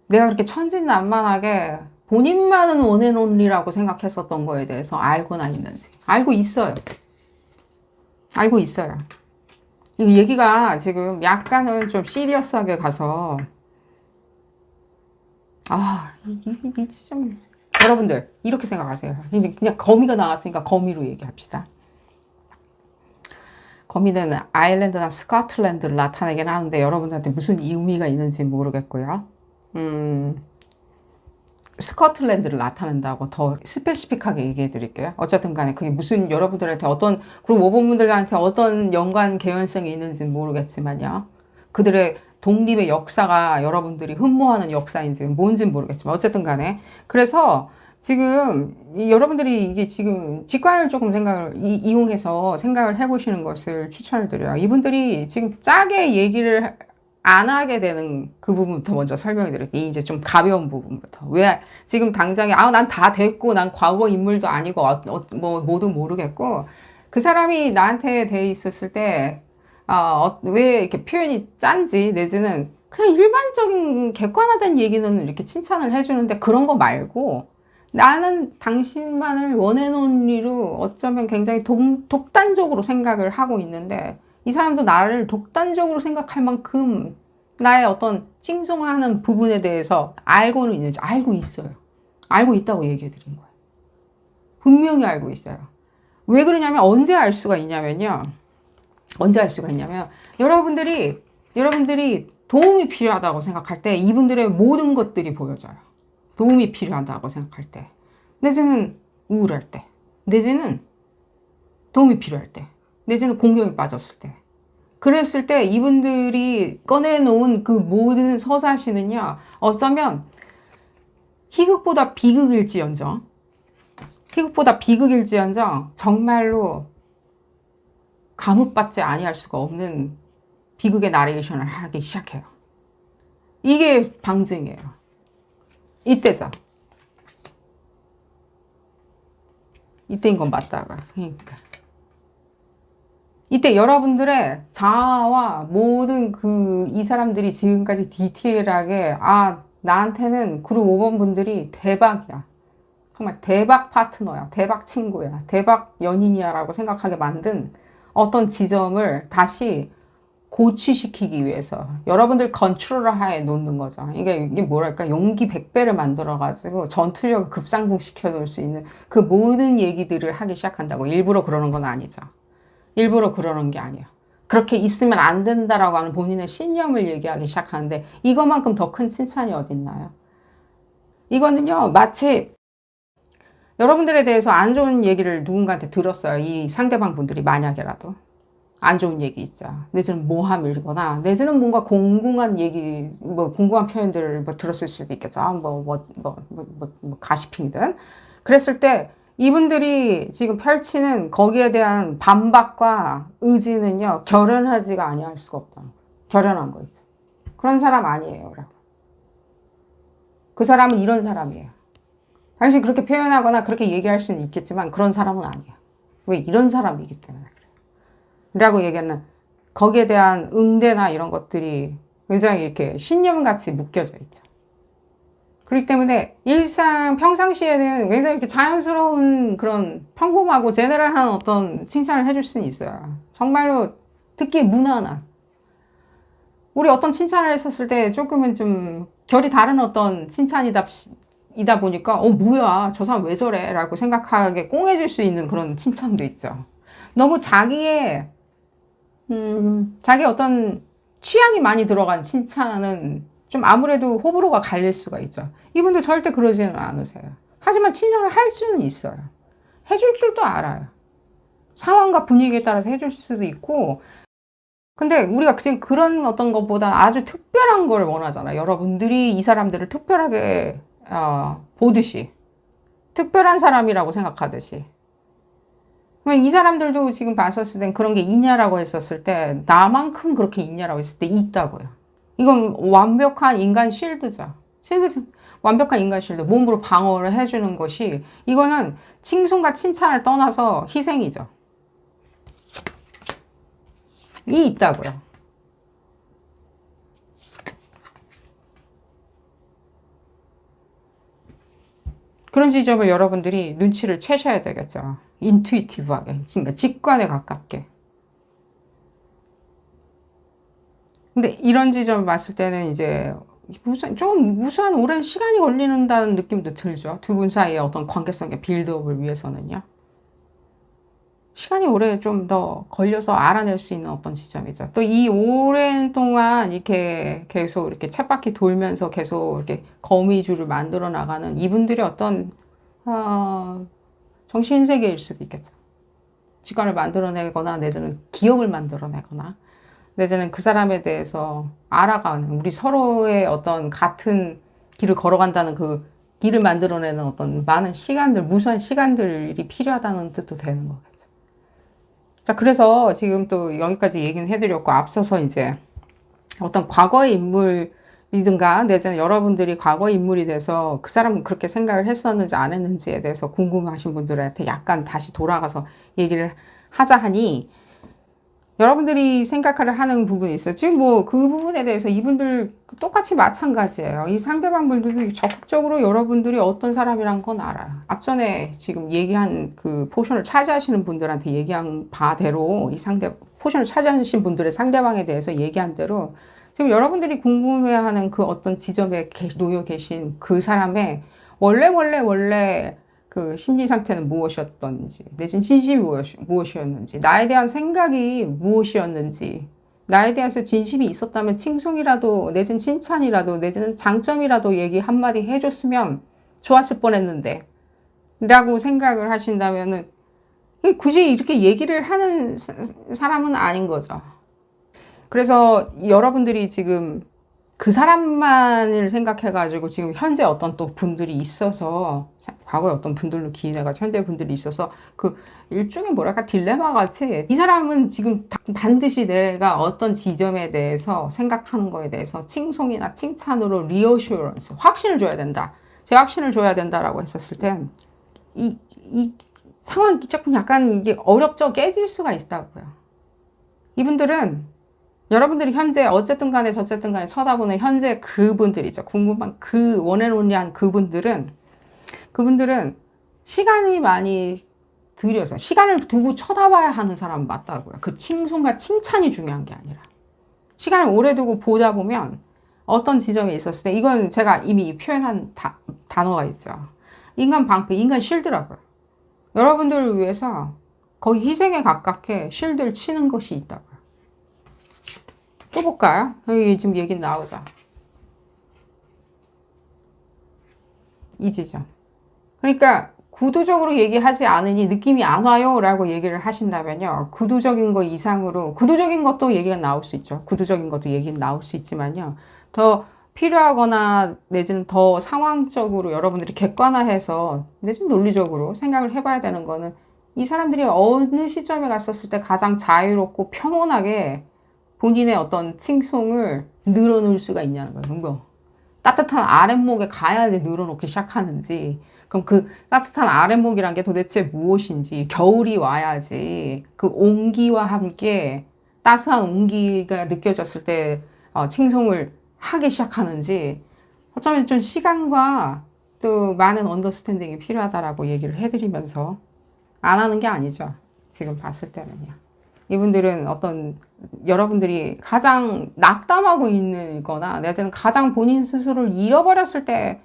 내가 그렇게 천진난만하게 본인만은 원앤온리라고 생각했었던 거에 대해서 알고나 있는지. 알고 있어요. 알고 있어요. 이 얘기가 지금 약간은 좀 시리어스하게 가서, 이게 좀, 여러분들 이렇게 생각하세요. 이제 그냥 거미가 나왔으니까 거미로 얘기합시다. 거미는 아일랜드나 스코틀랜드를 나타내긴 하는데 여러분들한테 무슨 의미가 있는지 모르겠고요. 스코틀랜드를 나타낸다고 더 스페시픽하게 얘기해 드릴게요. 어쨌든 간에 그게 무슨 여러분들한테 그리고 모범분들한테 어떤 연관 개연성이 있는지는 모르겠지만요. 그들의 독립의 역사가 여러분들이 흠모하는 역사인지 뭔지는 모르겠지만 어쨌든 간에, 그래서 지금 여러분들이 이게 지금 직관을 조금 이용해서 생각을 해보시는 것을 추천을 드려요. 이분들이 지금 짜게 얘기를 안 하게 되는 그 부분부터 먼저 설명해 드릴게요. 이제 좀 가벼운 부분부터. 왜 지금 당장에 난 다 됐고, 난 과거 인물도 아니고 뭐도 모르겠고, 그 사람이 나한테 돼 있었을 때 왜 이렇게 표현이 짠지, 내지는 그냥 일반적인 객관화된 얘기는 이렇게 칭찬을 해주는데, 그런 거 말고 나는 당신만을 원앤온리로 어쩌면 굉장히 독단적으로 생각을 하고 있는데, 이 사람도 나를 독단적으로 생각할 만큼 나의 어떤 칭송하는 부분에 대해서 알고는 있는지, 알고 있어요. 알고 있다고 얘기해 드린 거예요. 분명히 알고 있어요. 왜 그러냐면, 언제 알 수가 있냐면, 여러분들이 도움이 필요하다고 생각할 때 이분들의 모든 것들이 보여져요. 도움이 필요하다고 생각할 때, 내지는 우울할 때, 내지는 도움이 필요할 때, 내지는 공경에 빠졌을 때, 그랬을 때 이분들이 꺼내놓은 그 모든 서사시는요, 어쩌면 희극보다 비극일지언정, 희극보다 비극일지언정 정말로 감흥받지 아니할 수가 없는 비극의 나레이션을 하기 시작해요. 이게 방증이에요. 이때죠. 이때인 건 맞다가. 그러니까. 이때 여러분들의 자아와 모든 이 사람들이 지금까지 디테일하게, 나한테는 그룹 5번 분들이 대박이야. 정말 대박 파트너야. 대박 친구야. 대박 연인이야. 라고 생각하게 만든 어떤 지점을 다시 고취시키기 위해서 여러분들 컨트롤 하에 놓는 거죠. 이게 뭐랄까, 용기 100배를 만들어가지고 전투력을 급상승시켜 놓을 수 있는 그 모든 얘기들을 하기 시작한다고. 일부러 그러는 건 아니죠. 일부러 그러는 게 아니에요. 그렇게 있으면 안 된다라고 하는 본인의 신념을 얘기하기 시작하는데, 이것만큼 더 큰 칭찬이 어딨나요? 이거는요, 마치 여러분들에 대해서 안 좋은 얘기를 누군가한테 들었어요. 이 상대방 분들이 만약에라도. 안 좋은 얘기 있죠. 내지는 모함이거나, 내지는 뭔가 공공한 얘기, 공공한 표현들을 들었을 수도 있겠죠. 가시핑이든. 그랬을 때, 이분들이 지금 펼치는 거기에 대한 반박과 의지는요, 결연하지가 아니할 수가 없다. 결연한 거 있죠. 그런 사람 아니에요. 라고. 그 사람은 이런 사람이에요. 당신이 그렇게 표현하거나 그렇게 얘기할 수는 있겠지만, 그런 사람은 아니에요. 왜? 이런 사람이기 때문에. 라고 얘기하는, 거기에 대한 응대나 이런 것들이 굉장히 이렇게 신념같이 묶여져 있죠. 그렇기 때문에 평상시에는 굉장히 이렇게 자연스러운 그런 평범하고 제너럴한 어떤 칭찬을 해줄 수는 있어요. 정말로 듣기 무난한. 우리 어떤 칭찬을 했었을 때 조금은 좀 결이 다른 어떤 칭찬이다 보니까, 뭐야, 저 사람 왜 저래? 라고 생각하게 꽁해질 수 있는 그런 칭찬도 있죠. 너무 자기의 어떤 취향이 많이 들어간 칭찬은 좀 아무래도 호불호가 갈릴 수가 있죠. 이분들 절대 그러지는 않으세요. 하지만 칭찬을 할 수는 있어요. 해줄 줄도 알아요. 상황과 분위기에 따라서 해줄 수도 있고, 근데 우리가 지금 그런 어떤 것보다 아주 특별한 걸 원하잖아요. 여러분들이 이 사람들을 특별하게 보듯이, 특별한 사람이라고 생각하듯이. 이 사람들도 지금 봤었을 땐 그런 게 있냐라고 했었을 때, 나만큼 그렇게 있냐라고 했을 때 있다고요. 이건 완벽한 인간 쉴드죠. 완벽한 인간 쉴드. 몸으로 방어를 해주는 것이, 이거는 칭송과 칭찬을 떠나서 희생이죠. 이 있다고요. 그런 지점을 여러분들이 눈치를 채셔야 되겠죠. 인투이티브하게, 그러니까 직관에 가깝게. 근데 이런 지점을 봤을 때는 이제 조금 무수한 오랜 시간이 걸리는다는 느낌도 들죠. 두 분 사이의 어떤 관계성의 빌드업을 위해서는요. 시간이 오래 좀 더 걸려서 알아낼 수 있는 어떤 지점이죠. 또 이 오랜 동안 이렇게 계속 이렇게 쳇바퀴 돌면서 계속 이렇게 거미줄을 만들어 나가는 이분들의 어떤 정신세계일 수도 있겠죠. 직관을 만들어내거나 내지는 기억을 만들어내거나 내지는 그 사람에 대해서 알아가는, 우리 서로의 어떤 같은 길을 걸어간다는 그 길을 만들어내는 어떤 많은 시간들, 무수한 시간들이 필요하다는 뜻도 되는 거겠죠. 자, 그래서 지금 또 여기까지 얘기는 해드렸고, 앞서서 이제 어떤 과거의 인물이든가 내지는 여러분들이 과거의 인물이 돼서 그 사람은 그렇게 생각을 했었는지 안 했는지에 대해서 궁금하신 분들한테 약간 다시 돌아가서 얘기를 하자 하니, 여러분들이 생각을 하는 부분이 있어요. 지금 그 부분에 대해서 이분들 똑같이 마찬가지예요. 이 상대방 분들도 적극적으로 여러분들이 어떤 사람이란 건 알아요. 앞전에 지금 얘기한 그 포션을 차지하시는 분들한테 얘기한 바대로 포션을 차지하신 분들의 상대방에 대해서 얘기한 대로 지금 여러분들이 궁금해하는 그 어떤 지점에 놓여 계신 그 사람의 원래 그 심리 상태는 무엇이었던지, 내진 진심이 무엇이었는지, 나에 대한 생각이 무엇이었는지, 나에 대해서 진심이 있었다면 칭송이라도, 내진 칭찬이라도, 내지는 장점이라도 얘기 한마디 해줬으면 좋았을 뻔했는데, 라고 생각을 하신다면은, 굳이 이렇게 얘기를 하는 사람은 아닌 거죠. 그래서 여러분들이 지금 그 사람만을 생각해가지고 지금 현재 어떤 또 분들이 있어서 과거에 어떤 분들로 기인해가지고 현재 분들이 있어서 그 일종의 뭐랄까 딜레마 같이 이 사람은 지금 반드시 내가 어떤 지점에 대해서 생각하는 거에 대해서 칭송이나 칭찬으로 리어슈런스 확신을 줘야 된다. 제 확신을 줘야 된다라고 했었을 땐 이 상황이 조금 약간 이게 어렵죠. 깨질 수가 있다고요. 이분들은 여러분들이 현재 어쨌든 간에 저쨌든 간에 쳐다보는 현재 그분들이죠. 궁금한 그 원앤온리한 그분들은 시간이 많이 들여서 시간을 두고 쳐다봐야 하는 사람 맞다고요. 그 칭송과 칭찬이 중요한 게 아니라 시간을 오래 두고 보다 보면 어떤 지점에 있었을 때 이건 제가 이미 표현한 단어가 있죠. 인간 방패, 인간 쉴드라고요. 여러분들을 위해서 거의 희생에 가깝게 쉴드를 치는 것이 있다고요. 또 볼까요? 여기 지금 얘기 나오죠. 이 지점. 그러니까 구두적으로 얘기하지 않으니 느낌이 안 와요 라고 얘기를 하신다면요. 구두적인 거 이상으로 구두적인 것도 얘기가 나올 수 있죠. 구두적인 것도 얘기는 나올 수 있지만요. 더 필요하거나 내지는 더 상황적으로 여러분들이 객관화해서 내지는 논리적으로 생각을 해봐야 되는 거는 이 사람들이 어느 시점에 갔었을 때 가장 자유롭고 평온하게 본인의 어떤 칭송을 늘어놓을 수가 있냐는 거예요. 뭐 따뜻한 아랫목에 가야지 늘어놓기 시작하는지, 그럼 그 따뜻한 아랫목이란 게 도대체 무엇인지, 겨울이 와야지 그 온기와 함께 따스한 온기가 느껴졌을 때 칭송을 하기 시작하는지, 어쩌면 좀 시간과 또 많은 언더스탠딩이 필요하다라고 얘기를 해드리면서 안 하는 게 아니죠. 지금 봤을 때는요. 이분들은 어떤 여러분들이 가장 낙담하고 있는 거나 내지는 가장 본인 스스로를 잃어버렸을 때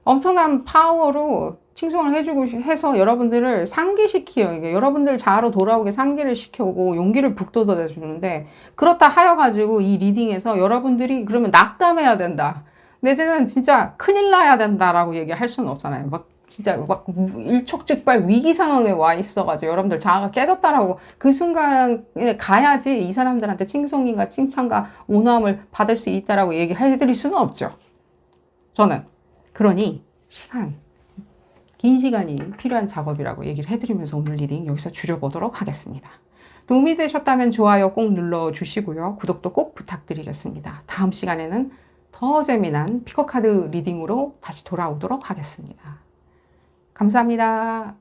엄청난 파워로 칭송을 해주고 해서 여러분들을 상기시키요. 이게 여러분들 자아로 돌아오게 상기를 시켜오고 용기를 북돋아 주는데, 그렇다 하여가지고 이 리딩에서 여러분들이 그러면 낙담해야 된다. 내지는 진짜 큰일 나야 된다라고 얘기할 수는 없잖아요. 막 진짜 막 일촉즉발 위기 상황에 와 있어가지고 여러분들 자아가 깨졌다라고 그 순간에 가야지 이 사람들한테 칭송인가 칭찬과 온화함을 받을 수 있다라고 얘기해드릴 수는 없죠. 저는. 그러니 긴 시간이 필요한 작업이라고 얘기를 해드리면서 오늘 리딩 여기서 줄여보도록 하겠습니다. 도움이 되셨다면 좋아요 꼭 눌러주시고요. 구독도 꼭 부탁드리겠습니다. 다음 시간에는 더 재미난 피커카드 리딩으로 다시 돌아오도록 하겠습니다. 감사합니다.